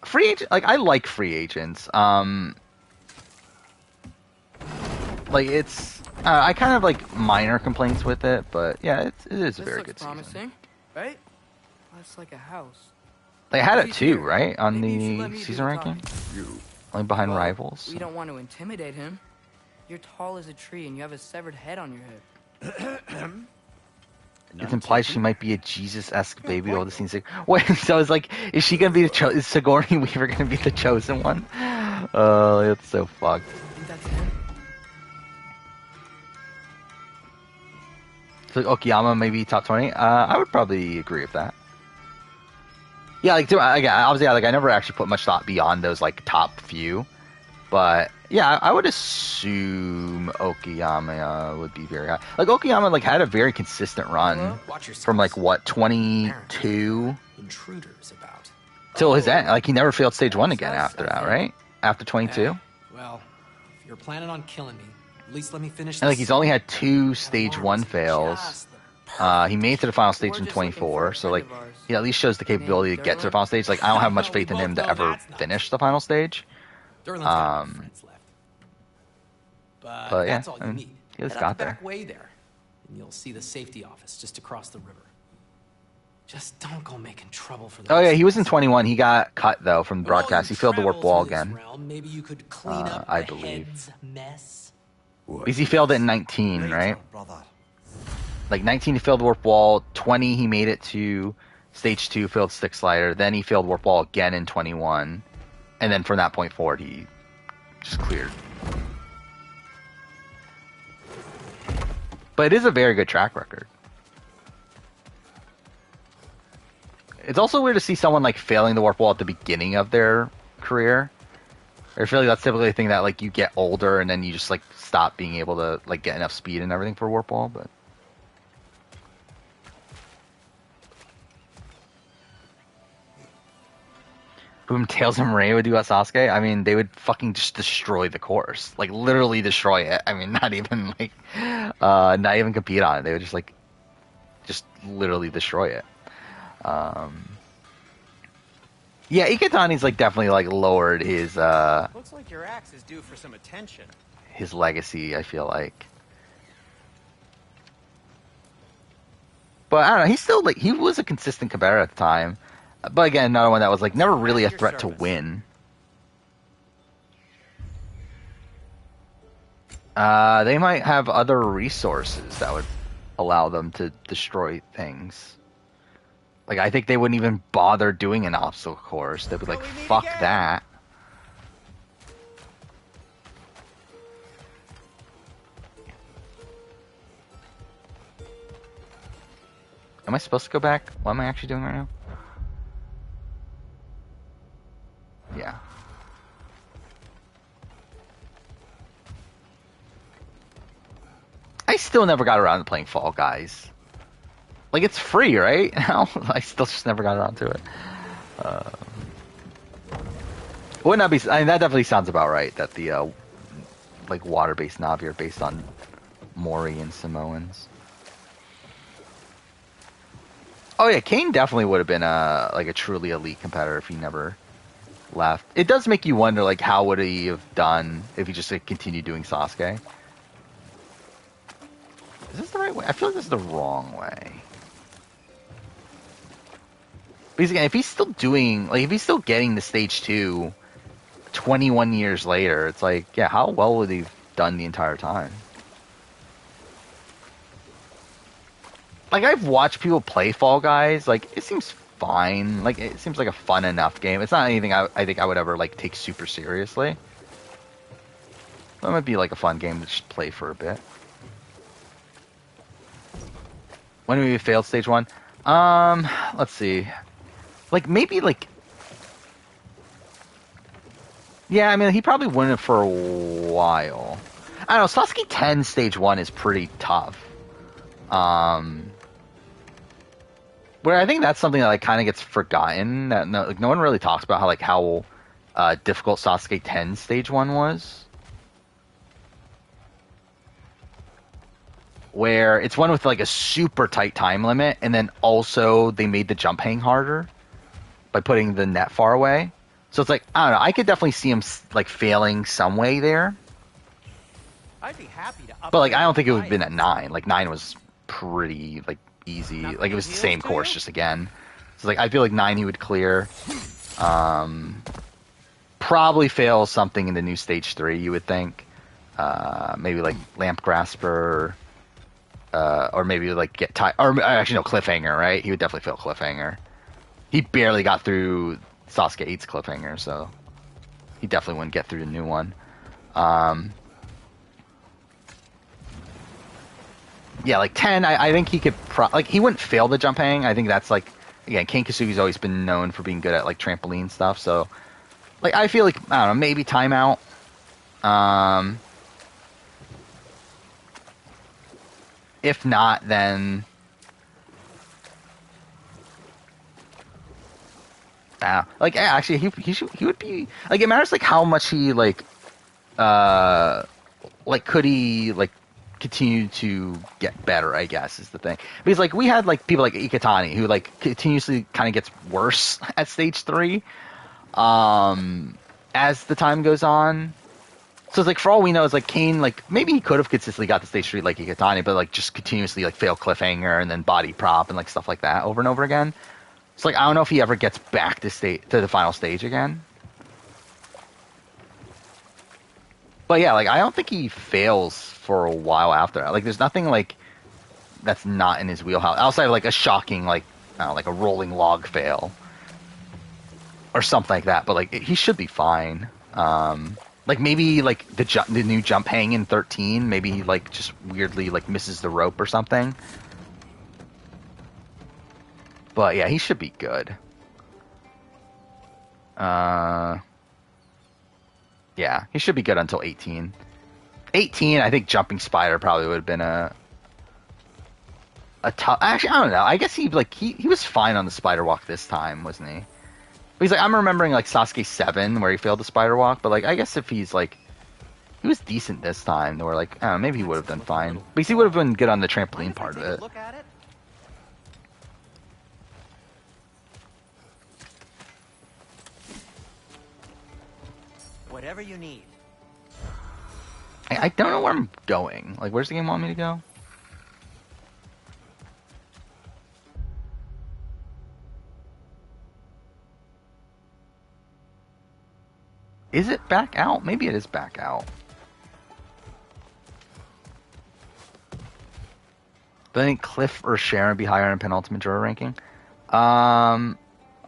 Free agent, like I like free agents. Like it's, I kind of like minor complaints with it, but yeah, it is a very good season. Right? That's like a house. They had it too, right, on the season ranking? Like behind rivals. We don't want to intimidate him. You're tall as a tree and you have a severed head on your head. It implies she might be a Jesus-esque baby. All the scenes like, wait, so it's like, is she gonna be the is Sigourney Weaver gonna be the chosen one? Oh, it's so fucked. So Okayama maybe top 20. I would probably agree with that. Yeah, like again, obviously, like I never actually put much thought beyond those like top few, but yeah, I would assume Okayama would be very high. Like Okayama like had a very consistent run from like what 22 intruders about till his end. Like he never failed stage 1 again after that, right? After 22. Well, if you're planning on killing me, at least let me finish. And like he's only had 2 stage 1 fails. He made it to the final stage in 24, so like he at least shows the capability to get to the final stage. Like I don't have much faith in him to ever finish the final stage. But yeah, that's all you need. He just Head got out the there. back way there, and you'll see the safety office just across the river. Just don't go making trouble for the. Oh yeah, he was in 21. He got cut though from the broadcast. He failed the warp wall again. Maybe you could clean up I the believe. head's mess. Because he failed it in 19, right? Like 19, he failed the warp wall. 20, he made it to stage 2, failed stick slider. Then he failed warp wall again in 21, and then from that point forward, he just cleared. But it is a very good track record. It's also weird to see someone like failing the warp wall at the beginning of their career. I feel like that's typically a thing that like you get older and then you just like stop being able to like get enough speed and everything for warp wall. But boom, Tails and Ray would do at Sasuke. I mean, they would fucking just destroy the course, like literally destroy it. I mean, not even like, not even compete on it. They would just like, just literally destroy it. Yeah, Iketani's like definitely like lowered his Looks like your axe is due for some attention. his legacy, I feel like. But I don't know, he's still like he was a consistent competitor at the time. But again, another one that was like never really a threat to win. They might have other resources that would allow them to destroy things. Like, I think they wouldn't even bother doing an obstacle course. They'd be like, fuck that. Am I supposed to go back? What am I actually doing right now? Yeah. I still never got around to playing Fall Guys. Like, it's free, right? Now I still just never got around to it. Wouldn't that be? I mean, that definitely sounds about right. That the like water-based Navi are based on Mori and Samoans. Oh yeah, Kane definitely would have been a truly elite competitor if he never left. It does make you wonder, like, how would he have done if he just continued doing Sasuke? Is this the right way? I feel like this is the wrong way. Because again, if he's still doing, like, if he's still getting the stage 2 21 years later, it's like, yeah, how well would he have done the entire time? Like, I've watched people play Fall Guys, like, it seems fine. Like, it seems like a fun enough game. It's not anything I think I would ever, like, take super seriously. That might be, like, a fun game to just play for a bit. When we failed stage 1? Let's see. Like, maybe, like... Yeah, I mean, he probably wouldn't have for a while. I don't know, Sasuke 10 stage 1 is pretty tough. Where I think that's something that, like, kind of gets forgotten. That no one really talks about how difficult Sasuke 10 stage 1 was. Where it's one with, like, a super tight time limit, and then also they made the jump hang harder by putting the net far away. So it's like, I don't know, I could definitely see him, like, failing some way there. I'd be happy to But, like, I don't think it would have been at 9. Like, 9 was pretty, like, easy. Like, it was the same course, just again. So, like, I feel like 9 he would clear. Probably fail something in the new stage 3, you would think. Maybe, like, Lamp Grasper, or maybe, like, get tied. Or, actually, no, Cliffhanger, right? He would definitely fail Cliffhanger. He barely got through Sasuke 8's Cliffhanger, so he definitely wouldn't get through the new one. Yeah, like 10, I think he could like, he wouldn't fail the jump hang. I think that's, like, again, Ken Kasugi's always been known for being good at, like, trampoline stuff, so, like, I feel like, I don't know, maybe timeout. If not, then like, actually, he would be, like, it matters, like, how much he, like, could he, like, continue to get better, I guess, is the thing. Because, like, we had, like, people like Ikatani who, like, continuously kind of gets worse at stage 3 as the time goes on. So it's like, for all we know, it's like Kane, like, maybe he could have consistently got to stage 3 like Ikatani, but, like, just continuously, like, fail Cliffhanger and then body prop and, like, stuff like that over and over again. So, like, I don't know if he ever gets back to the final stage again. But yeah, like, I don't think he fails for a while after that. Like, there's nothing, like, that's not in his wheelhouse outside of, like, a shocking, like, I don't know, like a rolling log fail or something like that. But, like, he should be fine. Like, maybe, like, the new jump hang in 13, maybe he, like, just weirdly, like, misses the rope or something. But yeah, he should be good. Yeah, he should be good until 18. 18, I think jumping spider probably would have been a tough. Actually, I don't know. I guess he was fine on the spider walk this time, wasn't he? But he's like, I'm remembering, like, Sasuke 7 where he failed the spider walk, but, like, I guess if he's, like, he was decent this time, where, like, I don't know, maybe he would have done fine. But he would have been good on the trampoline part of it. Whatever you need. I don't know where I'm going. Like, where's the game want me to go? Is it back out? Maybe it is back out. But I think Cliff or Sharon be higher in penultimate juror ranking. I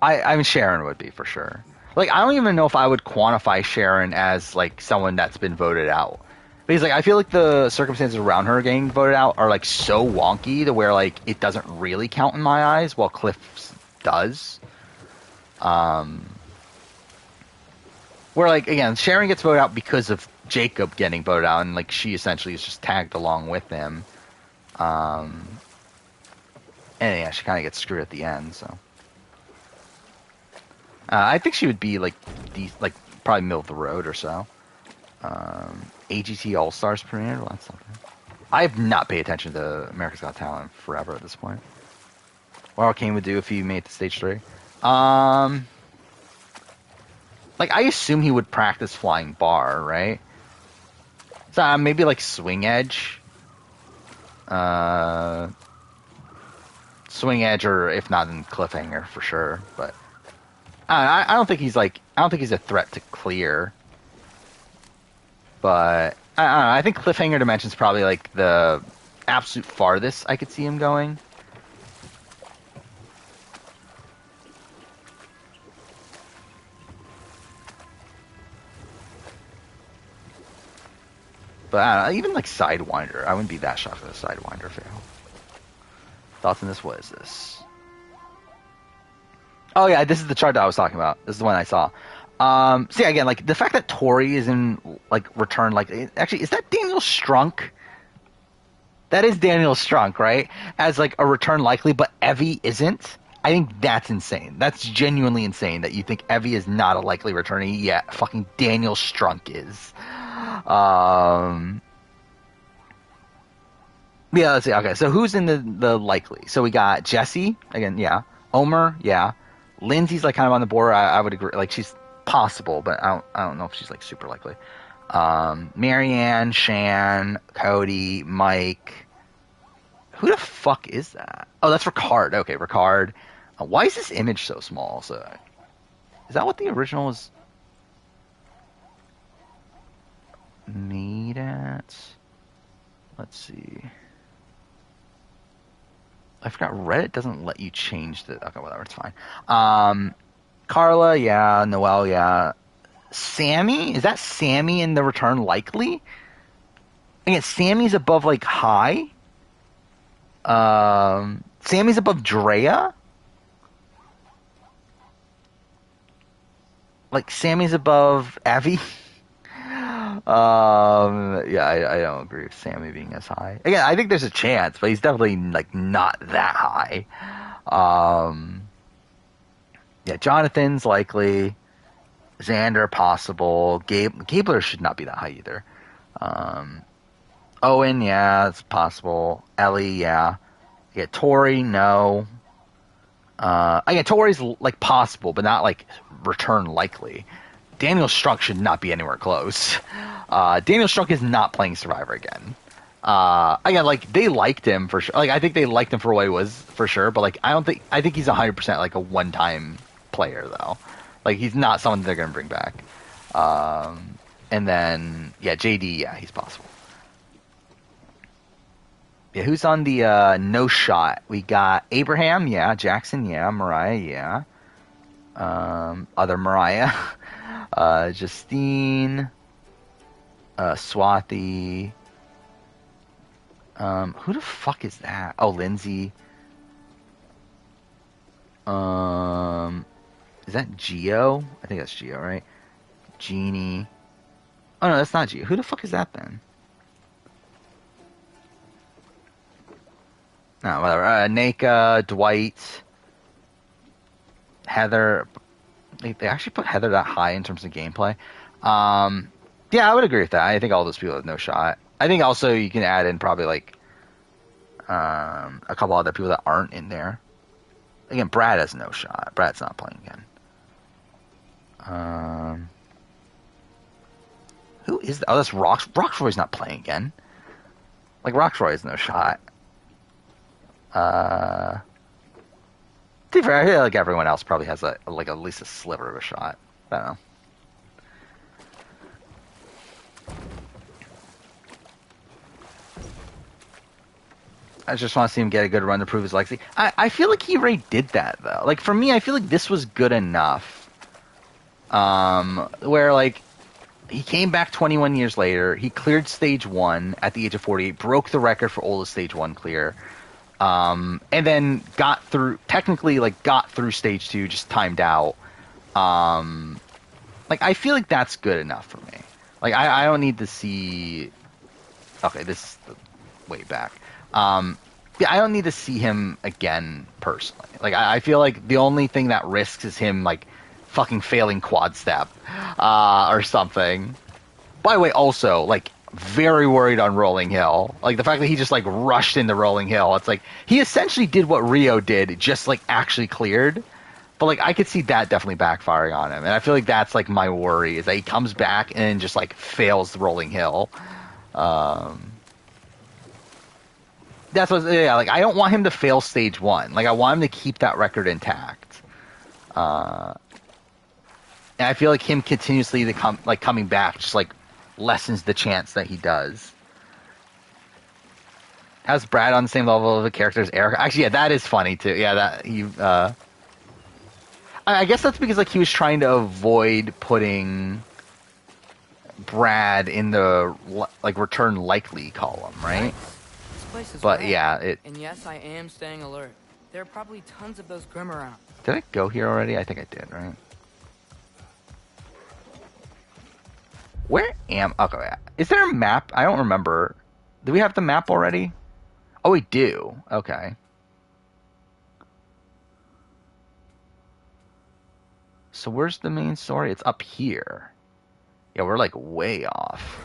mean, Sharon would be for sure. Like, I don't even know if I would quantify Sharon as, like, someone that's been voted out. Because, like, I feel like the circumstances around her getting voted out are, like, so wonky to where, like, it doesn't really count in my eyes, while Cliff's does. Where, like, again, Sharon gets voted out because of Jacob getting voted out, and, like, she essentially is just tagged along with him. And, yeah, she kind of gets screwed at the end, so. I think she would be, like, probably middle of the road or so. AGT All-Stars premiere? Well, that's something. I have not paid attention to America's Got Talent forever at this point. what Arcane would do if he made it to stage 3. Like, I assume he would practice flying bar, right? So maybe like swing edge. Swing edge, or if not, then cliffhanger for sure. But I don't think he's like, I don't think he's a threat to clear. But I don't know. I think cliffhanger dimension's probably like the absolute farthest I could see him going. But I don't know, even like Sidewinder, I wouldn't be that shocked if a Sidewinder fail. Thoughts on this? What is this? Oh yeah, this is the chart that I was talking about. This is the one I saw. So yeah, again, like the fact that Tori is in like return, like actually, is that Daniel Strunk? That is Daniel Strunk, right? As like a return likely, but Evie isn't. I think that's insane. That's genuinely insane that you think Evie is not a likely returnee, yet fucking Daniel Strunk is. Yeah, let's see. Okay, so who's in the likely? So we got Jesse again, yeah. Omer, yeah. Lindsay's like kind of on the board. I would agree. Like she's possible, but I don't know if she's like super likely. Marianne, Shan, Cody, Mike. Who the fuck is that? Oh, that's Ricard. Okay, Ricard. Why is this image so small? So, is that what the original was made at? Let's see. I forgot Reddit doesn't let you change the... Okay, whatever, it's fine. Carla, yeah. Noelle, yeah. Sammy? Is that Sammy in the return likely? Again, Sammy's above, like, high. Sammy's above Drea? Like, Sammy's above Evie? Yeah, I don't agree with Sammy being as high. Again, I think there's a chance, but he's definitely like not that high. Yeah, Jonathan's likely. Xander possible. Gabler should not be that high either. Owen, yeah, it's possible. Ellie, yeah. Yeah, Tori, no. Again, Tori's like possible, but not like return likely. Daniel Strunk should not be anywhere close. Daniel Strunk is not playing Survivor again. Again, like they liked him for sure. Like I think they liked him for what he was for sure. But like I think he's 100% like a one-time player though. Like he's not someone they're gonna bring back. And then yeah, JD, yeah, he's possible. Yeah, who's on the no shot? We got Abraham, yeah. Jackson, yeah. Mariah, yeah. Other Mariah. Justine, Swathi. Who the fuck is that? Oh, Lindsay. Is that Geo? I think that's Geo, right? Jeannie. Oh no, that's not Geo. Who the fuck is that then? No, whatever. Naka, Dwight, Heather. They actually put Heather that high in terms of gameplay. Yeah, I would agree with that. I think all those people have no shot. I think also you can add in probably like a couple other people that aren't in there. Again, Brad has no shot. Brad's not playing again. Who is that? Oh, that's Rox. Roxroy's not playing again. Like Roxroy has no shot. To be fair, I feel like everyone else probably has like at least a sliver of a shot. I don't know. I just want to see him get a good run to prove his legacy. I feel like he already did that though. Like for me, I feel like this was good enough. Where like he came back 21 years later, he cleared stage 1 at the age of 48, broke the record for oldest stage 1 clear. And then got through stage 2, just timed out. Like, I feel like that's good enough for me. Like, I don't need to see... Okay, this is way back. Yeah, I don't need to see him again, personally. Like, I feel like the only thing that risks is him, like, fucking failing quad step, or something. By the way, also, like, very worried on Rolling Hill. Like, the fact that he just, like, rushed into Rolling Hill. It's like, he essentially did what Rio did, just, like, actually cleared. But, like, I could see that definitely backfiring on him. And I feel like that's, like, my worry, is that he comes back and just, like, fails the Rolling Hill. That's what, yeah, like, I don't want him to fail stage 1. Like, I want him to keep that record intact. And I feel like him continuously coming back just, like, lessens the chance that he does. Has Brad on the same level of a character as Eric? Actually, yeah, that is funny too. Yeah, that he. I guess that's because like he was trying to avoid putting Brad in the like return likely column, right? This place is but rad. yeah, And yes, I am staying alert. There are probably tons of those Grim around. Did I go here already? I think I did, right? Where am... Okay, is there a map? I don't remember. Do we have the map already? Oh, we do. Okay. So where's the main story? It's up here. Yeah, we're like way off.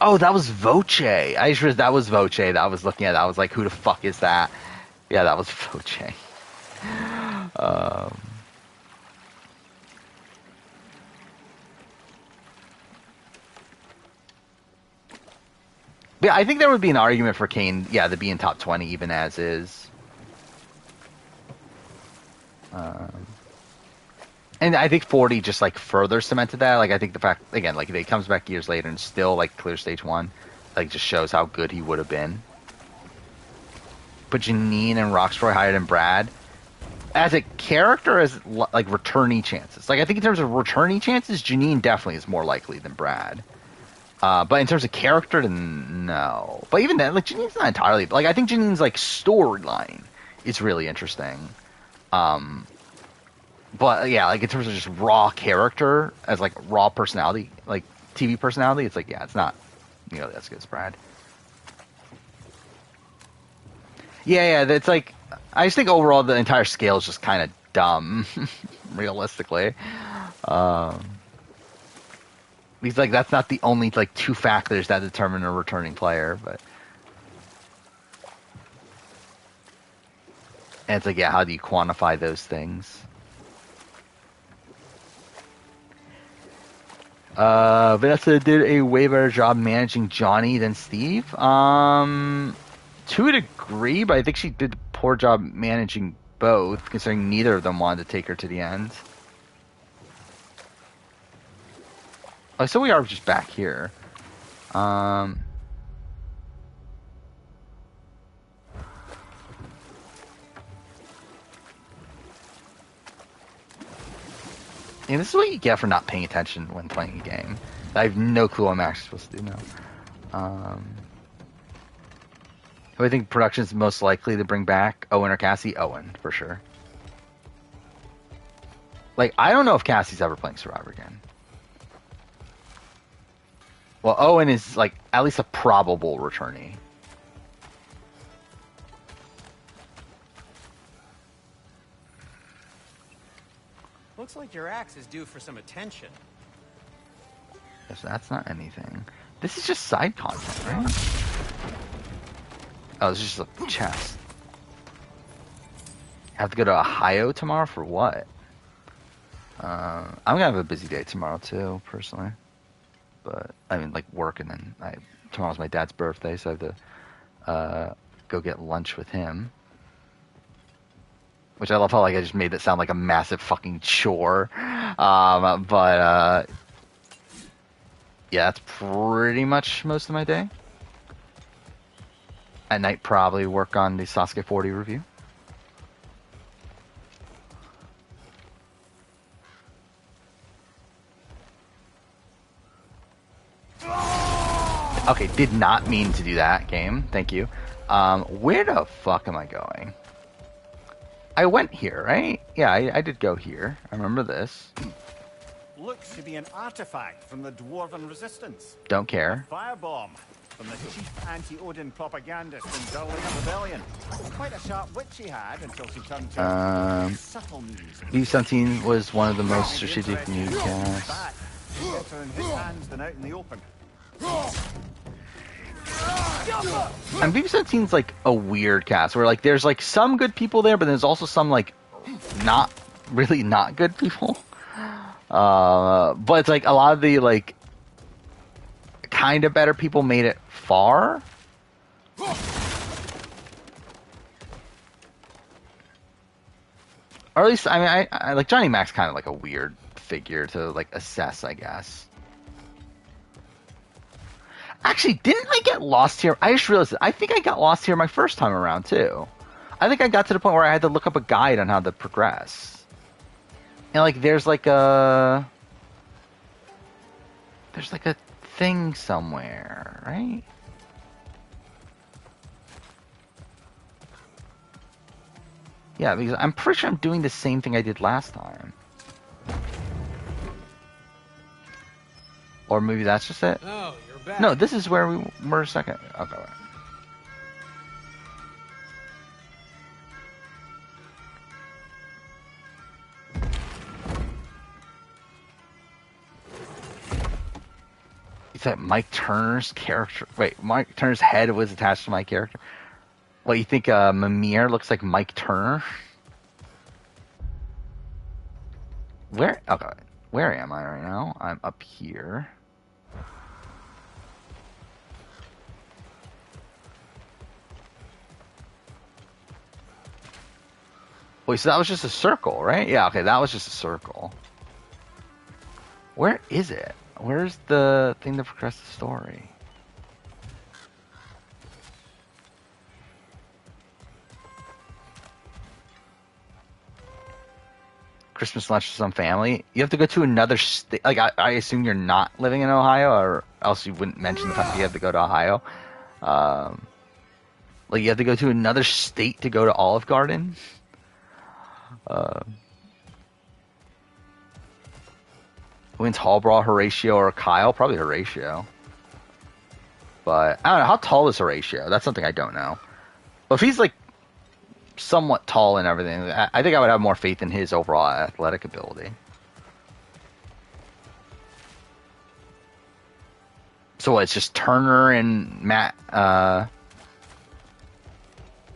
Oh, that was Voce. I just realized that was Voce that I was looking at. I was like, who the fuck is that? Yeah, that was Voce. Yeah, I think there would be an argument for Kane, yeah, to be in top 20 even as is. And I think 40 just like further cemented that. Like I think the fact again, like if he comes back years later and still like clear stage 1, like just shows how good he would have been. But Janine and Roxroy higher than Brad as a character, as like returnee chances. Like I think in terms of returnee chances, Janine definitely is more likely than Brad. But in terms of character, then no. But even then, like Janine's not entirely. Like I think Janine's like storyline is really interesting. But yeah, like in terms of just raw character as like raw personality, like TV personality, it's like yeah, it's not nearly as good as Brad. Yeah, it's like I just think overall the entire scale is just kind of dumb, realistically. Because like that's not the only like 2 factors that determine a returning player, but and it's like yeah, how do you quantify those things? Vanessa did a way better job managing Johnny than Steve. To a degree, but I think she did a poor job managing both, considering neither of them wanted to take her to the end. Oh, so we are just back here. And this is what you get for not paying attention when playing a game. I have no clue what I'm actually supposed to do now. Who I think production is most likely to bring back? Owen or Cassie? Owen, for sure. Like, I don't know if Cassie's ever playing Survivor again. Well, Owen is, like, at least a probable returnee. Looks like your axe is due for some attention. Yes, that's not anything. This is just side content, right? Oh, this is just a chest. I have to go to Ohio tomorrow for what? I'm gonna have a busy day tomorrow too, personally. But I mean, like work, and then tomorrow's my dad's birthday, so I have to go get lunch with him. Which I love how like I just made it sound like a massive fucking chore. But yeah, that's pretty much most of my day. At night, probably work on the Sasuke 40 review. Okay, did not mean to do that, game. Thank you. Where the fuck am I going? I went here, right? Yeah, I did go here. I remember this. Looks to be an artifact from the Dwarven Resistance. Don't care. Firebomb. from the chief anti-Odin propagandist in Durling a rebellion. Quite a sharp wit she had until she turned to subtle means. B-17 was one of the most strategic newscasts. Better in his hands than out in the open. And BB-17's like a weird cast where like there's like some good people there, but there's also some like not good people. But it's like a lot of the like kind of better people made it far. Or at least, I mean, I like Johnny Mac's kind of like a weird figure to like assess, I guess. Actually, didn't I get lost here? I just realized that I think I got lost here my first time around too. I think I got to the point where I had to look up a guide on how to progress. And like, there's like a thing somewhere, right? Yeah, because I'm pretty sure I'm doing the same thing I did last time. Or maybe that's just it? Oh, you're back. No, this is where we were a second. Okay. Is that Mike Turner's character? Wait, Mike Turner's head was attached to my character? What, you think Mimir looks like Mike Turner? Where? Okay, where am I right now? I'm up here. Wait, so that was just a circle, right? Yeah, okay, that was just a circle. Where is it? Where's the thing that progressed the story? Christmas lunch with some family. You have to go to another state. Like, I assume you're not living in Ohio, or else you wouldn't mention the fact that you have to go to Ohio. Like, you have to go to another state to go to Olive Garden. Who wins Hall Brawl, Horatio or Kyle? Probably Horatio. But I don't know, how tall is Horatio? That's something I don't know. But if he's like somewhat tall and everything, I think I would have more faith in his overall athletic ability. So what, it's just Turner and Matt.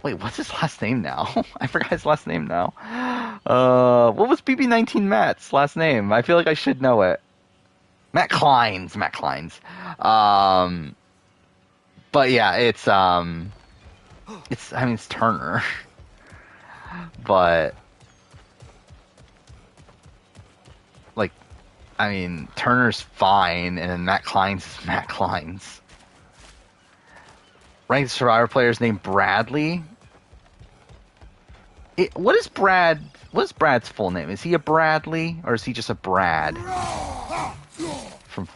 Wait, what's his last name now? I forgot his last name now. What was BB-19 Matt's last name? I feel like I should know it. Matt Kleins. But yeah, it's Turner. But like, I mean, Turner's fine, and then Matt Kleins is Matt Kleins. Ranked Survivor players named Bradley. What is Brad's full name? Is he a Bradley, or is he just a Brad? From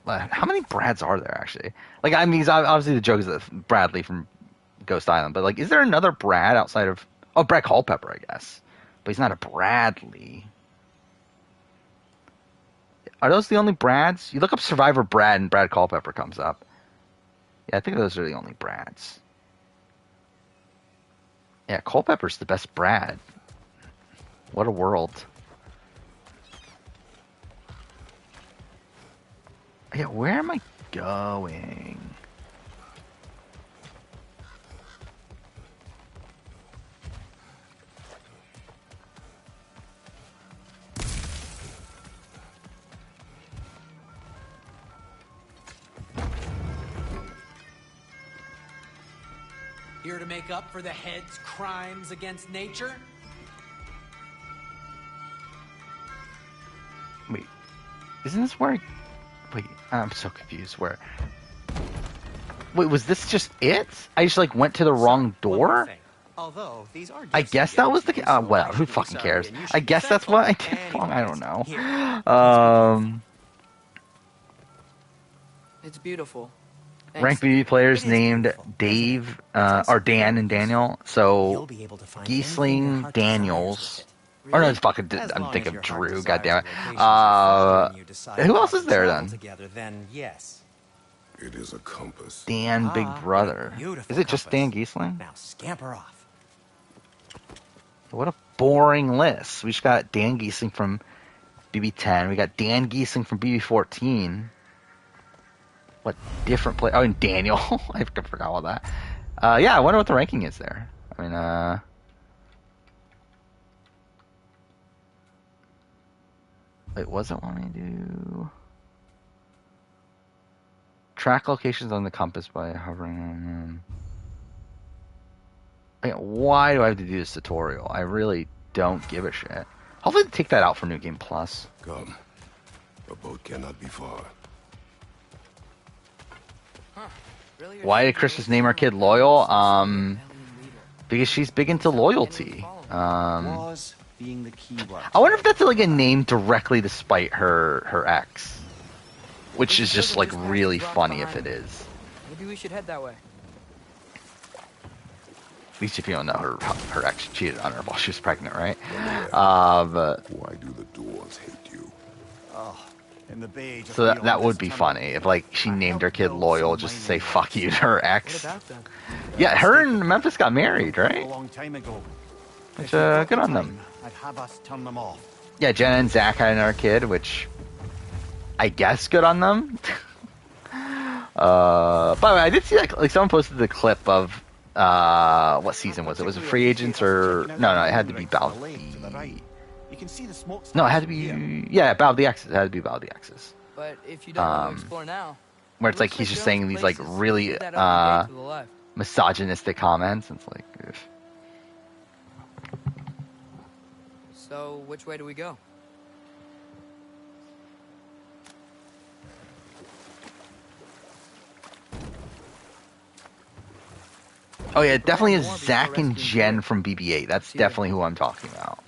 how many Brads are there actually? Like, I mean, obviously the joke is that Bradley from Ghost Island, but like, is there another Brad outside of Brad Culpepper, I guess, but he's not a Bradley. Are those the only Brads? You look up Survivor Brad and Brad Culpepper comes up. Yeah, I think those are the only Brads. Yeah, Culpepper's the best Brad. What a world. Yeah, where am I going? Here to make up for the head's crimes against nature? Wait, isn't this where wait, I'm so confused. Wait, was this just it? I just like went to the wrong door? Although these are I guess that was the well, who fucking cares? I guess that's what I did wrong. I don't know. It's beautiful. Ranked BB players named Dave, or Dan and Daniel. So, Giesling, Daniels. Or no, it's fucking, I'm thinking of Drew, goddammit. Who else is there then? Then yes. It is a compass. Dan Big Brother. beautiful Is it just Dan compass. Giesling? Now scamper off. What a boring list. We just got Dan Giesling from BB10. We got Dan Giesling from BB14. What different play? Oh, and Daniel. I forgot all that. Yeah, I wonder what the ranking is there. I mean, wait, was it want me to do track locations on the compass by hovering on them? Why do I have to do this tutorial? I really don't give a shit. Hopefully they take that out for New Game Plus. Come. A boat cannot be far. Really? Why did Chris just name our kid Loyal? Because she's big into loyalty. Was being the key word. I wonder if that's like a name directly to spite her ex. Which is just like really funny if it is. Maybe we should head that way. At least if you don't know her ex cheated on her while she was pregnant, right? But why do the dwarves hate you? Oh, in the bay. so that would be funny if like she named her kid Loyal just to say fuck you to her ex. Yeah, her and Memphis got married, right? A long time ago. Which good on them. I'd have us turn them off. Yeah, Jenna and Zach had another kid, which I guess good on them. By the way, I did see like someone posted the clip of what season was it? Was it Free Agents or no? It had to be Battle. You can see the smoke. No, it had to be Battle of the Exes. It had to be Battle of the Exes. But if you don't want to explore now, where it's like he's just saying these like really misogynistic comments. And it's like, oof. So which way do we go? Oh yeah, it definitely is Zach and Jen from BB-8. That's definitely who I'm talking about.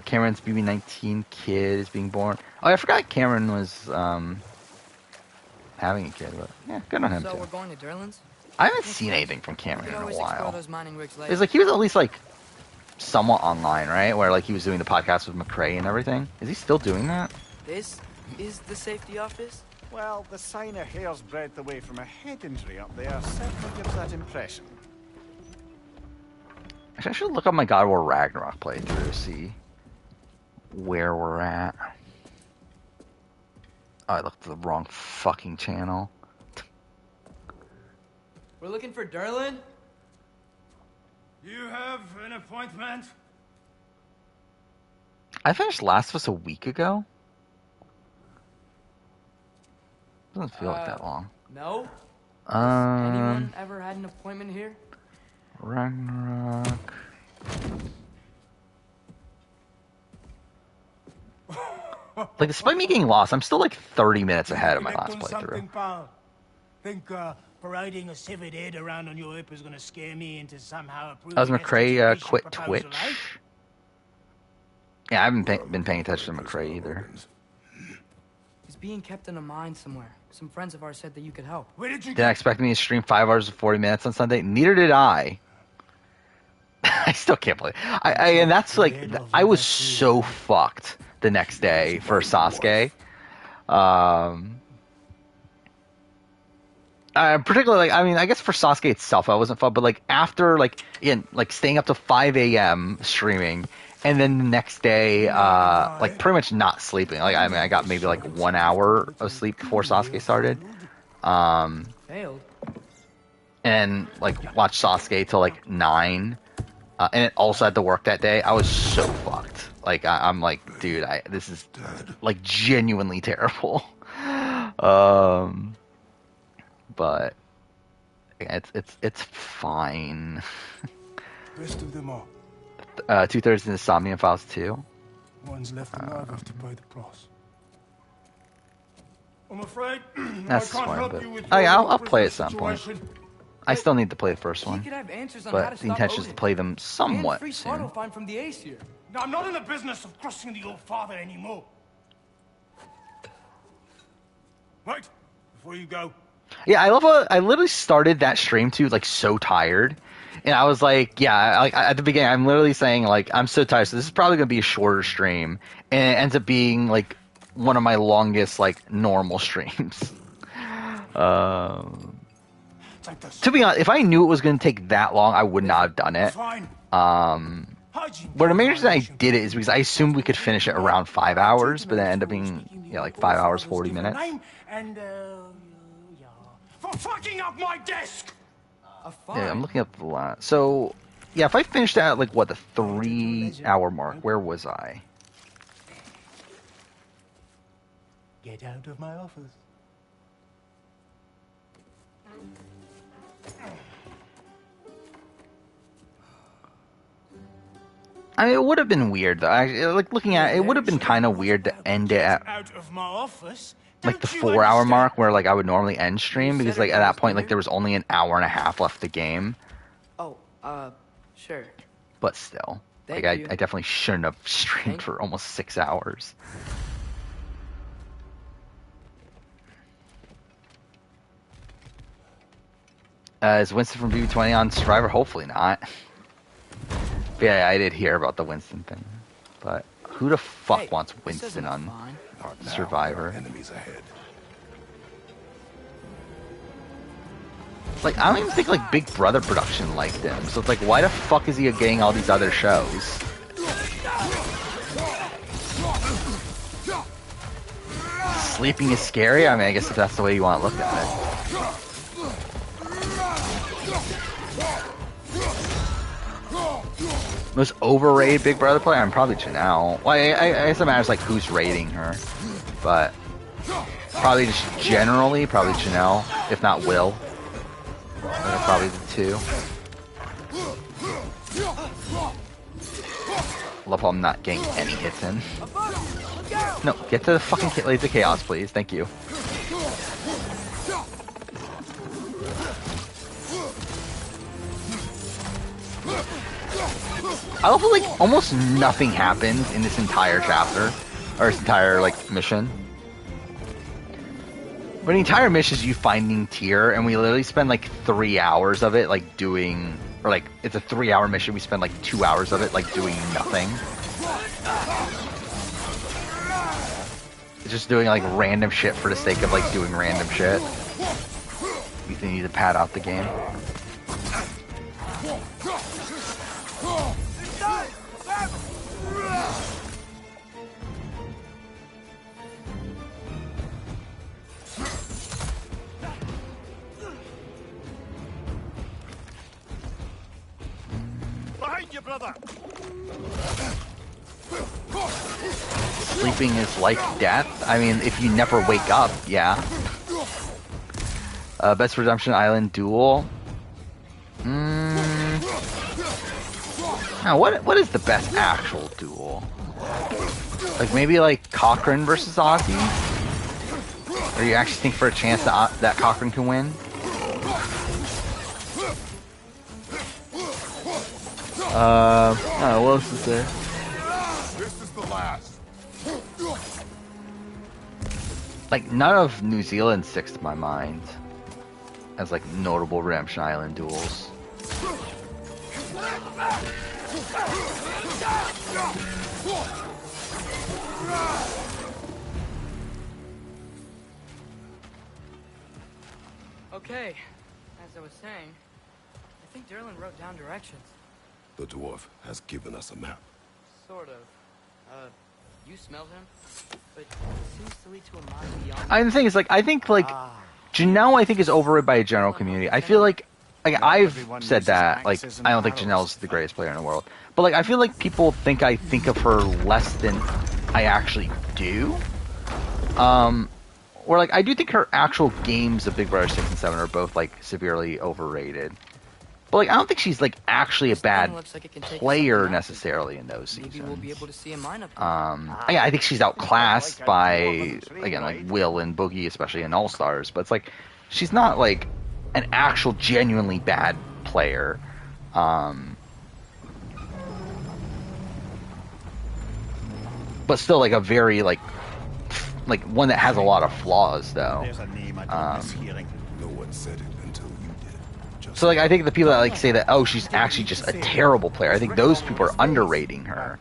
Cameron's BB-19 kid is being born. Oh, I forgot Cameron was having a kid, but yeah, good on him So too. we're going to Durlin's? I haven't seen anything from Cameron in a while. It's It's like he was at least like somewhat online, right? Where like he was doing the podcast with McRae and everything. Is he still doing that? This is the safety office? Well, the sign a hair's breadth away from a head injury up there certainly gives that impression. Actually, I should look up my God of War Ragnarok playthrough to see where we're at. Oh, I looked at the wrong fucking channel. We're looking for Durlin? You have an appointment? I finished Last of Us a week ago. Doesn't feel like that long. No? Anyone ever had an appointment here? Ragnarok. Like, despite me getting lost, I'm still like 30 minutes ahead of my last playthrough. Think parading a severed head around on your hip is going to scare me into somehow approving Has a McRae quit proposal, Twitch? eh? Yeah, I haven't been paying attention to McRae either. He's being kept in a mine somewhere. Some friends of ours said that you could help. Where did you Didn't expect me to stream 5 hours and 40 minutes on Sunday. Neither did I. I still can't believe. And that's like, I was so fucked the next day for Sasuke. Particularly, like, I mean, I guess for Sasuke itself, I wasn't fun, but like after, like, again, like staying up to 5 a.m. streaming, and then the next day, like pretty much not sleeping. Like, I mean, I got maybe like 1 hour of sleep before Sasuke started. Failed. And like watched Sasuke till like 9. And it also had to work that day. I was so fucked. Like, I'm like, dude, this is like genuinely terrible. But it's fine. Best of them all. 2/3 Insomnia Files 2. One's left alive after pay the price. I'm afraid That's I can't fine, help but you with I'll play at some point. situation. I still need to play the first one, He could have answers on how but to the stop intention is to Odin. play them And somewhat free soon. photo find from the ace here. Now, I'm not in the business of crossing the old father anymore. Right, before you go. Yeah, I love I literally started that stream too, like so tired, And I was like, yeah, like at the beginning, I'm literally saying like, I'm so tired. So this is probably gonna be a shorter stream, and it ends up being like one of my longest like normal streams. To be honest, if I knew it was gonna take that long, I would not have done it. But the main reason I did it is because I assumed we could finish it around 5 hours, but then it ended up being like 5 hours 40 minutes. And for fucking up my desk. Yeah, I'm looking up the last. So, yeah, if I finished at like what the 3 hour mark, where was I? Get out of my office. I mean, it would have been weird though. Like looking at it, it would have been kind of weird to end it at Out of my office. like the 4 hour mark, where like I would normally end stream, because like at that point like there was only an hour and a half left the game. Oh, sure. But still, like I definitely shouldn't have streamed for almost 6 hours. Is Winston from BB20 on Survivor? Hopefully not. But yeah, I did hear about the Winston thing. But who the fuck wants Winston on Survivor? Enemies ahead. Like, I don't even think like Big Brother production liked him. So it's like, why the fuck is he getting all these other shows? Sleeping is scary? I mean, I guess if that's the way you want to look at it. Most overrated Big Brother player? I'm probably Janelle. Well, I guess it matters like who's rating her. But probably just generally, probably Janelle. If not Will. They're probably the two. Love how I'm not getting any hits in. No, get to the fucking Laser Chaos, please. Thank you. I love how, like, almost nothing happens in this entire chapter. Or this entire, like, mission. But the entire mission is you finding Tyr, and we literally spend, like, 3 hours of it, like, doing... Or, like, it's a 3 hour mission, we spend, like, 2 hours of it, like, doing nothing. It's just doing, like, random shit for the sake of, like, doing random shit. You think you need to pad out the game. Behind you, brother. Sleeping is like death. I mean, if you never wake up, yeah. Best Redemption Island duel. Now, what is the best actual duel? Like maybe like Cochrane versus Ozzy? Or you actually think for a chance that Cochrane can win? What else is there? This is the last. Like none of New Zealand sticks to my mind as like notable Redemption Island duels. Okay, as I was saying, I think Derlin wrote down directions. The dwarf has given us a map. Sort of. You smelled him, but it seems to lead to a mine beyond. The thing is, like, I think, like, Janelle, I think, is overrated by a general community. I feel like I've said that, like, I don't think Janelle's the greatest player in the world. But, like, I feel like people think I think of her less than I actually do. Or, like, I do think her actual games of Big Brother 6 and 7 are both, like, severely overrated. But, like, I don't think she's, like, actually a bad player necessarily in those seasons. Maybe we'll be able to see a mine up. I think she's outclassed by, again, like, Will and Boogie, especially in All-Stars. But it's like, she's not, like, an actual genuinely bad player. But still, like, a very, like one that has a lot of flaws, though. There's a name I don't miss hearing. No one said it until you did, So like I think the people that like say that she's actually just a terrible player, I think those people are underrating her.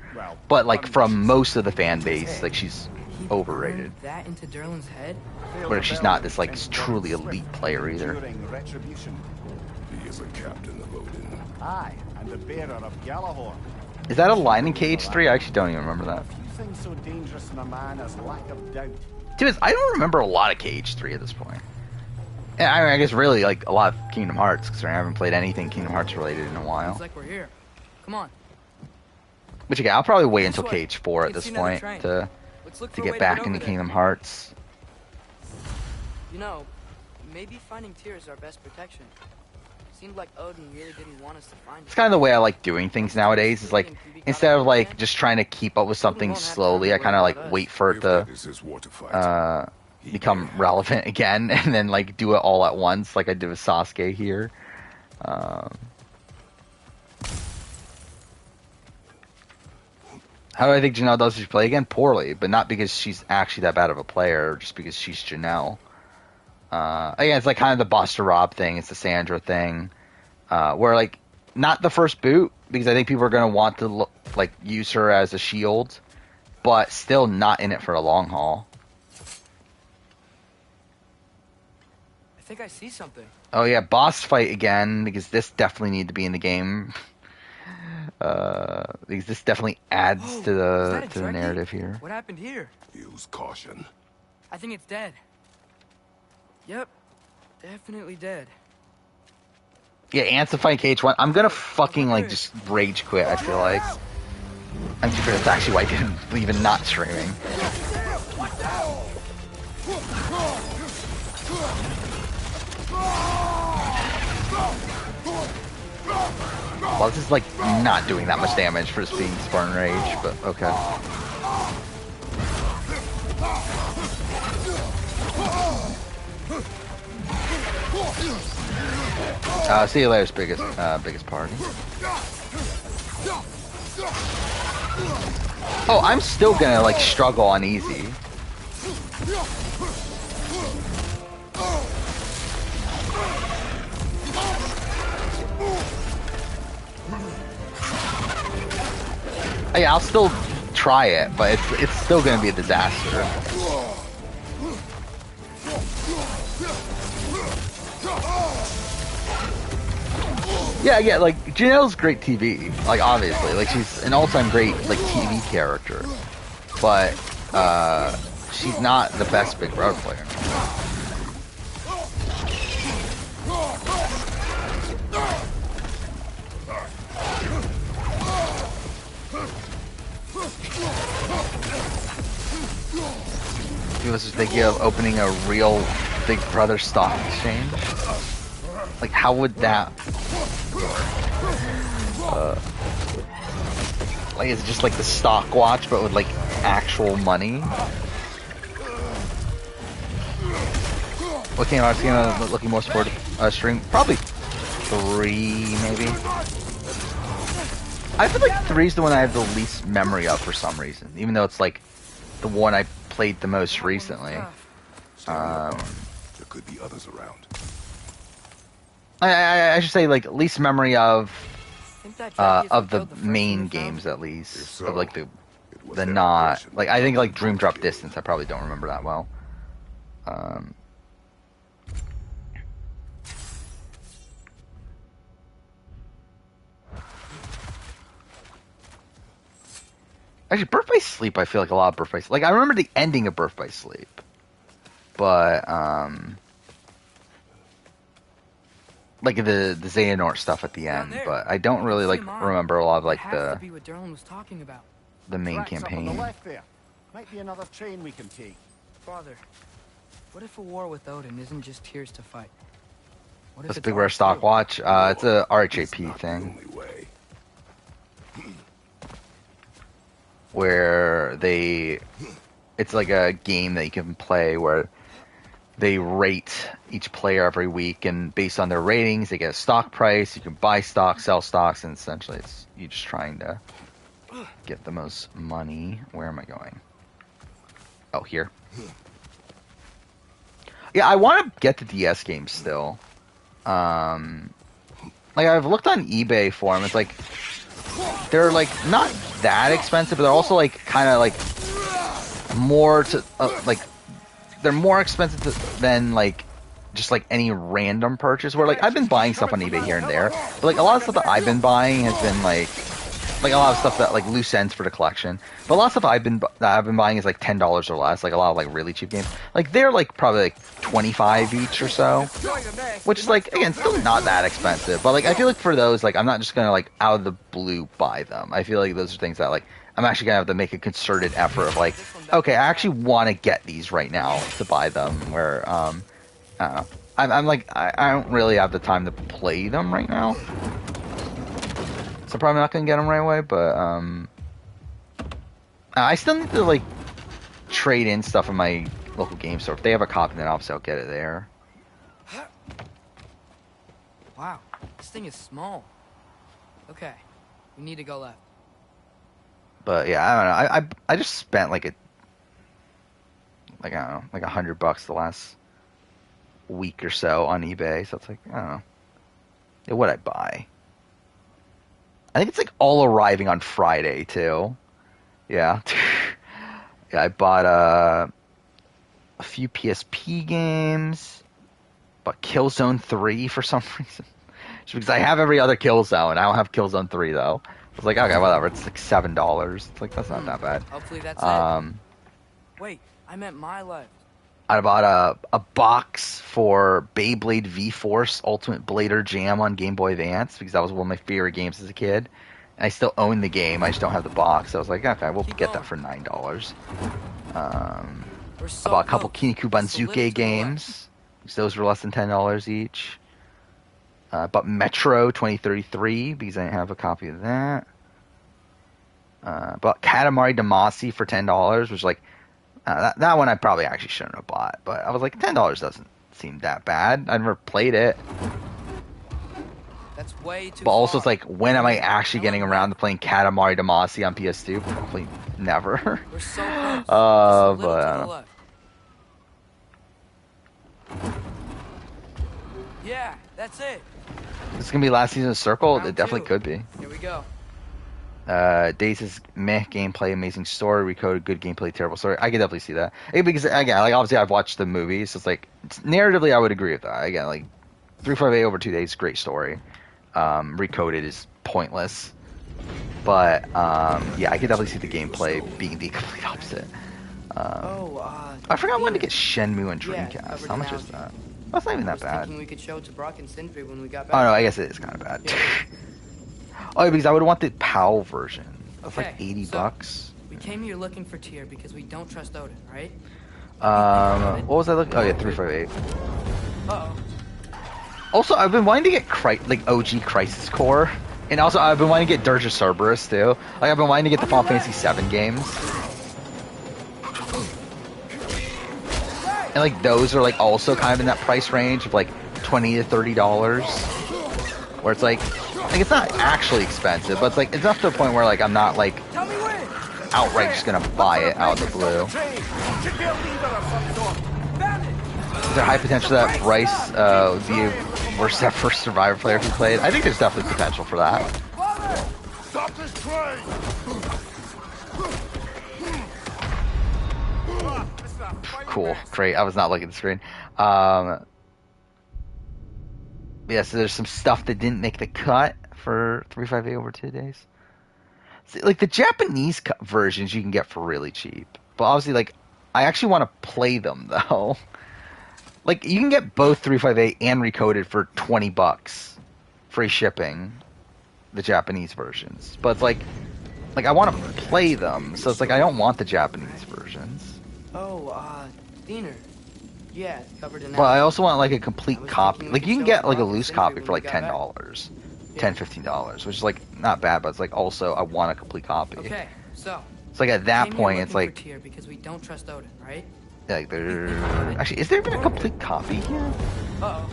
But like from most of the fan base, like she's overrated. That into Derlin's head? But she's not this like truly elite player either. Retribution. He is a captain of Odin. Aye, and the bearer of Galahorn. Is that a line in KH3? I actually don't even remember that. Few things so dangerous in a man as lack of doubt. Dude, I don't remember a lot of KH3 at this point. And I guess really like a lot of Kingdom Hearts, because I haven't played anything Kingdom Hearts related in a while. Looks like we're here. Come on. Which again, I'll probably wait until KH4 at this point to get back into Kingdom Hearts. You know, maybe finding Tyr is our best protection. Seemed like Odin really didn't want us to find it. It's kind of the way I like doing things nowadays. Is like instead of like just trying to keep up with something slowly, I kind of like wait for it to become relevant again, and then like do it all at once, like I did with Sasuke here. How do I think Janelle does she play again? Poorly, but not because she's actually that bad of a player, just because she's Janelle. Again, it's like kind of the Buster Rob thing, it's the Sandra thing, where like not the first boot, because I think people are gonna want to like use her as a shield, but still not in it for a long haul. I think I see something. Oh yeah, boss fight again, because this definitely need to be in the game. Because this definitely adds to the narrative here. What happened here? Use caution. I think it's dead. Yep, definitely dead. Yeah, Ants fighting KH1. I'm gonna fucking like just rage quit, I feel like. I'm sure that's actually why I didn't even not streaming. Well, this is like not doing that much damage for this being Spartan Rage, but okay. See you later, biggest party. Oh, I'm still gonna like struggle on easy. Yeah, I'll still try it, but it's still gonna be a disaster. Yeah, like Janelle's great TV, like obviously, like she's an all-time great like TV character, but she's not the best Big Brother player. He was just thinking of opening a real Big Brother stock exchange. Like, how would that work? Like, is it just like the stock watch, but with like actual money? What Kingdom Hearts game looking most forward to stream? Probably 3, maybe. I feel like 3 is the one I have the least memory of for some reason, even though it's like the one I played the most recently. There could be others around. I should say like least memory of the main games at least, of like the not like I think like Dream Drop Distance I probably don't remember that well. Actually, Birth by Sleep, I feel like a lot of Birth by Sleep. Like, I remember the ending of Birth by Sleep. But, like the Xehanort stuff at the end. But I don't really, like, remember a lot of, like, the main campaign. On the left there. Might be another train we can take. Father, what if a war with Odin isn't just tears to fight? What if That's a it's Big Rare ours Stock too? Watch. It's a RHAP thing. Where it's like a game that you can play where they rate each player every week, and based on their ratings, they get a stock price. You can buy stocks, sell stocks, and essentially it's you just trying to get the most money. Where am I going? Oh, here. Yeah, I want to get the DS game still. like I've looked on eBay for them. It's like they're like not that expensive, but they're also like kind of like more to like they're more expensive than like just like any random purchase. Where like I've been buying stuff on eBay here and there, but like a lot of stuff that I've been buying has been like a lot of stuff that like loose ends for the collection. But a lot of stuff I've been buying is like $10 or less. Like a lot of like really cheap games. Like they're like probably like 25 each or so, which is like again still not that expensive. But like I feel like for those like I'm not just gonna like out of the blue buy them. I feel like those are things that like I'm actually gonna have to make a concerted effort of like okay I actually want to get these right now to buy them. Where I don't know. I'm like I don't really have the time to play them right now. So I'm probably not gonna get them right away, but I still need to like trade in stuff in my local game store. If they have a copy, then obviously I'll get it there. Wow, this thing is small. Okay, we need to go left. But yeah, I don't know. I just spent like I don't know, like $100 the last week or so on eBay. So it's like I don't know. Yeah, what'd I buy? I think it's like all arriving on Friday too. Yeah. Yeah, I bought a few PSP games. Bought Killzone 3 for some reason. Just because I have every other Killzone. I don't have Killzone 3 though. I was like, okay, whatever. It's like $7. It's like that's not that bad. Hopefully that's it. Wait, I meant my left. I bought a box for Beyblade V-Force Ultimate Blader Jam on Game Boy Advance because that was one of my favorite games as a kid. And I still own the game. I just don't have the box. So I was like, okay, we'll get that for $9. I bought a couple Kinniku Banzuke games. Those were less than $10 each. I bought Metro 2033 because I didn't have a copy of that. Bought Katamari Damacy for $10, which like that one I probably actually shouldn't have bought, but I was like $10 doesn't seem that bad. I never played it. That's way too But also far. it's like when am I actually getting around to playing Katamari Damacy on PS2? Probably never. We're so close. But I don't know. Yeah, that's it. This is gonna be last season of Circle. Round It definitely two. could be. Here we go. Days' meh gameplay, amazing story, recoded, good gameplay, terrible story. I can definitely see that. Because again, like obviously I've watched the movie, so it's like narratively I would agree with that. Again, like 358 over 2 days, great story. Recoded is pointless, but yeah, I can definitely see the gameplay being the complete opposite. I forgot when to get Shenmue and Dreamcast. How much is that? That's not even that bad. We could show it to Brock and Sindri when we got back. Oh no, I guess it is kind of bad. Oh, because I would want the PAL version. That's like $80. We came here looking for Tyr because we don't trust Odin, right? What was I looking? Oh yeah, 358. Uh-oh. Also, I've been wanting to get like OG Crisis Core, and also I've been wanting to get Dirge of Cerberus too. Like I've been wanting to get the Final Fantasy 7 games, and like those are like also kind of in that price range of like $20 to $30, where it's like it's not actually expensive, but it's like it's enough to the point where like I'm not like outright just gonna buy it out of the blue. Is there high potential that Bryce would be versus that first Survivor player who played? I think there's definitely potential for that. Stop this train! Cool, great. I was not looking at the screen. Yeah, so there's some stuff that didn't make the cut for 358 over 2 days. See, like the Japanese versions you can get for really cheap, but obviously like I actually want to play them though. Like you can get both 358 and Recoded for $20, free shipping. The Japanese versions, but it's like I want to play them, so it's like I don't want the Japanese versions. Diener. Yeah, it's covered in. But I also want like a complete copy. Like you can get like a loose copy for like $10, $15, which is like not bad, but it's like also I want a complete copy. Okay, so it's like at that point it's like Tyr because we don't trust Odin, right? like there actually is there even a complete copy here? Uh-oh.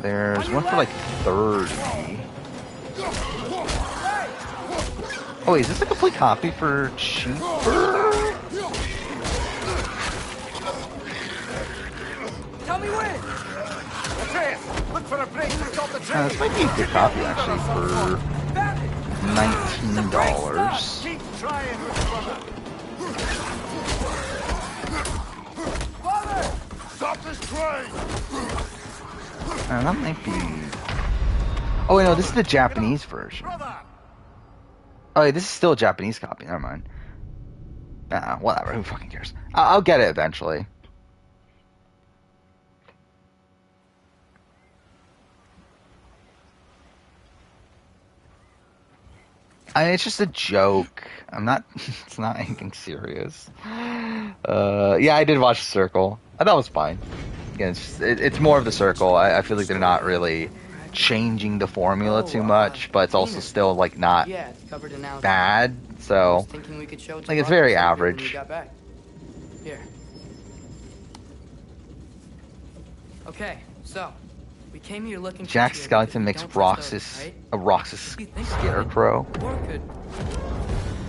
There's one for like 30. Oh wait, is this a complete copy for cheaper? Tell me when. Atreus, look for a break to stop the train. This might be a good copy actually for $19. Keep trying, brother. Father! Stop this train! That might be. Oh wait, no, this is the Japanese version. Oh wait, this is still a Japanese copy. Never mind. Nah, whatever. Who fucking cares? I'll get it eventually. It's just a joke. I'm not. It's not anything serious. Yeah, I did watch The Circle. I thought it was fine. Again, it's more of The Circle. I feel like they're not really changing the formula too much, but it's also still like not bad. So like it's very average. Here. Okay, so we came here looking. Jack Skellington makes Roxas a Roxas Scarecrow.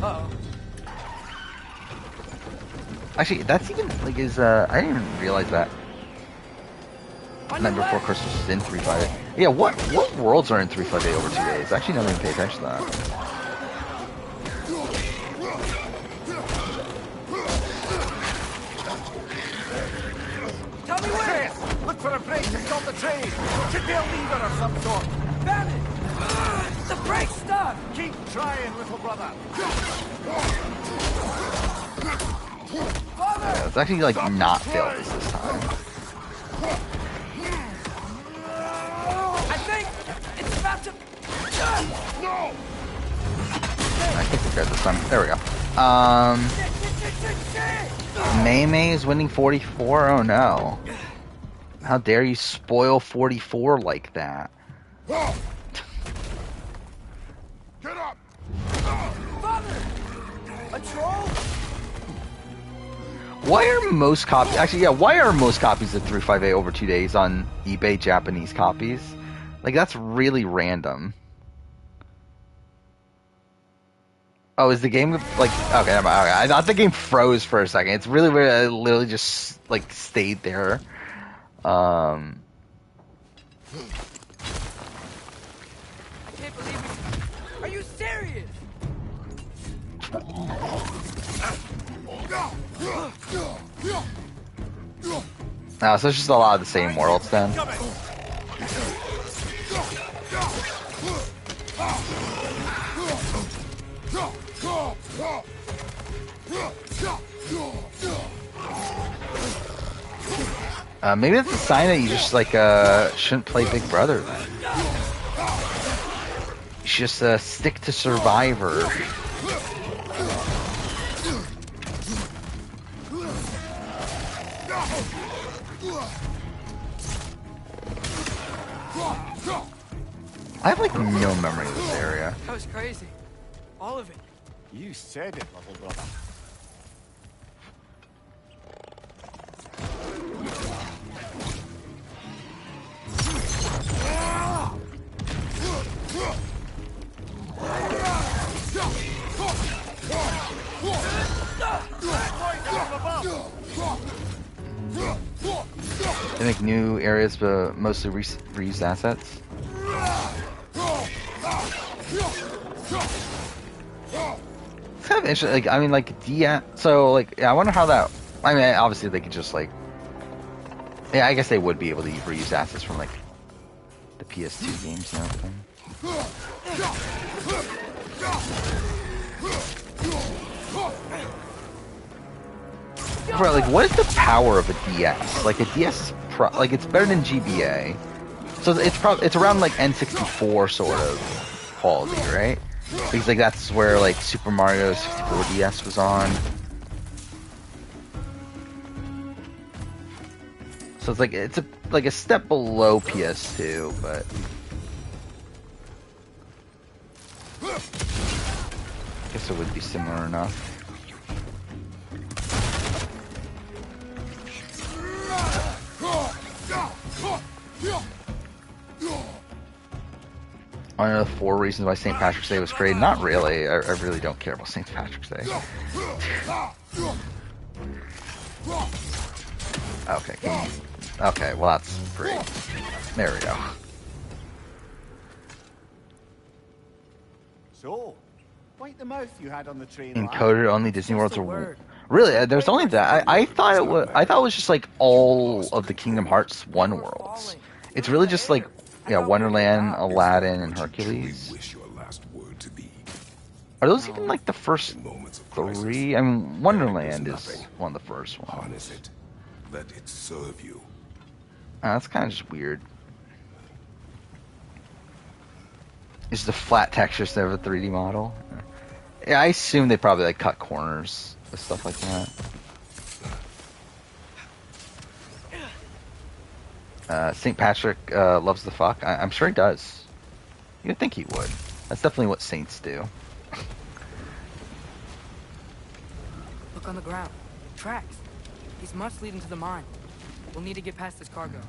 Uh-oh. Actually, that's even like I didn't even realize that. Night Before Christmas is in 358. Yeah, what worlds are in 358 over 2 days? Actually, never even paid attention to that. Tell me where! Look for a brake to stop the train! Should be a lever of some sort! Damn it! The brake stuck! Keep trying, little brother! Yeah, it's actually like not failed this time. I think it's about to. No! I think we're good this time. There we go. May May is winning 44. Oh no! How dare you spoil 44 like that? Get up! Father! A troll? Why are most copies? Actually, yeah. Why are most copies of 358 over 2 days on eBay Japanese copies? Like that's really random. Oh, is the game like okay? Okay, I thought the game froze for a second. It's really weird. It literally just like stayed there. I can't believe it. Are you serious? No, so it's just a lot of the same worlds then. Maybe that's a sign that you just like shouldn't play Big Brother then. You should just stick to Survivor. I have like no memory of this area. That was crazy. All of it. You said it, little brother. They make new areas, but mostly reused assets. It's kind of interesting. Like, I mean, like so, like, yeah, I wonder how that. I mean, obviously they could just like. Yeah, I guess they would be able to reuse assets from like the PS2 games and everything. Bro, like, what is the power of a DS? Like, a DS, like, it's better than GBA. So it's around, like, N64 sort of quality, right? Because, like, that's where, like, Super Mario 64 DS was on. So it's, like, it's a step below PS2, but... I guess it would be similar enough. I know the 4 reasons why St. Patrick's Day was created. Not really. I really don't care about St. Patrick's Day. Okay, Okay, well that's great. There we go. So, quite the mouth you had on the train. Encoded only Disney Worlds are really. There's only that. I thought it was. I thought it was just like all of the Kingdom Hearts 1 worlds. It's really just like Wonderland, Aladdin, and Hercules. Are those even like the first 3? I mean, Wonderland is one of the first ones. Harness it. Let it serve you. That's kind of just weird. Is the flat texture instead of a 3D model? Yeah, I assume they probably like cut corners with stuff like that. St. Patrick loves the fuck. I'm sure he does. You'd think he would. That's definitely what saints do. Look on the ground. Tracks. These must lead into the mine. We'll need to get past this cargo.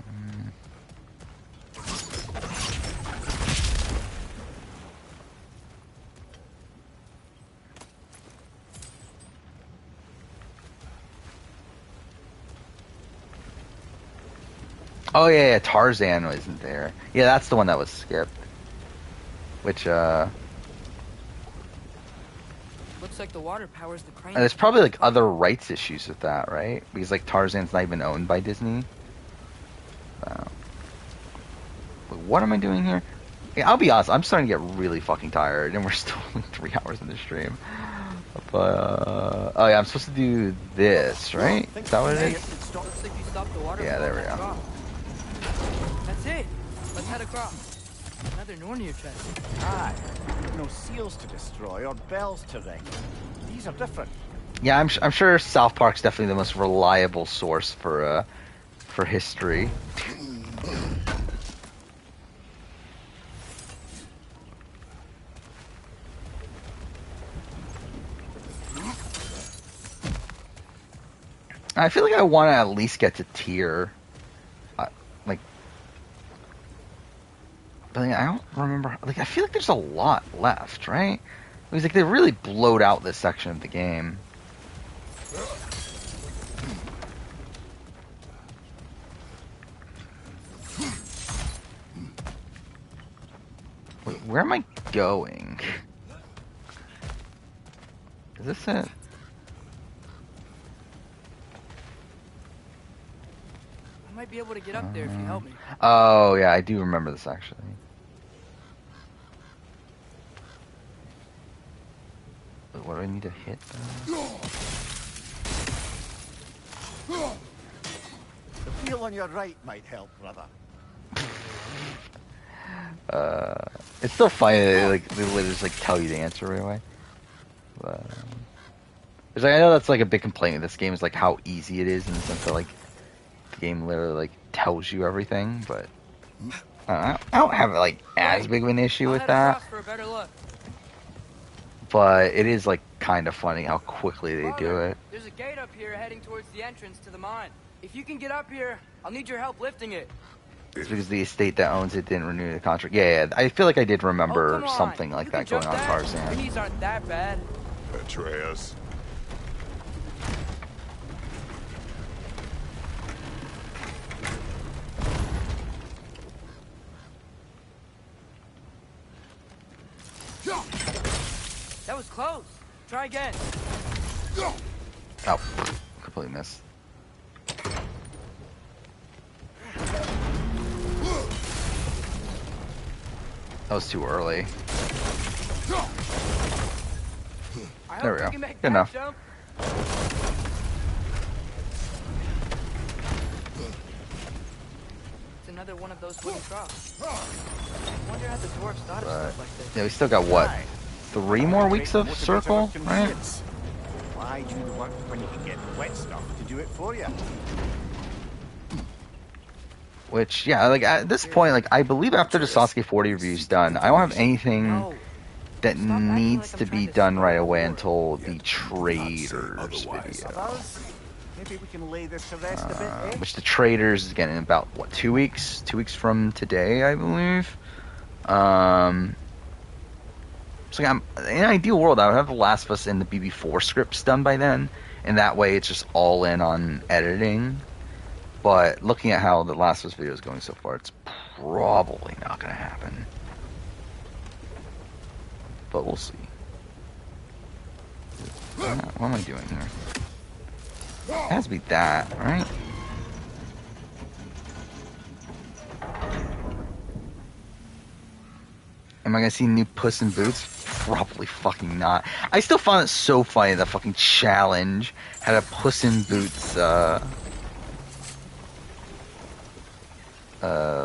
Oh yeah, Tarzan wasn't there. Yeah, that's the one that was skipped. Which looks like the water powers the crane. there's probably like other rights issues with that, right? Because like Tarzan's not even owned by Disney. Wait, what am I doing here? Yeah, I'll be honest, I'm starting to get really fucking tired, and we're still only 3 hours in the stream. But oh yeah, I'm supposed to do this, right? Is that what it is? Looks like you stopped the water. Yeah, there we go. That's it. Let's head across. Another Nornir chest. Aye. No seals to destroy or bells to ring. These are different. Yeah, I'm sure South Park's definitely the most reliable source for history. I feel like I want to at least get to tier. But I don't remember. Like, I feel like there's a lot left, right? It was like they really blowed out this section of the game. Wait, where am I going? Is this it? I might be able to get up there if you help me. Oh, yeah, I do remember this actually. But what do I need to hit? The wheel on your right might help, brother. It's still funny that they literally just like tell you the answer right away. But it's like, I know that's like a big complaint of this game is like how easy it is in the sense that like the game literally like tells you everything, but I don't have like as big of an issue with that. For a better look. But it is like kind of funny how quickly they do it. There's a gate up here heading towards the entrance to the mine. If you can get up here, I'll need your help lifting it. It's because the estate that owns it didn't renew the contract. Yeah, I feel like I did remember something like that going on Tarzan. Your knees aren't that bad. Atreus. That was close. Try again. Oh, completely missed. That was too early. There we go. Good enough. It's another one of those wooden troughs. I wonder how the dwarves thought of stuff like this. Yeah, we still got what? 3 more weeks of circle, right? Why do the work when you can get wet stuff to do it for you? Which, yeah, like at this point, like I believe after the Sasuke 40 review's done, I don't have anything that needs to be done right away until the Traders video. Maybe we can lay this to rest a bit, eh? Which the Traders is getting in about, what, 2 weeks? 2 weeks from today, I believe. So in an ideal world, I would have The Last of Us and the BB4 scripts done by then, and that way it's just all in on editing. But looking at how the Last of Us video is going so far, it's probably not going to happen. But we'll see. What am I doing here? It has to be that, right? Am I gonna see new Puss in Boots? Probably fucking not. I still found it so funny that fucking challenge had a Puss in Boots, what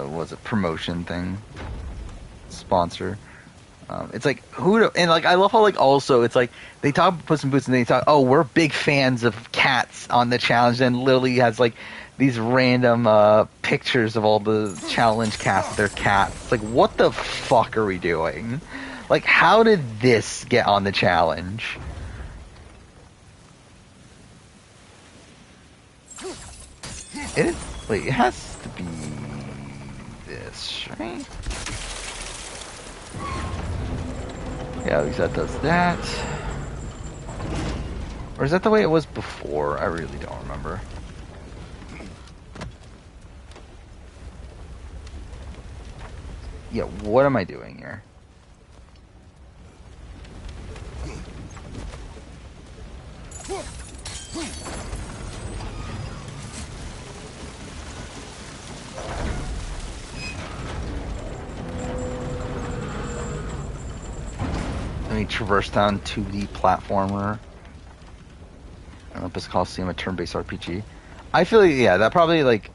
was it, promotion thing? Sponsor. It's like, and like, I love how, like, also, it's like, they talk about Puss in Boots and they talk, oh, we're big fans of cats on the challenge, and literally has, like, these random, pictures of all the challenge cats with their cats. It's like, what the fuck are we doing? Like, how did this get on the challenge? Wait, it has to be this, right? Yeah, at least that does that. Or is that the way it was before? I really don't remember. Yeah, what am I doing here? Let me traverse down 2D platformer. Olympus Coliseum, a turn-based RPG. I feel like, yeah, that probably, like...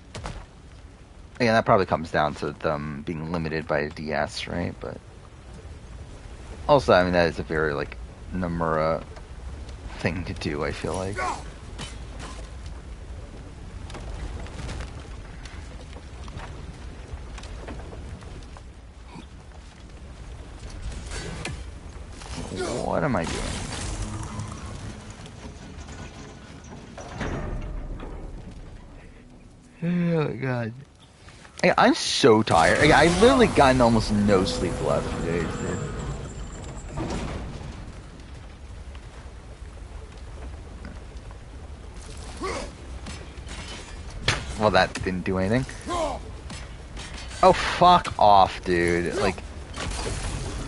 Yeah, that probably comes down to them being limited by a DS, right? But... Also, I mean, that is a very, like, Nomura thing to do, I feel like. What am I doing? Oh my god. I'm so tired. I literally gotten almost no sleep the last few days, dude. Well, that didn't do anything. Oh, fuck off, dude. Like,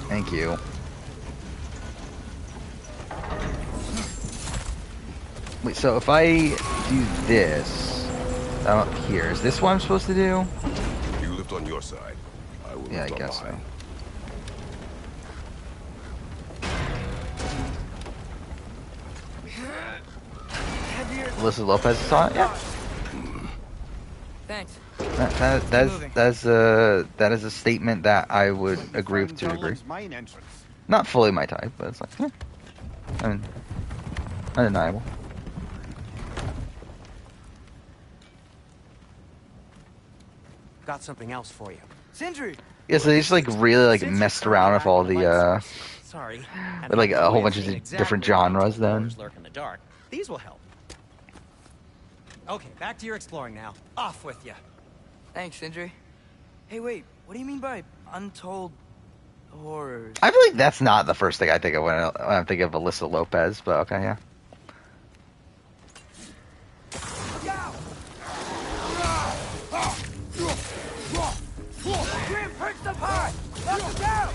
thank you. Wait, so if I do this, I'm up here. Is this what I'm supposed to do? You lift on your side. I will Yeah, I lift on guess so. mine. Alyssa Lopez is on it? Yeah. Thanks. That is a statement that I would agree with to a degree. Not fully my type, but it's like, yeah. I mean, undeniable. Got something else for you. Sindri! Yeah, so they just like really like messed around with all the Sorry. with like a whole bunch of different genres then. Lurk in the dark. These will help. Okay, back to your exploring now. Off with you. Thanks, Sindri. Hey, wait, what do you mean by untold horrors? I feel like that's not the first thing I think of when I think of Alyssa Lopez, but okay, yeah. Grim, perched up high! Knock him down!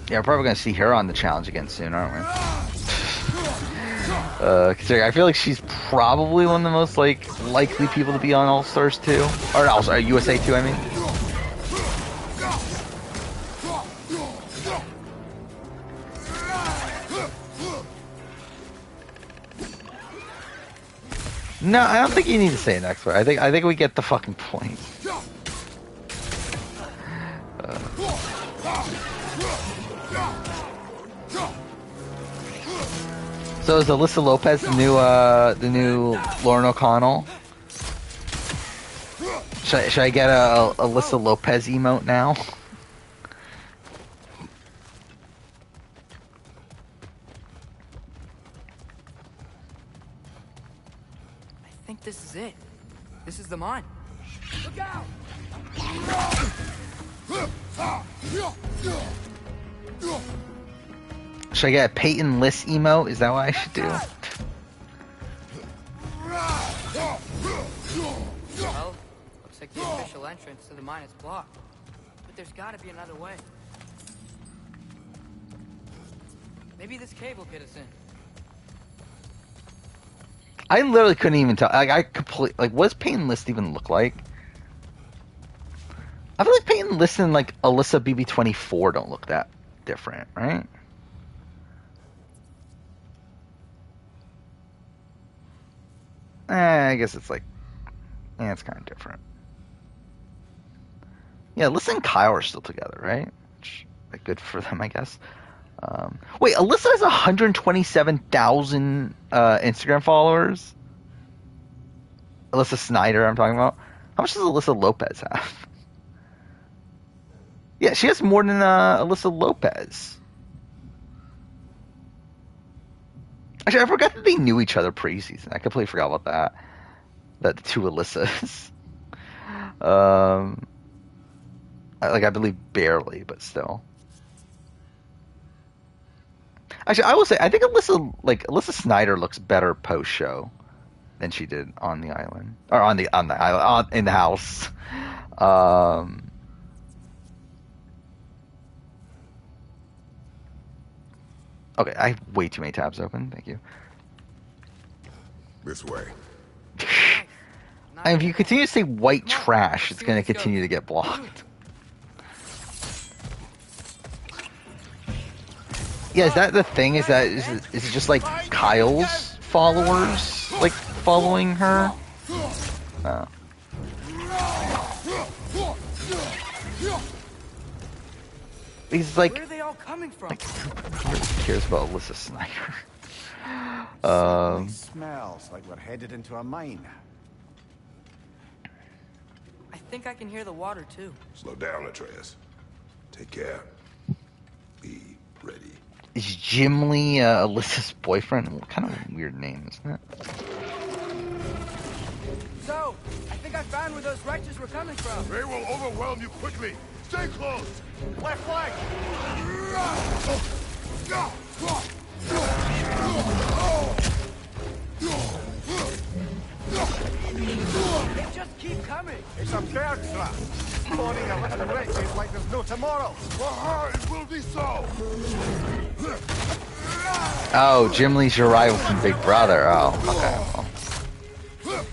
Yeah, we're probably gonna see her on the challenge again soon, aren't we? Considering I feel like she's probably one of the most like likely people to be on All Stars 2, or also USA 2, I mean. No, I don't think you need to say an expert. I think we get the fucking point. So is Alyssa Lopez the new Lauren O'Connell? Should I get a Alyssa Lopez emote now? I think this is it. This is the mine. Look out! Should I get a Peyton List emote? Is that what I should do? Well, looks like the official entrance to the mine is blocked. But there's gotta be another way. Maybe this cave will get us in. I literally couldn't even tell. Like, what does Peyton List even look like? I feel like Peyton List and like Alyssa BB24 don't look that different, right? I guess it's like, it's kind of different. Yeah, Alyssa and Kyle are still together, right? Which, like, good for them, I guess. Wait, Alyssa has 127,000 Instagram followers. Alyssa Snyder, I'm talking about. How much does Alyssa Lopez have? Yeah, she has more than Alyssa Lopez. Actually, I forgot that they knew each other pre-season. I completely forgot about that. That the two Alyssas. I believe barely, but still. Actually, I will say I think Alyssa Snyder looks better post show than she did on the island or on the island in the house. Okay, I have way too many tabs open. Thank you. This way. And if you continue to say white trash, it's going to continue to get blocked. Yeah, is that the thing? Is it just like Kyle's followers like following her? Oh. He's like, where are they all coming from? Like, who really cares about Alyssa Snyder? Smells like we're headed into a mine. I think I can hear the water too. Slow down, Atreus. Take care. Be ready. Is Jim Lee Alyssa's boyfriend? What kind of weird name, isn't it? So, I think I found where those wretches were coming from. They will overwhelm you quickly. Stay close. Left flank. They just keep coming. It's a bear trap. Spawning a little wretches like there's no tomorrow. For her, it will be so. Oh, Jim Lee's your rival from Big Brother. Oh, okay. Well.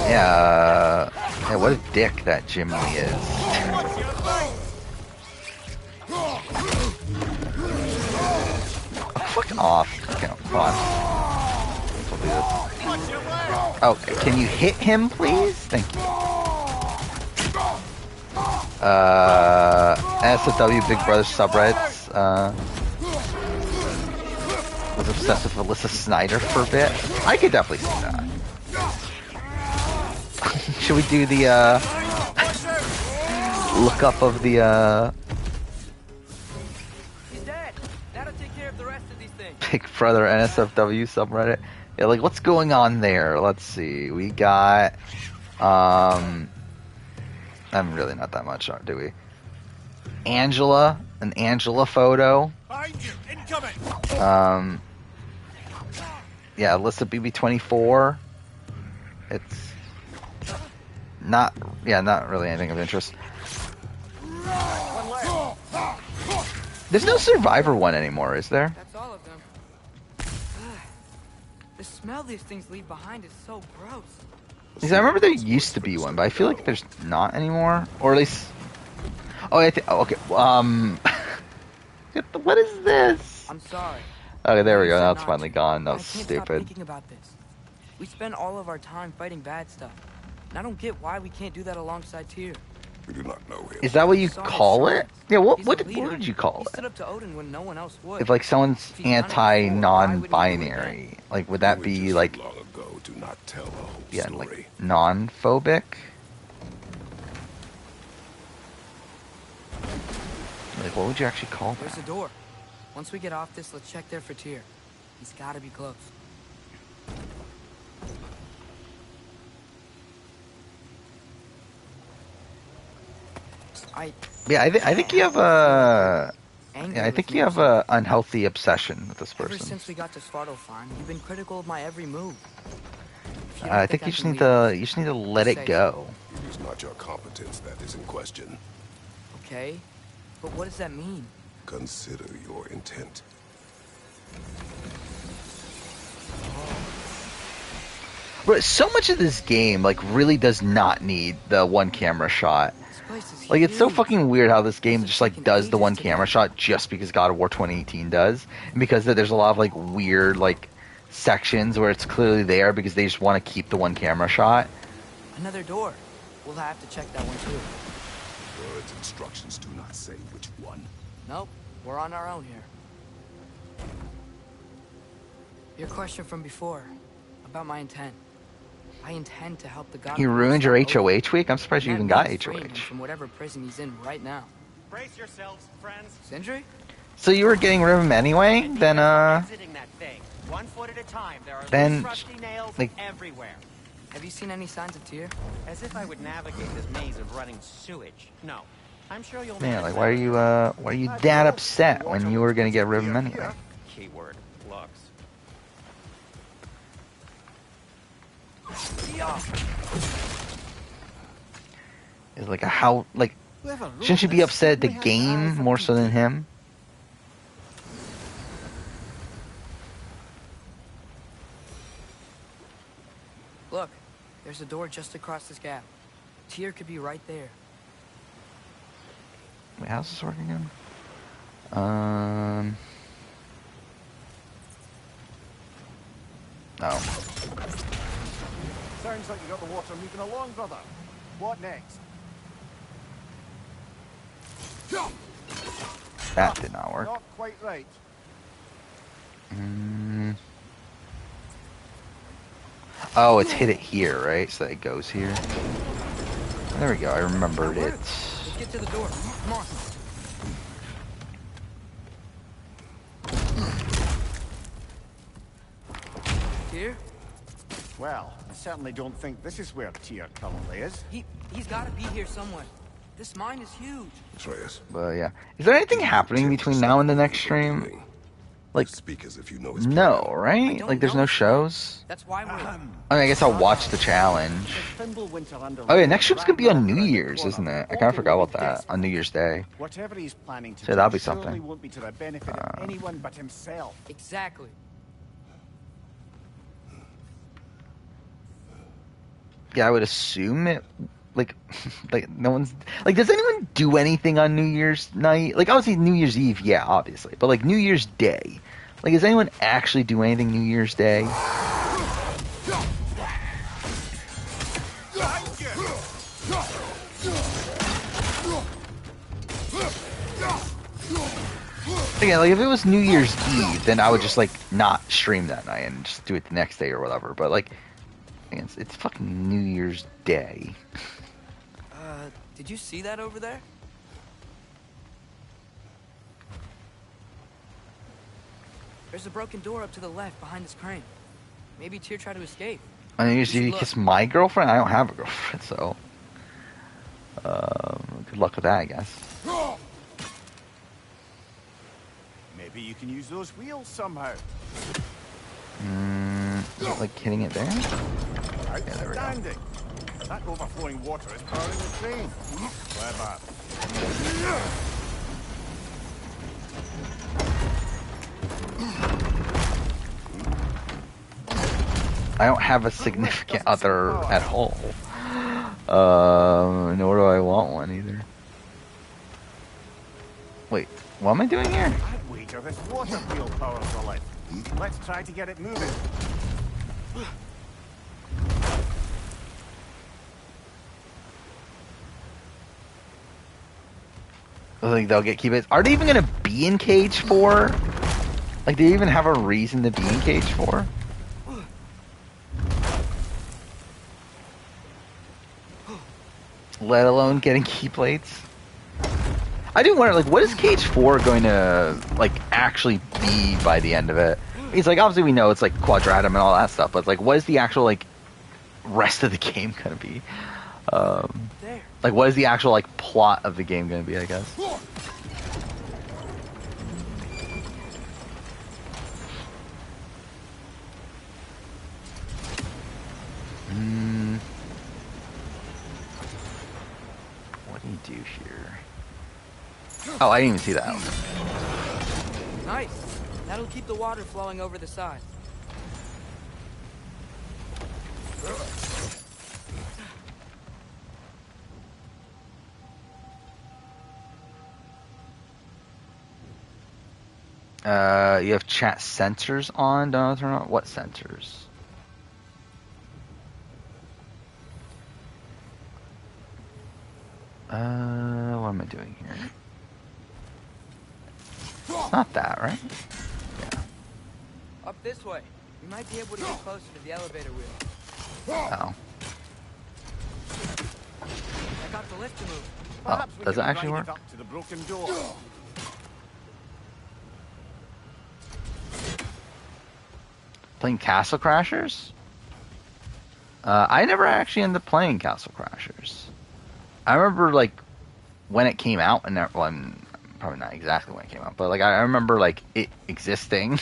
Yeah, what a dick that Jim Lee is. Fuck off. Okay, come on. We'll do this. Oh, can you hit him, please? Thank you. SFW Big Brother subreddits. Was obsessed with Alyssa Snyder for a bit. I could definitely see that. Should we do the look up of the He's dead. That'll take care of the rest of these things. Big Brother NSFW subreddit? Yeah, like what's going on there? Let's see. We got I'm really not that much, do we? Angela, an Angela photo. Yeah, Alyssa BB24. It's not really anything of interest. There's no Survivor one anymore, is there? That's all of them. The smell these things leave behind is so gross. Because I remember there used to be one, but I feel like there's not anymore, or at least. Oh, okay. What is this? I'm sorry. Okay, there we go. Now it's finally gone. That was stupid. Stop thinking about this. We spend all of our time fighting bad stuff, and I don't get why we can't do that alongside Tyr. We do not know him. Is that what you call it? Yeah. What did you call He it? stood up to Odin when no one else would. If like someone's anti-non-binary, like would that be like? Long ago, do not tell the whole Yeah, story. like non-phobic. Like, what would you actually call that? There's a door. Once we get off this, let's check there for Tyr. He's gotta be close. Yeah, I think you have a angry Yeah, I with think me you or have a unhealthy obsession with this Ever person. since we got to Svartalfheim, Farm, you've been critical of my every move. If you I don't think you I just can need leave, to let just it say go. It is not your competence that is in question. so. Okay, but what does that mean? Consider your intent. But so much of this game, like, really does not need the one camera shot. This place is Like, it's so huge. fucking weird how this game Must just, have like, taken does the ages one to camera do. shot just because God of War 2018 does. And because there's a lot of, like, weird, like, sections where it's clearly there because they just want to keep the one camera shot. Another door. We'll have to check that one too. Bird's instructions do not say which one. Nope, we're on our own here. Your question from before, about my intent. I intend to help the god. You ruined your HOH week? I'm surprised you And even that got means freeing him HOH. from whatever prison he's in right now. Brace yourselves, friends. Sindri? So you were getting rid of him anyway? Then, Exiting that thing, one foot at a time. There are Then, loose, rusty nails like- everywhere. Have you seen any signs of Tyr? As if I would navigate this maze of running sewage. No. I'm sure you'll man, manage like, why are you that upset when you were gonna get rid of him anyway? that. Keyword, looks. It's like shouldn't you be upset at the game more so than him? Look, there's a door just across this gap. Tyr could be right there. Wait, how's this working again? No. Sounds like you got the water moving along, brother. What next? That did not work. Not quite right. Oh, it's hit it here, right? So that it goes here. There we go. I remembered it. Let's get to the door. Come on. Tyr? Well, I certainly don't think this is where Tyr currently is. He's got to be here somewhere. This mine is huge. Atreus. But yeah, is there anything happening between now and the next stream? Like, Speak as if you know his no, plan. right? Like, there's no shows. That's why we're. I mean, I guess I'll watch the challenge. Oh yeah, next stream's gonna be on New Year's, isn't it? I kind of forgot about that. On New Year's Day. Whatever he's planning to So that'll do be surely something. won't be to the benefit of anyone but himself. Exactly. Yeah, I would assume it. Like, like no one's like. Does anyone do anything on New Year's night? Like, obviously New Year's Eve, yeah, obviously, but like New Year's Day. Like, does anyone actually do anything New Year's Day? Yeah, like if it was New Year's Eve, then I would just like not stream that night and just do it the next day or whatever. But like, it's fucking New Year's Day. Did you see that over there? There's a broken door up to the left behind this crane. Maybe Tyr tried to escape. I mean, you kiss my girlfriend? I don't have a girlfriend, so good luck with that, I guess. Maybe you can use those wheels somehow. Like hitting it there? Yeah, there we go. Outstanding. That overflowing water is powering the train. Clever. I don't have a significant other at all. Nor do I want one either. Wait, what am I doing here? That weight of this water wheel powers the light. Let's try to get it moving. I think they'll keep it. Are they even gonna be in Cage 4? Like, do they even have a reason to be in Cage 4? Let alone getting keyplates. I do wonder, like, what is Cage 4 going to, like, actually be by the end of it? It's like, obviously we know it's, like, Quadratum and all that stuff, but, like, what is the actual, like, rest of the game going to be? Like, what is the actual, like, plot of the game going to be, I guess? What do you do here? Oh, I didn't even see that. Nice. That'll keep the water flowing over the side. You have chat sensors on. Don't know if turn on. What sensors? What am I doing here? It's not that, right? Yeah. Up this way. We might be able to get closer to the elevator wheel. Oh. I got the lift to move. Oh, does it actually work? Up to the broken door. Playing Castle Crashers? I never actually ended up playing Castle Crashers. I remember, like, when it came out, and probably not exactly when it came out, but, like, I remember, like, it existing.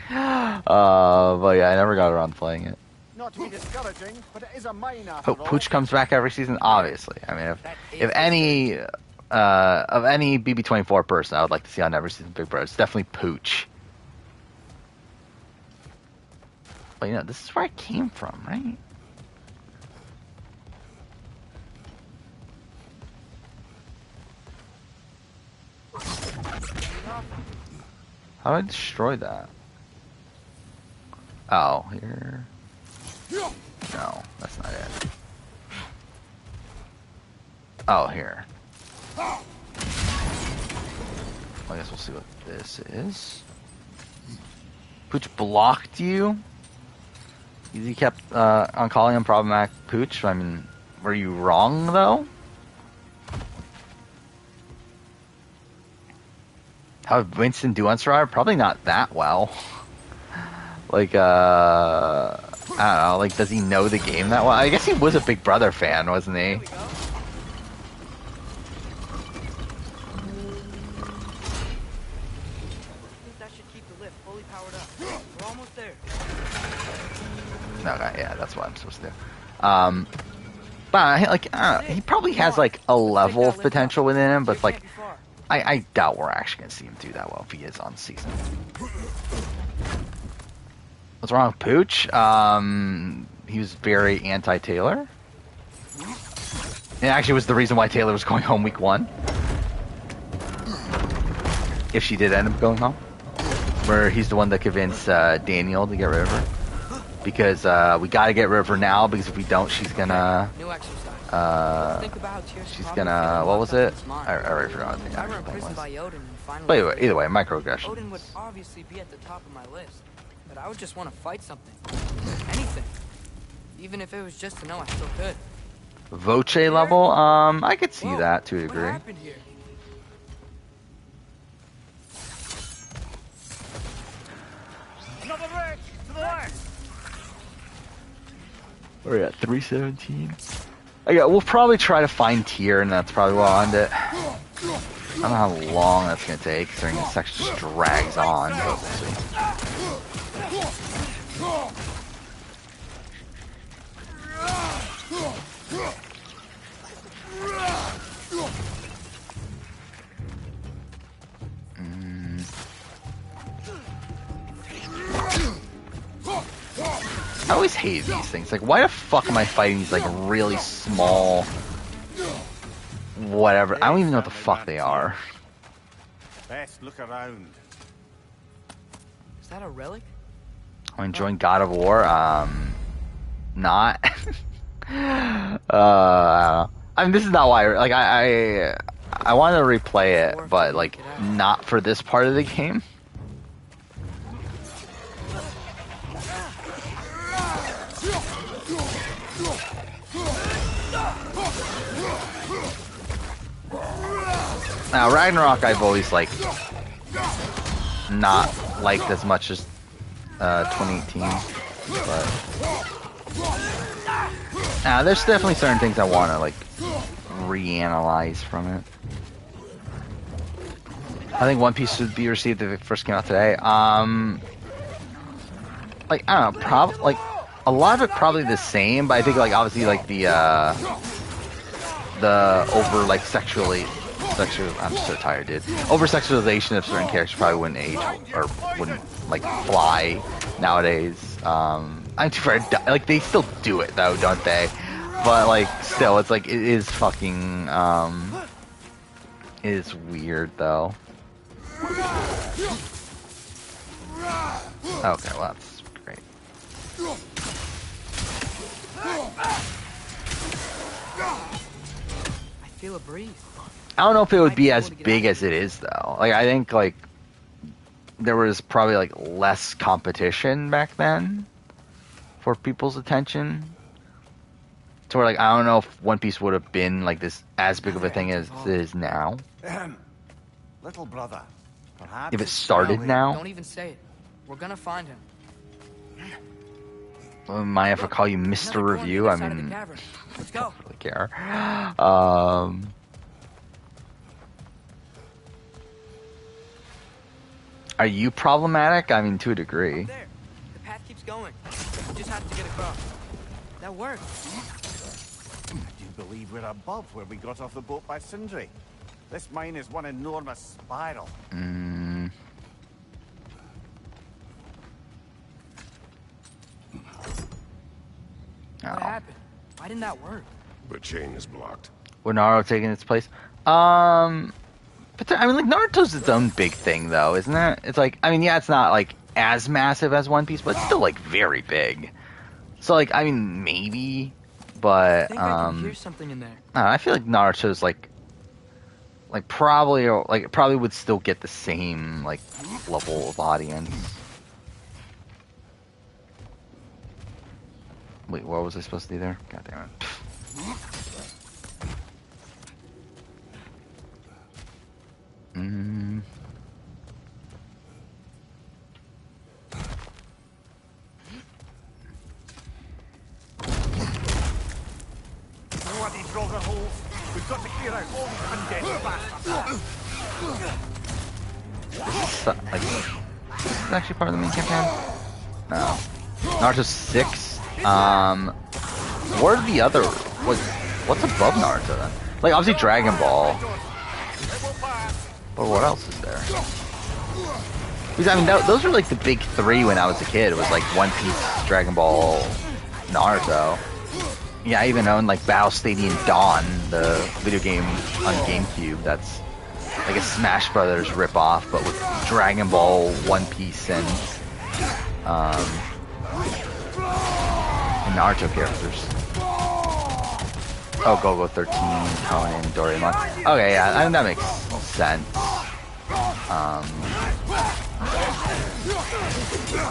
But, yeah, I never got around to playing it. Not to be discouraging, but it is a mine after Hope all. Pooch comes back every season, obviously. I mean, if any, of any BB24 person I would like to see on every season of Big Brother, it's definitely Pooch. But, you know, this is where I came from, right? How do I destroy that? Oh, here. No, that's not it. Oh, here. I guess we'll see what this is. Pooch blocked you? You kept on calling him problematic Pooch. I mean, were you wrong, though? How did Winston do on Survivor? Probably not that well. Like, I don't know, like, does he know the game that well? I guess he was a Big Brother fan, wasn't he? That should keep the lift fully powered up. We're almost there. Okay, yeah, that's what I'm supposed to do. But, like, I don't know, he probably has, like, a level of potential within him, but, like, I doubt we're actually going to see him do that well if he is on season. What's wrong with Pooch? He was very anti-Taylor. It actually was the reason why Taylor was going home week 1. If she did end up going home. Where he's the one that convinced Daniel to get rid of her. Because we gotta get rid of her now, because if we don't, she's gonna... she's gonna... What was it? I already forgot what the actual thing was. But anyway, either way, microaggression. Odin would obviously be at the top of my list. But I would just want to fight something. Anything. Even if it was just to know I still could. Voce level? I could see that to a degree. What happened here? Another wreck to the left. We're at 317. Okay, we'll probably try to find Tier, and that's probably where I'll end it. I don't know how long that's going to take, considering this section just drags on, but we'll see. I always hate these things. Like, why the fuck am I fighting these, like, really small... whatever. I don't even know what the fuck they are. Best look around. Is that a relic? I'm enjoying God of War. Not. I don't know. I mean, this is not why. Like, I wanted to replay it, but like, not for this part of the game. Now, Ragnarok, I've always like not liked as much as 2018, but there's definitely certain things I want to like reanalyze from it. I think One Piece should be received if it first came out today. Like, I don't know, a lot of it probably the same, but I think like obviously like the over like I'm so tired, dude. Over sexualization of certain characters probably wouldn't age or wouldn't like fly nowadays. I'm too far. Like they still do it though, don't they? But like still, it's like it is fucking it is weird though. Okay, well that's great. I feel a breeze. I don't know if it would be as big as it is though. Like I think like there was probably like less competition back then for people's attention. So we're like, I don't know if One Piece would have been like this as big of a thing as it is now. Little brother, perhaps If it started now. Don't even say it. We're gonna find him. Mind if I call you Mr. Review? I mean, let's go. I don't really care. Are you problematic? I mean, to a degree. There. The path keeps going. We just have to get across. That worked. Do you believe we're above where we got off the boat by Sindri? This mine is one enormous spiral. What happened? Why didn't that work? The chain is blocked. Would Naruto taking its place? But I mean, like Naruto's its own big thing, though, isn't it? It's like, I mean, yeah, it's not like as massive as One Piece, but it's still like very big. So like, I mean, maybe, but I think I can hear something in there. I don't know, I feel like Naruto's like probably would still get the same like level of audience. Wait, what was I supposed to do there? God damn it. Know what these roller holes? We've got to clear out all these undead bastards. Like, is this actually part of the main campaign? No. Naruto 6. Where's the other? What's above Naruto then? Like obviously Dragon Ball. But what else is there? Because I mean, those were like the big three when I was a kid. It was like One Piece, Dragon Ball, Naruto. Yeah, I even owned like Battle Stadium Dawn, the video game on GameCube. That's like a Smash Brothers ripoff, but with Dragon Ball, One Piece, and Naruto characters. Oh, Go-Go 13, Conan, Doraemon. Okay, yeah, I think that makes sense.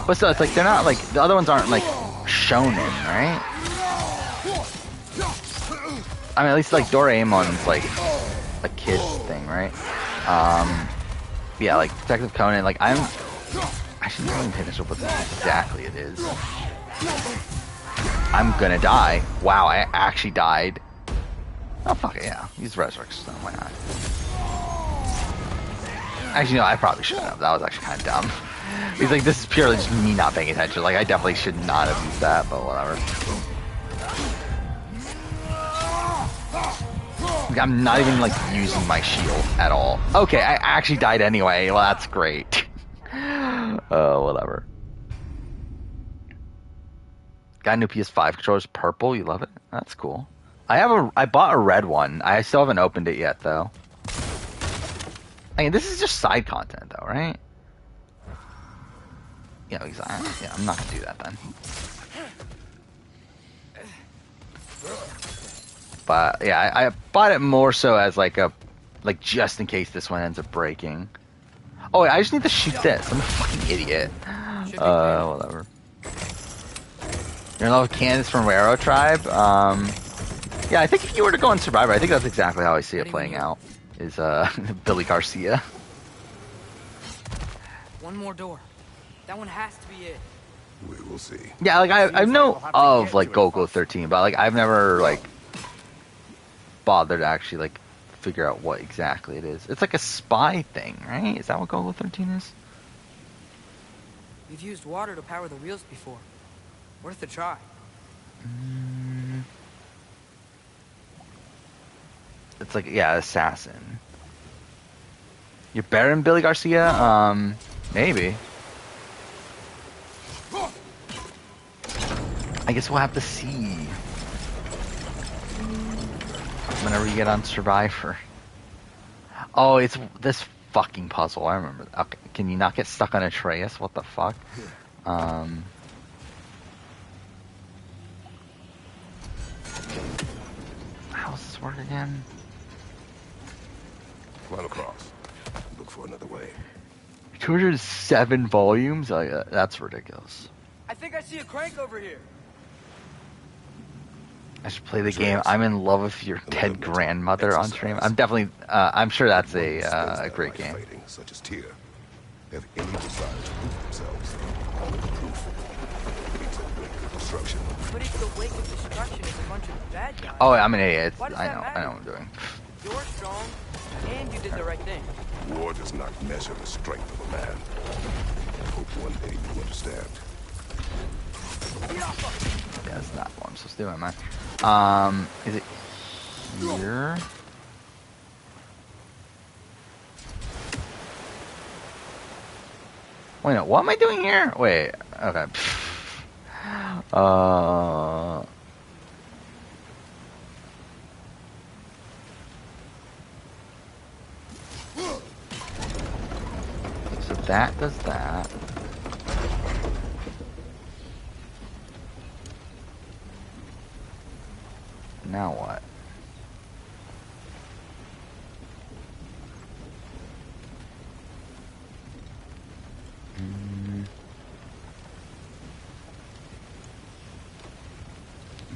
But still, it's like they're not like the other ones aren't like shonen, right? I mean, at least like Doraemon's like a kid's thing, right? Yeah, like Detective Conan. Like I shouldn't really pay attention to what exactly it is. I'm gonna die. Wow, I actually died. Oh fuck it, yeah. Use Resurrection Stone, why not? Actually, no, I probably shouldn't have. That was actually kind of dumb. He's like, this is purely just me not paying attention. Like, I definitely should not have used that, but whatever. Like, I'm not even, like, using my shield at all. Okay, I actually died anyway. Well, that's great. Whatever. Got a new PS5 controllers, purple. You love it? That's cool. I bought a red one. I still haven't opened it yet, though. I mean, this is just side content, though, right? Yeah, exactly. Yeah, I'm not gonna do that then. But yeah, I bought it more so as like just in case this one ends up breaking. Oh, wait, I just need to shoot this. I'm a fucking idiot. Whatever. You're in love with Candace from Raro Tribe? Yeah, I think if you were to go on Survivor, I think that's exactly how I see it playing out. Is Billy Garcia. One more door. That one has to be it. We will see. Yeah, like I know of like Go-Go 13, but like I've never like bothered to actually like figure out what exactly it is. It's like a spy thing, right? Is that what Go-Go 13 is? We've used water to power the wheels before. Worth a try. It's like, yeah, assassin. You're better than Billy Garcia? Maybe. I guess we'll have to see. Whenever you get on Survivor. Oh, it's this fucking puzzle. I remember. Okay, can you not get stuck on Atreus? What the fuck? How does this work again? Run across. Look for another way. 207 volumes? Oh, yeah, that's ridiculous. I think I see a crank over here. I should play the game. I'm in love with your dead grandmother on stream. I'm definitely. I'm sure that's a great game. Fighting, such as Tyr, have any desire to prove themselves. Proof leads to the wake of destruction. But if the wake of destruction is a bunch of bad guys. Oh, I'm an idiot. Why does I that know. matter? I know what I'm doing. You're strong, and you did the right thing. War does not measure the strength of a man. I hope one day you understand. Yeah, that's not what I'm supposed to do, am I? Is it here? Wait, no, what am I doing here? Wait, okay. So that does that. Now what?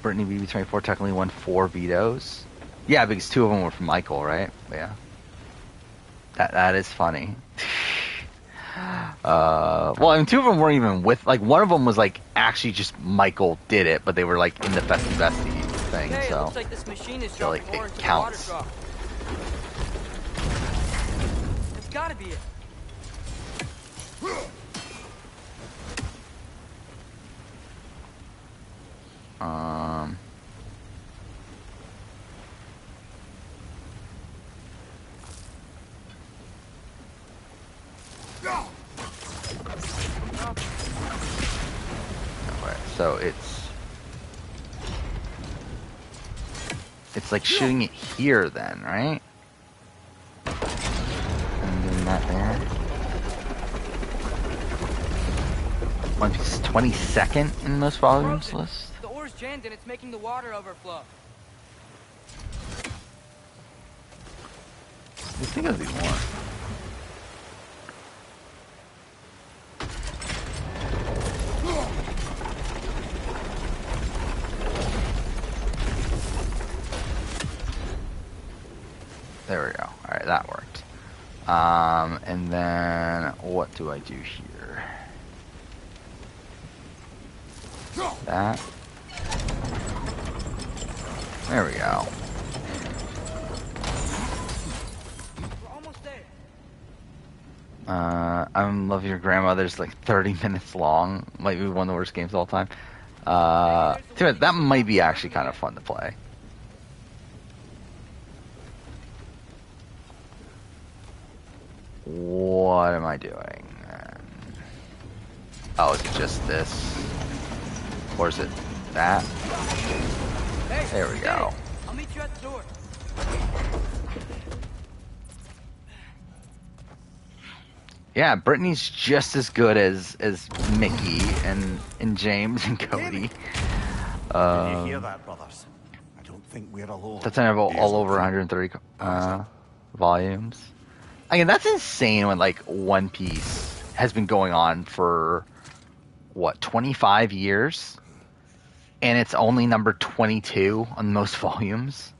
Brittany BB24 technically won 4 vetoes. Yeah, because 2 of them were from Michael, right? Yeah. That is funny. Well, I mean, 2 of them weren't even with, like, one of them was, like, actually just Michael did it, but they were, like, in the Bestie Bestie thing, Okay, so. it looks like this machine is So, like, dropping more it into counts. the water trough. That's gotta be it. Okay, so it's like shooting it here then, right? And doing that there. One Piece is 22nd in most volumes list. The ore's jammed and it's making the water overflow. You think it'll be more? There we go. Alright, that worked. And then what do I do here? That. There we go. We're almost there. I love your grandmother's like 30 minutes long. Might be one of the worst games of all time. That might be actually kind of fun to play. What am I doing? Oh, is it just this? Or is it that? Hey, There we go. I'll meet you at the door. Yeah, Brittany's just as good as Mickey and James and Cody. Did you hear that, brothers? I don't think we're alone. That's all over 130 volumes. I mean, that's insane when, like, One Piece has been going on for, what, 25 years? And it's only number 22 on most volumes.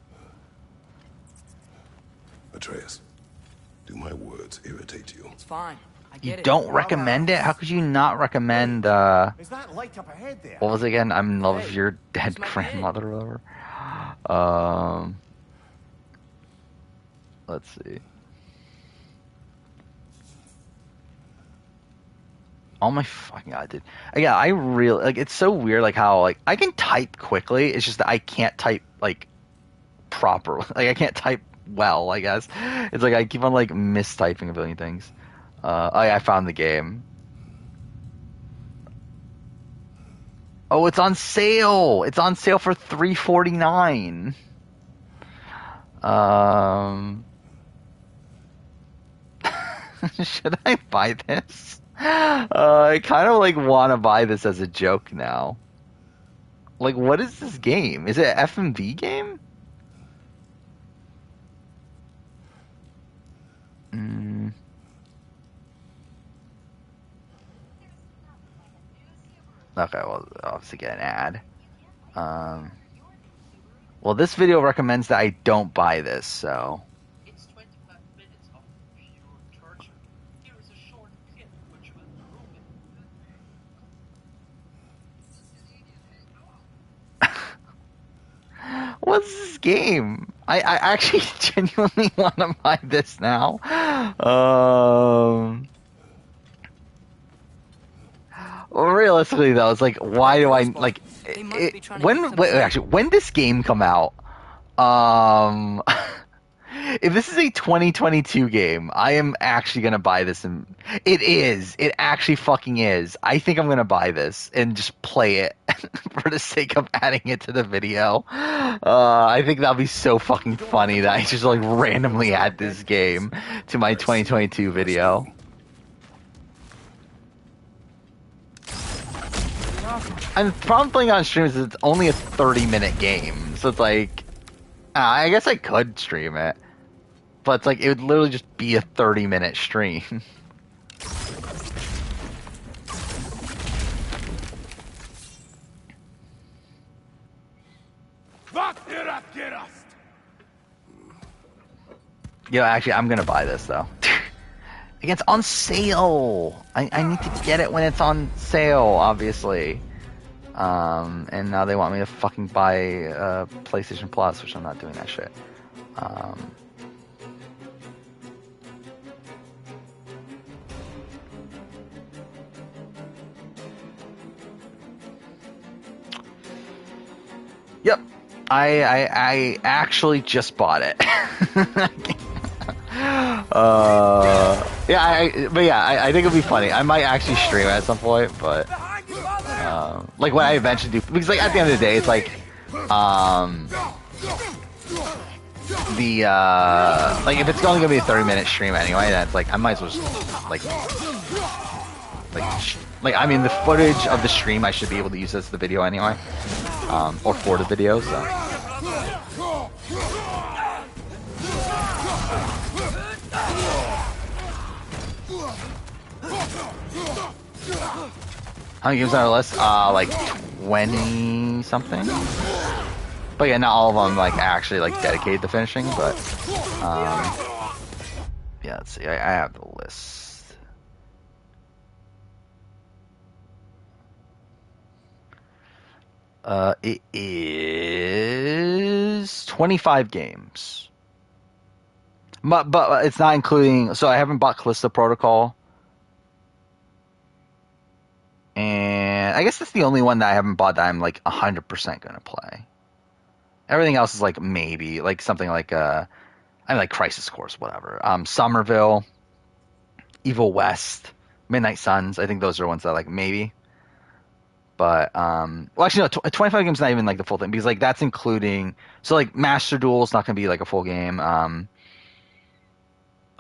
Atreus, do my words irritate you? It's fine. I You get it. don't recommend it? How could you not recommend, Is that light up ahead there? what was it again? I'm in love with Hey, your dead it's my grandmother or whatever. Let's see. Oh my fucking god, dude. Yeah, I really like. It's so weird, like how like I can type quickly. It's just that I can't type like proper. Like I can't type well. I guess it's like I keep on like mistyping a billion things. I found the game. Oh, it's on sale. It's on sale for $3.49. Should I buy this? I kind of like want to buy this as a joke now. Like, what is this game? Is it an FMV game? Okay, well, obviously get an ad. Well, this video recommends that I don't buy this, so. What's this game? I actually genuinely want to buy this now. Well, realistically though, it's like, why do I like? When this game come out? If this is a 2022 game, I am actually gonna buy this, and it is. It actually fucking is. I think I'm gonna buy this and just play it for the sake of adding it to the video. I think that'll be so fucking funny that I just like randomly add this game to my 2022 video. And the problem playing on stream is it's only a 30-minute game, so it's like, I guess I could stream it. But it's like, it would literally just be a 30-minute stream. Yo, actually, I'm gonna buy this, though. Again, it's on sale! I need to get it when it's on sale, obviously. And now they want me to fucking buy PlayStation Plus, which I'm not doing that shit. Yep, I actually just bought it. I think it'll be funny. I might actually stream it at some point, but like when I eventually do, because like at the end of the day, it's like like if it's only gonna be a 30-minute stream anyway, then it's like I might as well just like I mean the footage of the stream I should be able to use as the video anyway, or for the video. So. How many games on our list? Like 20 something. But yeah, not all of them like actually like dedicated to finishing. But yeah, let's see. I have the list. It is 25 games. But it's not including. So I haven't bought Callisto Protocol. And I guess that's the only one that I haven't bought that I'm like 100% gonna play. Everything else is like maybe, like something like I mean like Crisis Core, whatever. Somerville, Evil West, Midnight Suns. I think those are ones that like maybe. But well, actually no, 25 games not even like the full thing, because like that's including, so like Master Duel's not gonna be like a full game.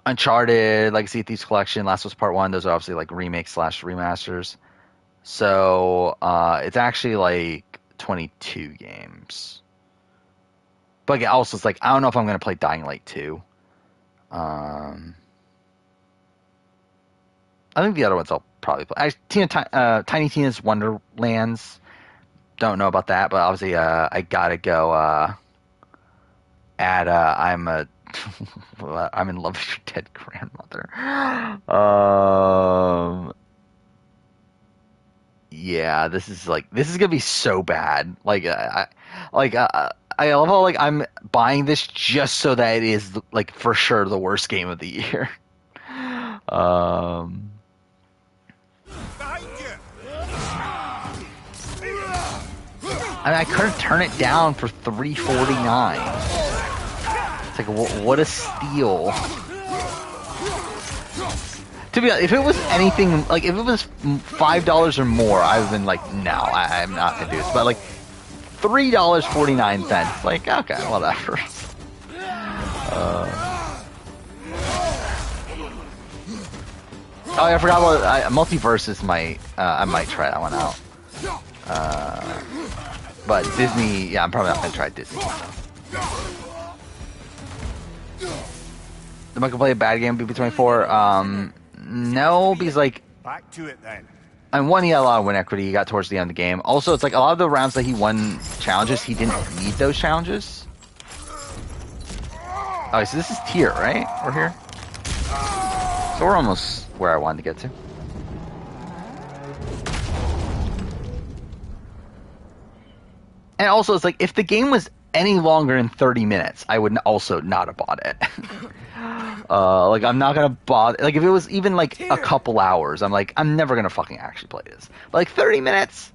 Uncharted, Legacy of Thieves Collection, Last of Us Part 1, those are obviously like remakes / remasters. So it's actually like 22 games. But again, also it's like I don't know if I'm gonna play Dying Light 2. I think the other ones I'll probably play. Tiny Tina's Wonderlands. Don't know about that, but obviously I gotta go add I'm in love with your dead grandmother. Yeah, this is gonna be so bad. I love how like I'm buying this just so that it is like for sure the worst game of the year. Behind you! I mean, I couldn't turn it down for $3.49. It's like, what a steal. To be honest, if it was anything, like, if it was $5 or more, I would have been like, no, I'm not going to do this. But, like, $3.49, like, okay, whatever. Oh, yeah, I forgot about Multiverses. I might try that one out. But Disney, yeah, I'm probably not gonna try Disney. Am I gonna play a bad game BB24? No, because like Back to it then. and one, he had a lot of win equity. He got towards the end of the game. Also, it's like a lot of the rounds that he won challenges, he didn't need those challenges. Oh, so this is tier, right? We're here. So we're almost where I wanted to get to. And also, it's like, if the game was any longer than 30 minutes, I would also not have bought it. Like, I'm not gonna bother. Like, if it was even, like, a couple hours, I'm like, I'm never gonna fucking actually play this. But, like, 30 minutes?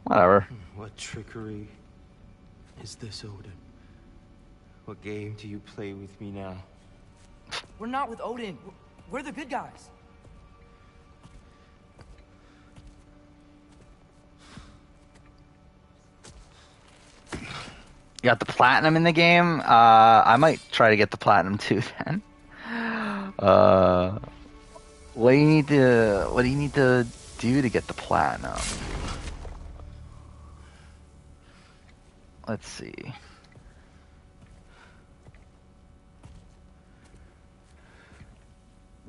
Whatever. What trickery is this, Odin? What game do you play with me now? We're not with Odin. We're the good guys. You got the platinum in the game? I might try to get the platinum too then. What do you need to do to get the platinum? Let's see.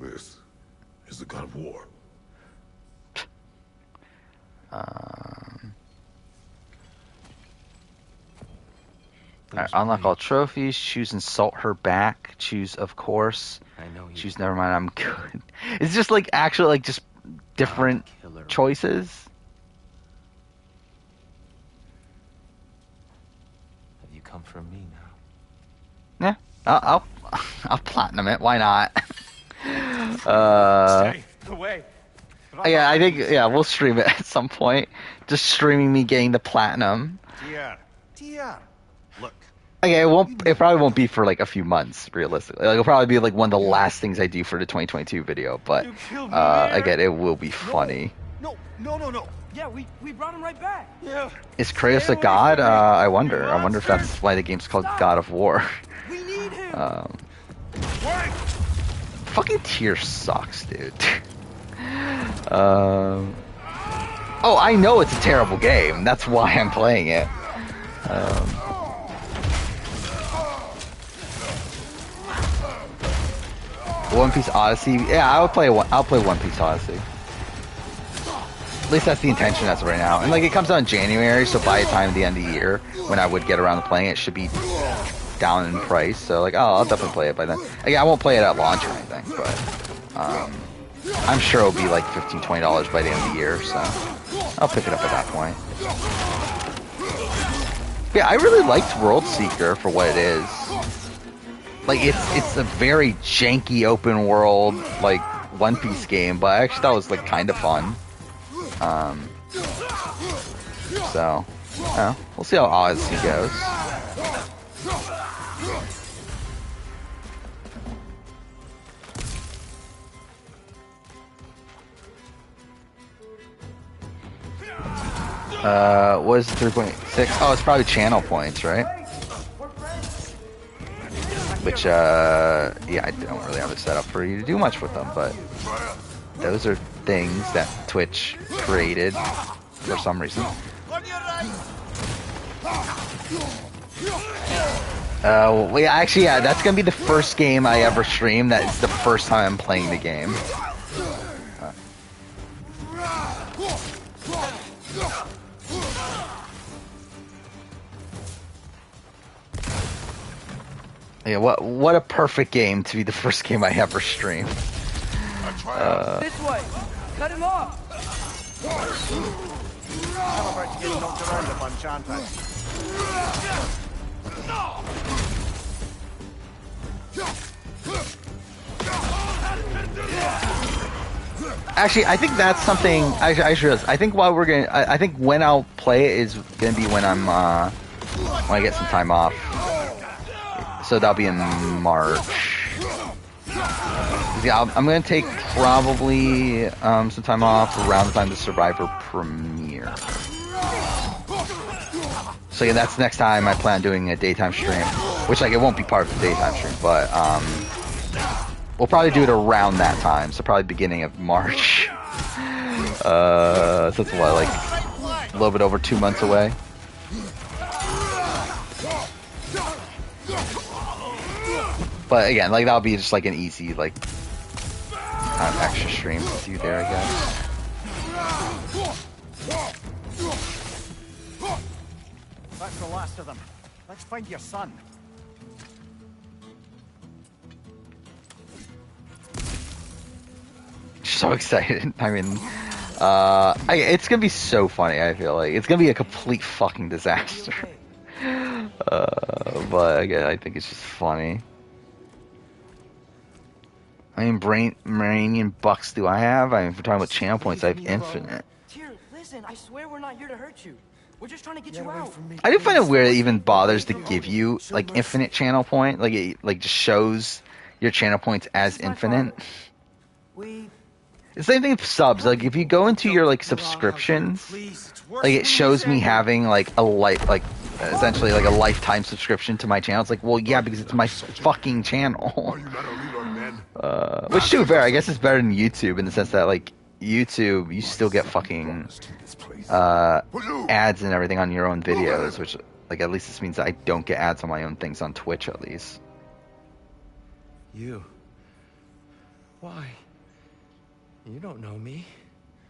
This is the God of War. Alright, unlock all trophies, choose insult her back, choose of course, choose never mind, I'm good. It's just like actually like just different choices. Have you come for me Yeah, now? I'll platinum it, why not? Stay away. Yeah, I think, yeah, we'll stream it at some point. Just streaming me getting the platinum. Dear. Look. Okay, it probably won't be for like a few months, realistically. Like, it'll probably be like one of the last things I do for the 2022 video, but again, it will be funny. No. Yeah, we brought him right back. Yeah. Is Kratos a god? I wonder. I wonder if that's why the game's called God of War. We need him. Fucking tier sucks, dude. Oh, I know it's a terrible game. That's why I'm playing it. One Piece Odyssey. Yeah, I'll play One Piece Odyssey. At least that's the intention as of right now. And like, it comes out in January, so by the time at the end of the year, when I would get around to playing it, should be down in price. So like, I'll definitely play it by then. Again, I won't play it at launch or anything, but I'm sure it'll be like $15, $20 by the end of the year. So I'll pick it up at that point. Yeah, I really liked World Seeker for what it is. Like, it's a very janky open world, like, One Piece game, but I actually thought it was, like, kind of fun. So, yeah, we'll see how Odyssey goes. What is 3.6? Oh, it's probably channel points, right? Which, yeah, I don't really have it set up for you to do much with them, but those are things that Twitch created for some reason. Well, yeah, actually, yeah, that's gonna be the first game I ever stream. That's the first time I'm playing the game. Yeah, what a perfect game to be the first game I ever streamed. This way. Cut him off. I'm about to get knocked around a bunch, aren't I? Actually, I think that's something. I should. I think while we're gonna. I think when I'll play it is gonna be when I'm when I get some time off. So that'll be in March. Yeah, I'm gonna take probably some time off around the time the Survivor premiere. So yeah, that's the next time I plan on doing a daytime stream, which like it won't be part of the daytime stream, but we'll probably do it around that time, so probably beginning of March. So it's what, like a little bit over 2 months away. But again, like that'll be just like an easy like extra stream to do there, I guess. That's the last of them. Let's find your son. So excited. I mean, it's gonna be so funny. I feel like it's gonna be a complete fucking disaster. But again, I think it's just funny. I mean, Maranian bucks do I have? I mean, if we're talking about channel points, I have infinite. Tyr, listen, I swear we're not here to hurt you. We're just trying to get you out. I do find it weird it even bothers to give you like infinite channel point. Like it like just shows your channel points as infinite. The same thing with subs. Like if you go into your like subscriptions, like it shows me having like a essentially like a lifetime subscription to my channel. It's like, well, yeah, because it's my fucking channel. Which to be fair, I guess it's better than YouTube in the sense that like YouTube, you still get fucking ads and everything on your own videos, which like at least this means that I don't get ads on my own things on Twitch at least. You? Why? You don't know me.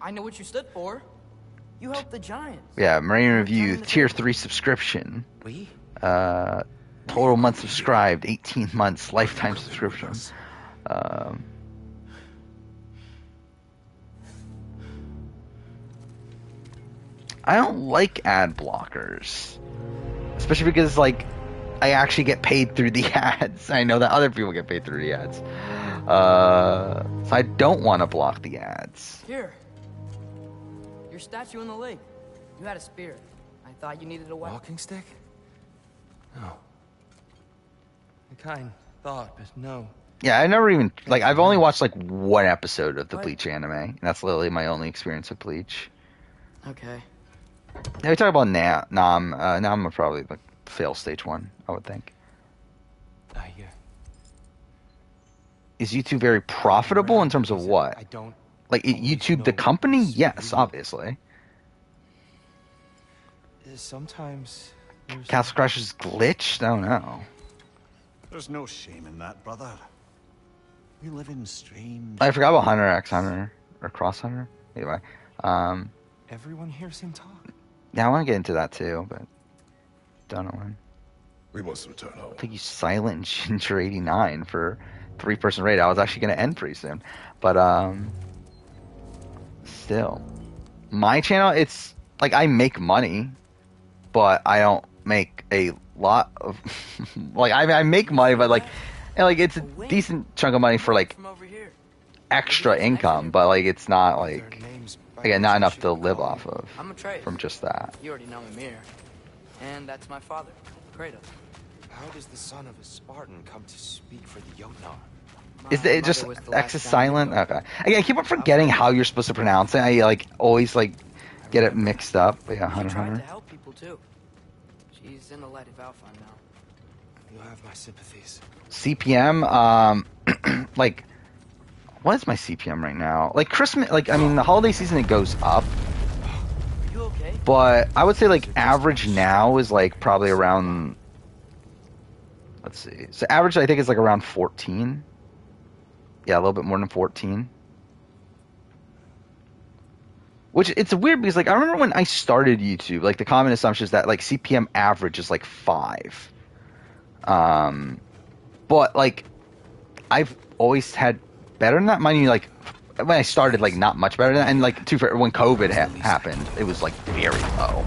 I know what you stood for. You helped the Giants. Yeah, Marine Review tier 3 subscription. Total months subscribed, 18 months lifetime subscription. I don't like ad blockers, especially because like I actually get paid through the ads. I know that other people get paid through the ads, so I don't want to block the ads. Here, your statue in the lake. You had a spear. I thought you needed a weapon. Walking stick? No. A kind thought, but no. Yeah, I never even like. I've only watched like one episode of the Bleach anime, and that's literally my only experience with Bleach. Okay. Yeah, we talk about Nam. Nam would probably like fail stage 1, I would think. Yeah. Is YouTube very profitable in terms of what? I don't. Like YouTube, the company? Yes, obviously. Sometimes. Castle Crashers glitched? I don't know. There's no shame in that, brother. We live in strange. I forgot about Hunter x Hunter or Cross Hunter. Anyway, everyone here seemed talk. Yeah, I want to get into that too, but don't know when. We must return home. I think you Silent Ginger 89 for 3-person raid. I was actually going to end pretty soon, but still, my channel. It's like I make money, but I don't make a lot of like I make money, but like it's a decent chunk of money for like extra income, but like it's not like again not enough to live off of from just that. You already know Ymir, and that's my father, Kratos. How does the son of a Spartan come to speak for the Jotnar? Is it just X is silent? Okay. Again, I keep on forgetting how you're supposed to pronounce it. I like always like get it mixed up. But yeah, Hunter. To help people too. She's in the light of Alpha now. You have my sympathies. CPM, like, what is my CPM right now? Like Christmas, like I mean, the holiday season it goes up. Are you okay? But I would say like average now is like probably around. Let's see. So average I think is like around 14. Yeah, a little bit more than 14. Which it's weird because like I remember when I started YouTube, like the common assumption is that like CPM average is like 5. But like I've always had better than that. Mind you, like when I started, like not much better than that. And like when COVID happened, it was like very low.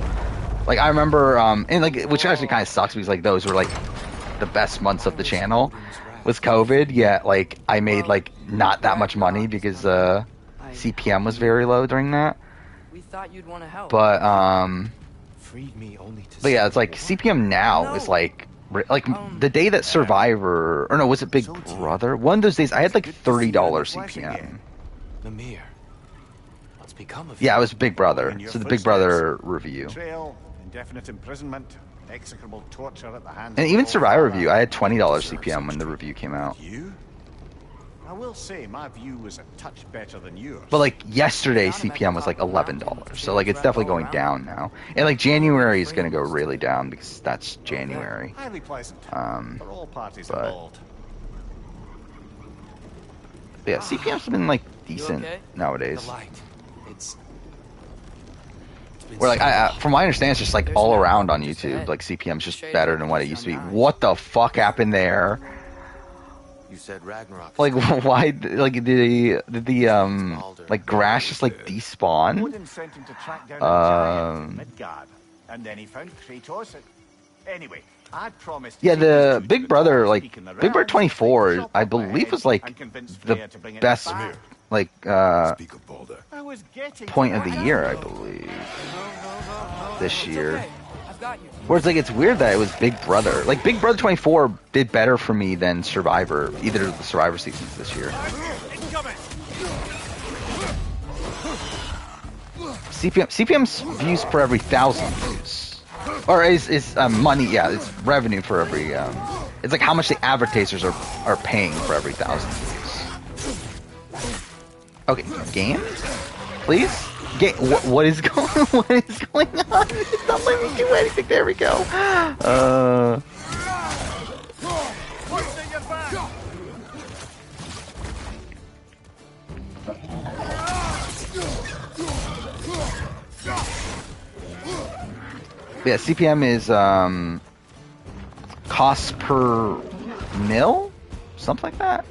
Like I remember, and like which actually kind of sucks because like those were like the best months of the channel was COVID. Yet like I made like not that much money because CPM was very low during that. We thought you'd want to help. But Freed me only to but yeah, it's like CPM now is like the day that Survivor, or no, was it Big Brother? One of those days I had like $30 CPM. Mimir, what's become of Yeah, you? it was Big Brother. So the Big Brother review. Betrayal, indefinite imprisonment, execrable torture at the hands And of even all Survivor power. review, I had $20 CPM when the review came out. You? I will say my view was a touch better than yours. But like yesterday, CPM was like $11. So like it's definitely going down now. And like January is going to go really down because that's January. Highly pleasant for all parties but involved. yeah, CPM's been like decent nowadays. The light. It's Or like from what I understand, it's just like all around on YouTube. Like CPM's just better than what it used to be. What the fuck happened there? You said Ragnarok. Like why? Like did the like grass just like despawn? Odin sent him to track down a giant in Midgard, and then he found Kratos. Anyway, I promised. Yeah, the Big Brother, like Big Brother 24, I believe was like the best like point of the year, I believe, this year. Whereas like it's weird that it was Big Brother. Like Big Brother 24 did better for me than Survivor, either of the Survivor seasons this year. CPM's views per every 1,000 views, or is money? Yeah, it's revenue for every. It's like how much the advertisers are paying for every 1,000 views. Okay, game, please. What is going? What is going on? It's not letting me do anything. There we go. Yeah, CPM is cost per mil, something like that.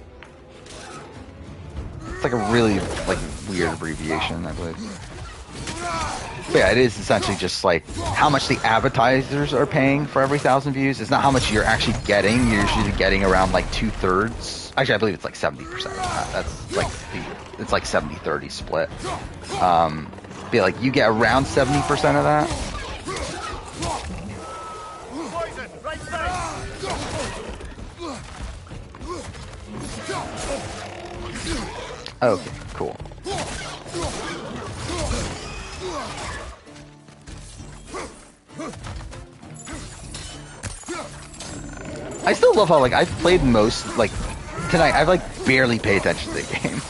It's like a really like weird abbreviation, I believe. But yeah, it is essentially just like how much the advertisers are paying for every 1,000 views. It's not how much you're actually getting. You're usually getting around like 2/3. Actually, I believe it's like 70%. That's like it's like 70-30 split. But yeah, like you get around 70% of that. Okay, cool. I still love how like I've played most like tonight. I've like barely paid attention to the game.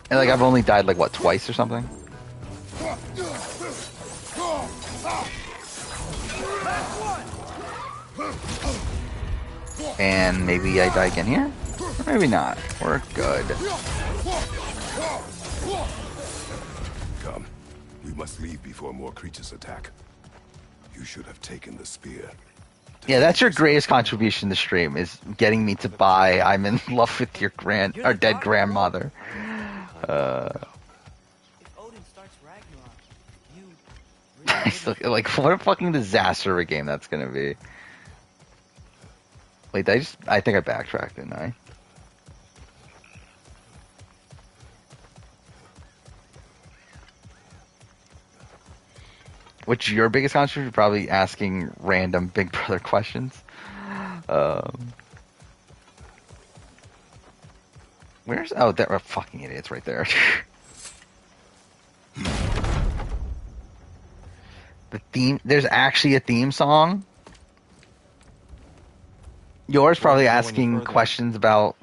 And like I've only died like what, twice or something. And maybe I die again here? Or maybe not. We're good. Come. We must leave before more creatures attack. You should have taken the spear. Yeah, that's your greatest contribution to stream, is getting me to buy I'm in love with your dead grandmother. Like, what a fucking disaster of a game that's gonna be. Wait, I think I backtracked, didn't I? What's your biggest contribution? Probably asking random Big Brother questions. Where's... Oh, there are fucking idiots right there. The theme... There's actually a theme song? Yours probably asking questions about,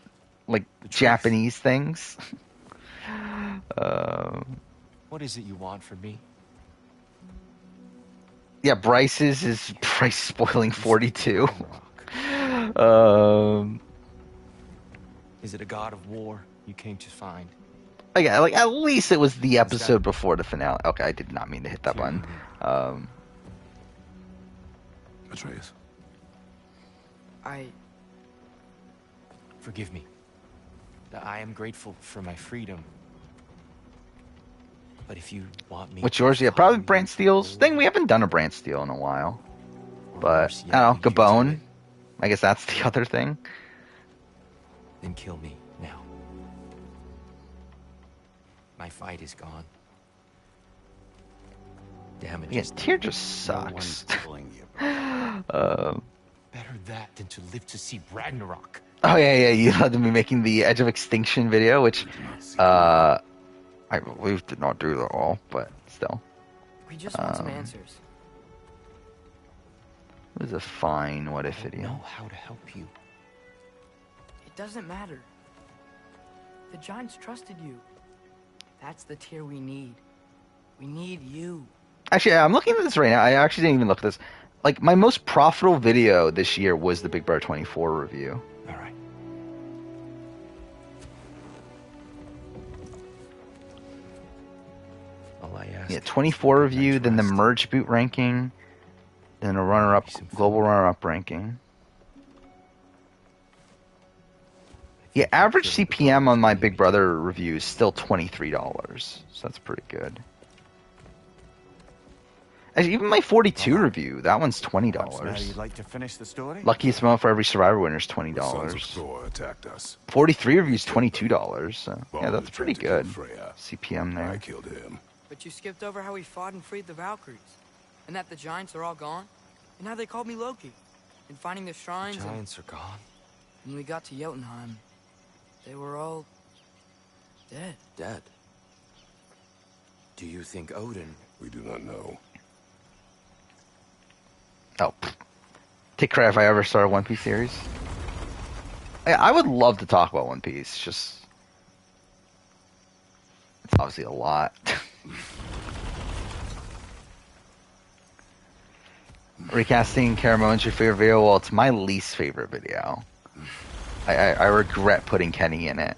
like, Japanese things. What is it you want from me? Yeah, Bryce's is Bryce spoiling 42. Is it a god of war you came to find? Yeah, like at least it was the episode before the finale. Okay, I did not mean to hit that button. Atreus. Forgive me. I am grateful for my freedom. But if you want me... What's yours? Yeah, probably Brand Steel's thing. We haven't done a Brand Steel in a while. But, I don't know, Gabon. I guess that's the other thing. Then kill me now. My fight is gone. Damn it. Yeah, Tyr just sucks. Better that than to live to see Ragnarok. Oh yeah, you had to be making the Edge of Extinction video, which I believe did not do that well, but still. We just want some answers. It was a fine what if video. I know how to help you. It doesn't matter. The Giants trusted you. That's the Tyr we need. We need you. Actually, I'm looking at this right now. I actually didn't even look at this. Like, my most profitable video this year was the Big Brother 24 review. All right. All I ask. Yeah, 24 review, then the merge boot ranking, then a runner-up, global runner-up ranking. Yeah, average CPM on my Big Brother review is still $23, so that's pretty good. Actually, even my 42 review, that one's $20. Now you'd like to finish the story? Luckiest moment for every Survivor winner is Sons of $20. Thor attacked us. 43 reviews, $22. So, yeah, Bond that's pretty tried to kill good. Freya. CPM there. I killed him. But you skipped over how we fought and freed the Valkyries. And that the Giants are all gone. And how they called me Loki. And finding the shrines. Giants are gone. When we got to Jotunheim, they were all dead. Dead. Do you think Odin? We do not know. Oh, take credit if I ever start a One Piece series. I would love to talk about One Piece. It's just, it's obviously a lot. Recasting Caramone's your favorite video? Well, it's my least favorite video. I regret putting Kenny in it.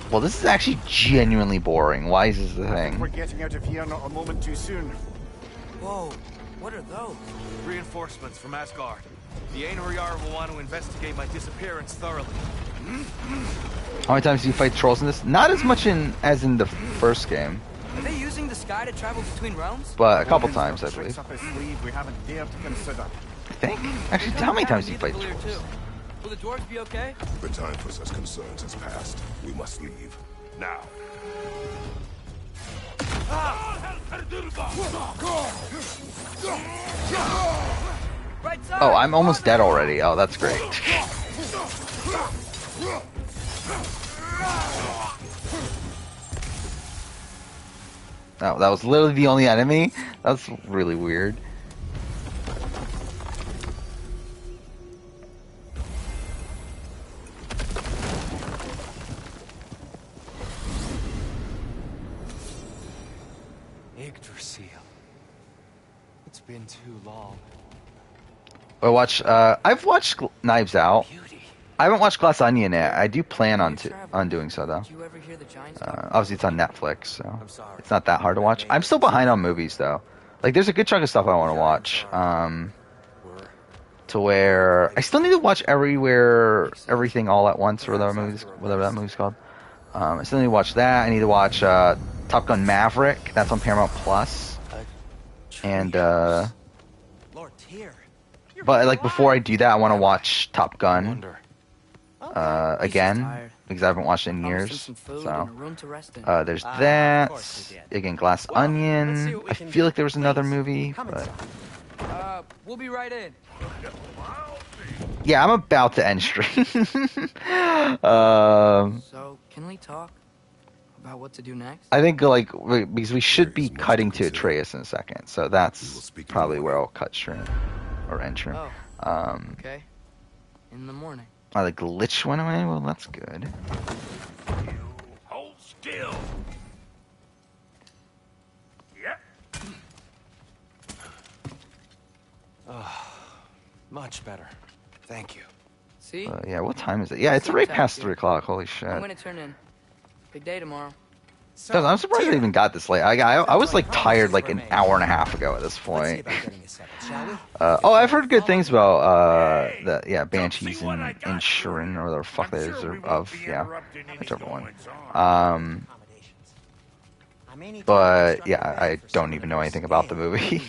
Well, this is actually genuinely boring. Why is this the thing? We're getting out of here not a moment too soon. Whoa, what are those? Reinforcements from Asgard. The Einherjar will want to investigate my disappearance thoroughly. How many times do you fight trolls in this? Not as much as in the first game, Are they using the sky to travel between realms? but a couple times, I Tricks believe. up his sleeve we haven't dared to consider. I think. Actually, how many times do you fight Earlier trolls? too. Will the dwarves be okay? The time for such concerns has passed. We must leave. Now. Right side. Oh, I'm almost dead already. Oh, that's great. Oh, that was literally the only enemy? That's really weird. Yggdrasil. It's been too long. I've watched Knives Out. I haven't watched Glass Onion yet. I do plan on doing so though. Obviously it's on Netflix, so it's not that hard to watch. I'm still behind on movies though. Like there's a good chunk of stuff I want to watch. To where I still need to watch Everything All at Once, or whatever that movie's called. I still need to watch that. I need to watch Top Gun Maverick. That's on Paramount Plus. And Lord Tyr. but like before I do that, I want to watch Top Gun again because I haven't watched it in years. So there's that. Again, Glass Onion. I feel like there was another movie, but We'll be right in. yeah, I'm about to end stream. So, can we talk about what to do next? I think because we should be cutting to Atreus in a second, so that's probably where I'll cut stream or end stream. Okay. In the morning. Oh, the glitch went away? Well, that's good. Hold still. Yep. Much better. Thank you. See? Yeah, what time is it? Yeah, it's right past 3 o'clock. Holy shit. I'm gonna turn in. Big day tomorrow. Guys, I'm surprised I even got this late. I was like tired like an hour and a half ago at this point. Oh, I've heard good things about Banshees and Shurin, or whatever the fuck that is, or of, yeah, whichever one. But yeah, I don't even know anything about the movie.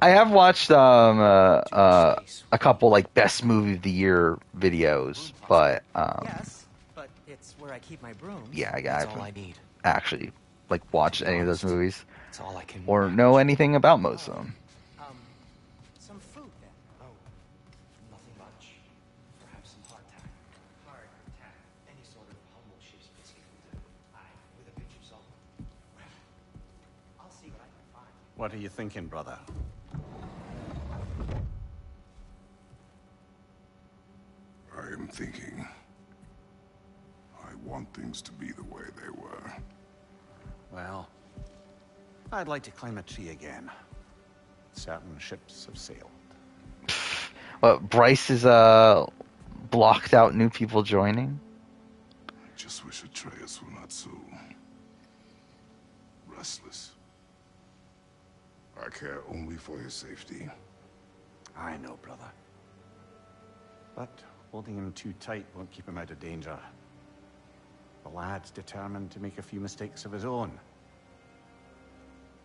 I have watched a couple like best movie of the year videos, but Yes, but it's where I keep my brooms. yeah, I That's haven't all I need. actually like watched any of those movies That's all I can or know anything about most of them. Some food then. Oh, nothing much. Perhaps some hardtack. Hardtack. Any sort of humble ship's biscuit will do. Aye, with a pinch of salt. I'll see what I can find. What are you thinking, brother? I am thinking. I want things to be the way they were. Well, I'd like to climb a tree again. Certain ships have sailed. But Bryce is blocked out new people joining. I just wish Atreus were not so restless. I care only for his safety. I know, brother. But holding him too tight won't keep him out of danger. The lad's determined to make a few mistakes of his own.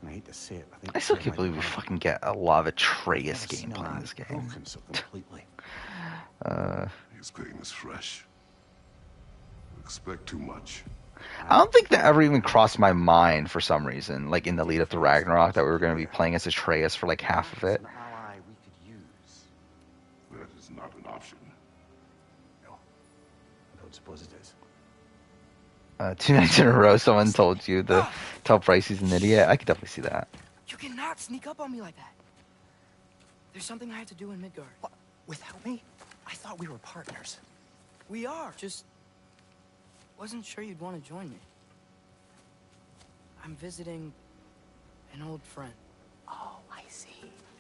And I hate to say it, I think I still can't believe we fucking get a lot of Atreus gameplay in this game. Broken so completely. His game is fresh. Expect too much. I don't think that ever even crossed my mind for some reason, like in the lead up to Ragnarok, that we were going to be playing as Atreus for like half of it. An ally we could use. That is not an option. No. I don't suppose it is. 2 nights in a row, someone told you to tell Bryce he's an idiot. I could definitely see that. You cannot sneak up on me like that. There's something I have to do in Midgard. What? Without me? I thought we were partners. We are. Just wasn't sure you'd want to join me. I'm visiting an old friend. Oh, I see.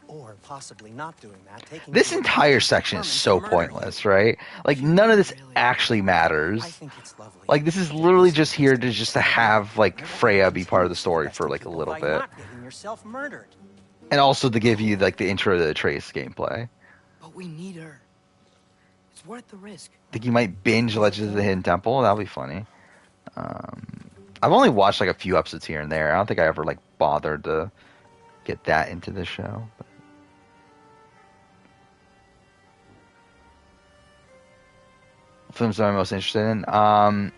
Or possibly not doing that. Taking This entire section is so pointless, right? Like none of this actually matters. I think it's lovely. Like this is literally just here to have like Freya be part of the story for like a little by bit, not getting yourself murdered. and also to give you like the intro to the Trace gameplay. But we need her. It's worth the risk. Think you might binge Legends of the Hidden Temple? That'll be funny. I've only watched like a few episodes here and there. I don't think I ever like bothered to get that into the show. But... films that I'm most interested in. I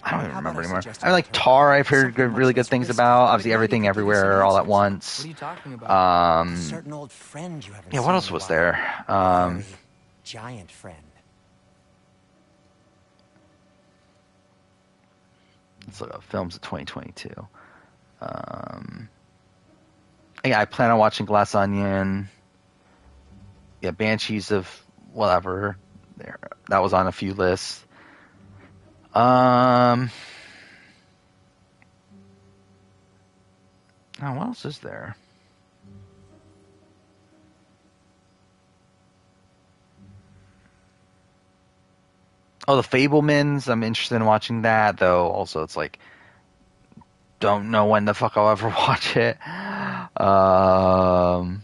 don't even remember anymore. I mean, like Tar, I've heard really good things about. Obviously, Everything Everywhere All at Once. What are you talking about? A certain old friend you haven't Yeah, seen what else in a was while. there? A very giant friend. It's like films of 2022. Yeah, I plan on watching Glass Onion. Yeah, Banshees of whatever. There, that was on a few lists. Oh, what else is there? Oh, The Fablemans. I'm interested in watching that, though. Also, it's like, don't know when the fuck I'll ever watch it. Oh,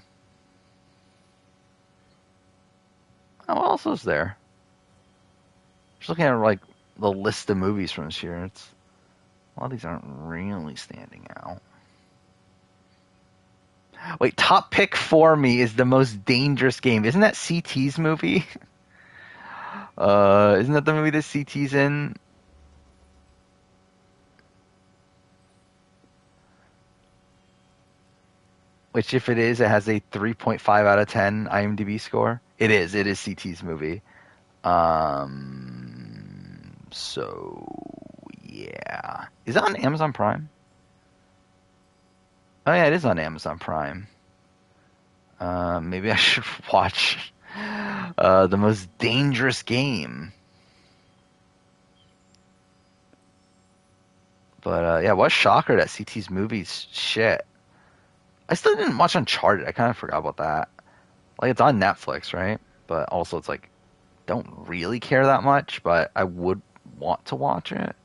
what else is there? Just looking at like the list of movies from this year. It's a lot of these aren't really standing out. Wait, top pick for me is The Most Dangerous Game. Isn't that CT's movie? Isn't that the movie that CT's in? Which, if it is, it has a 3.5 out of 10 IMDb score. It is. It is CT's movie. So, yeah. Is it on Amazon Prime? Oh, yeah, it is on Amazon Prime. Maybe I should watch The Most Dangerous Game. But, yeah, what a shocker that CT's movie's shit. I still didn't watch Uncharted. I kind of forgot about that. Like, it's on Netflix, right? But also, it's like, don't really care that much, but I would want to watch it.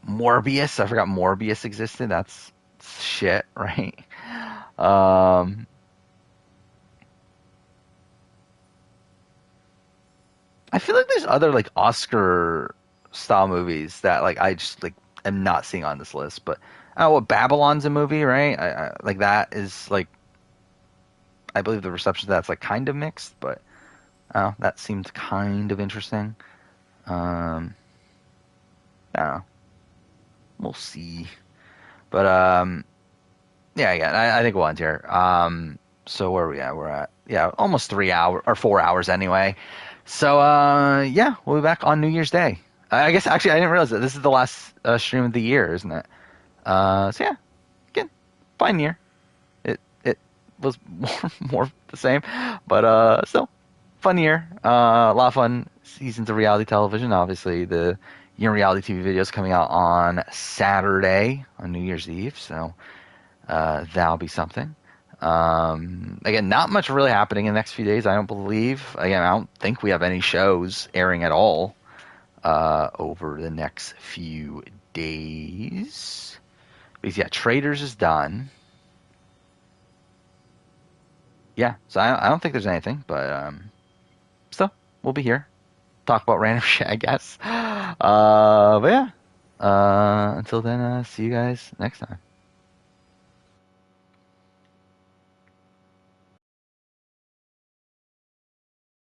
Morbius. I forgot Morbius existed. That's shit, right? I feel like there's other, like, Oscar-style movies that, like, I just, like, am not seeing on this list, but... Oh, well, Babylon's a movie, right? I like that is like I believe the reception to that's like kind of mixed, but that seemed kind of interesting. I don't know. We'll see. But yeah, again, I think we'll end here. So where are we at? We're at almost 3 hours or 4 hours anyway. So yeah, we'll be back on New Year's Day. I guess actually I didn't realize that this is the last stream of the year, isn't it? So yeah, again, fine year. It was more the same, but still fun year. A lot of fun seasons of reality television. Obviously, the year reality TV videos coming out on Saturday on New Year's Eve, so that'll be something. Again, not much really happening in the next few days, I don't believe. Again, I don't think we have any shows airing at all over the next few days. Because, yeah, Traders is done. Yeah, so I don't think there's anything, but still, we'll be here. Talk about random shit, I guess. But yeah, until then, see you guys next time.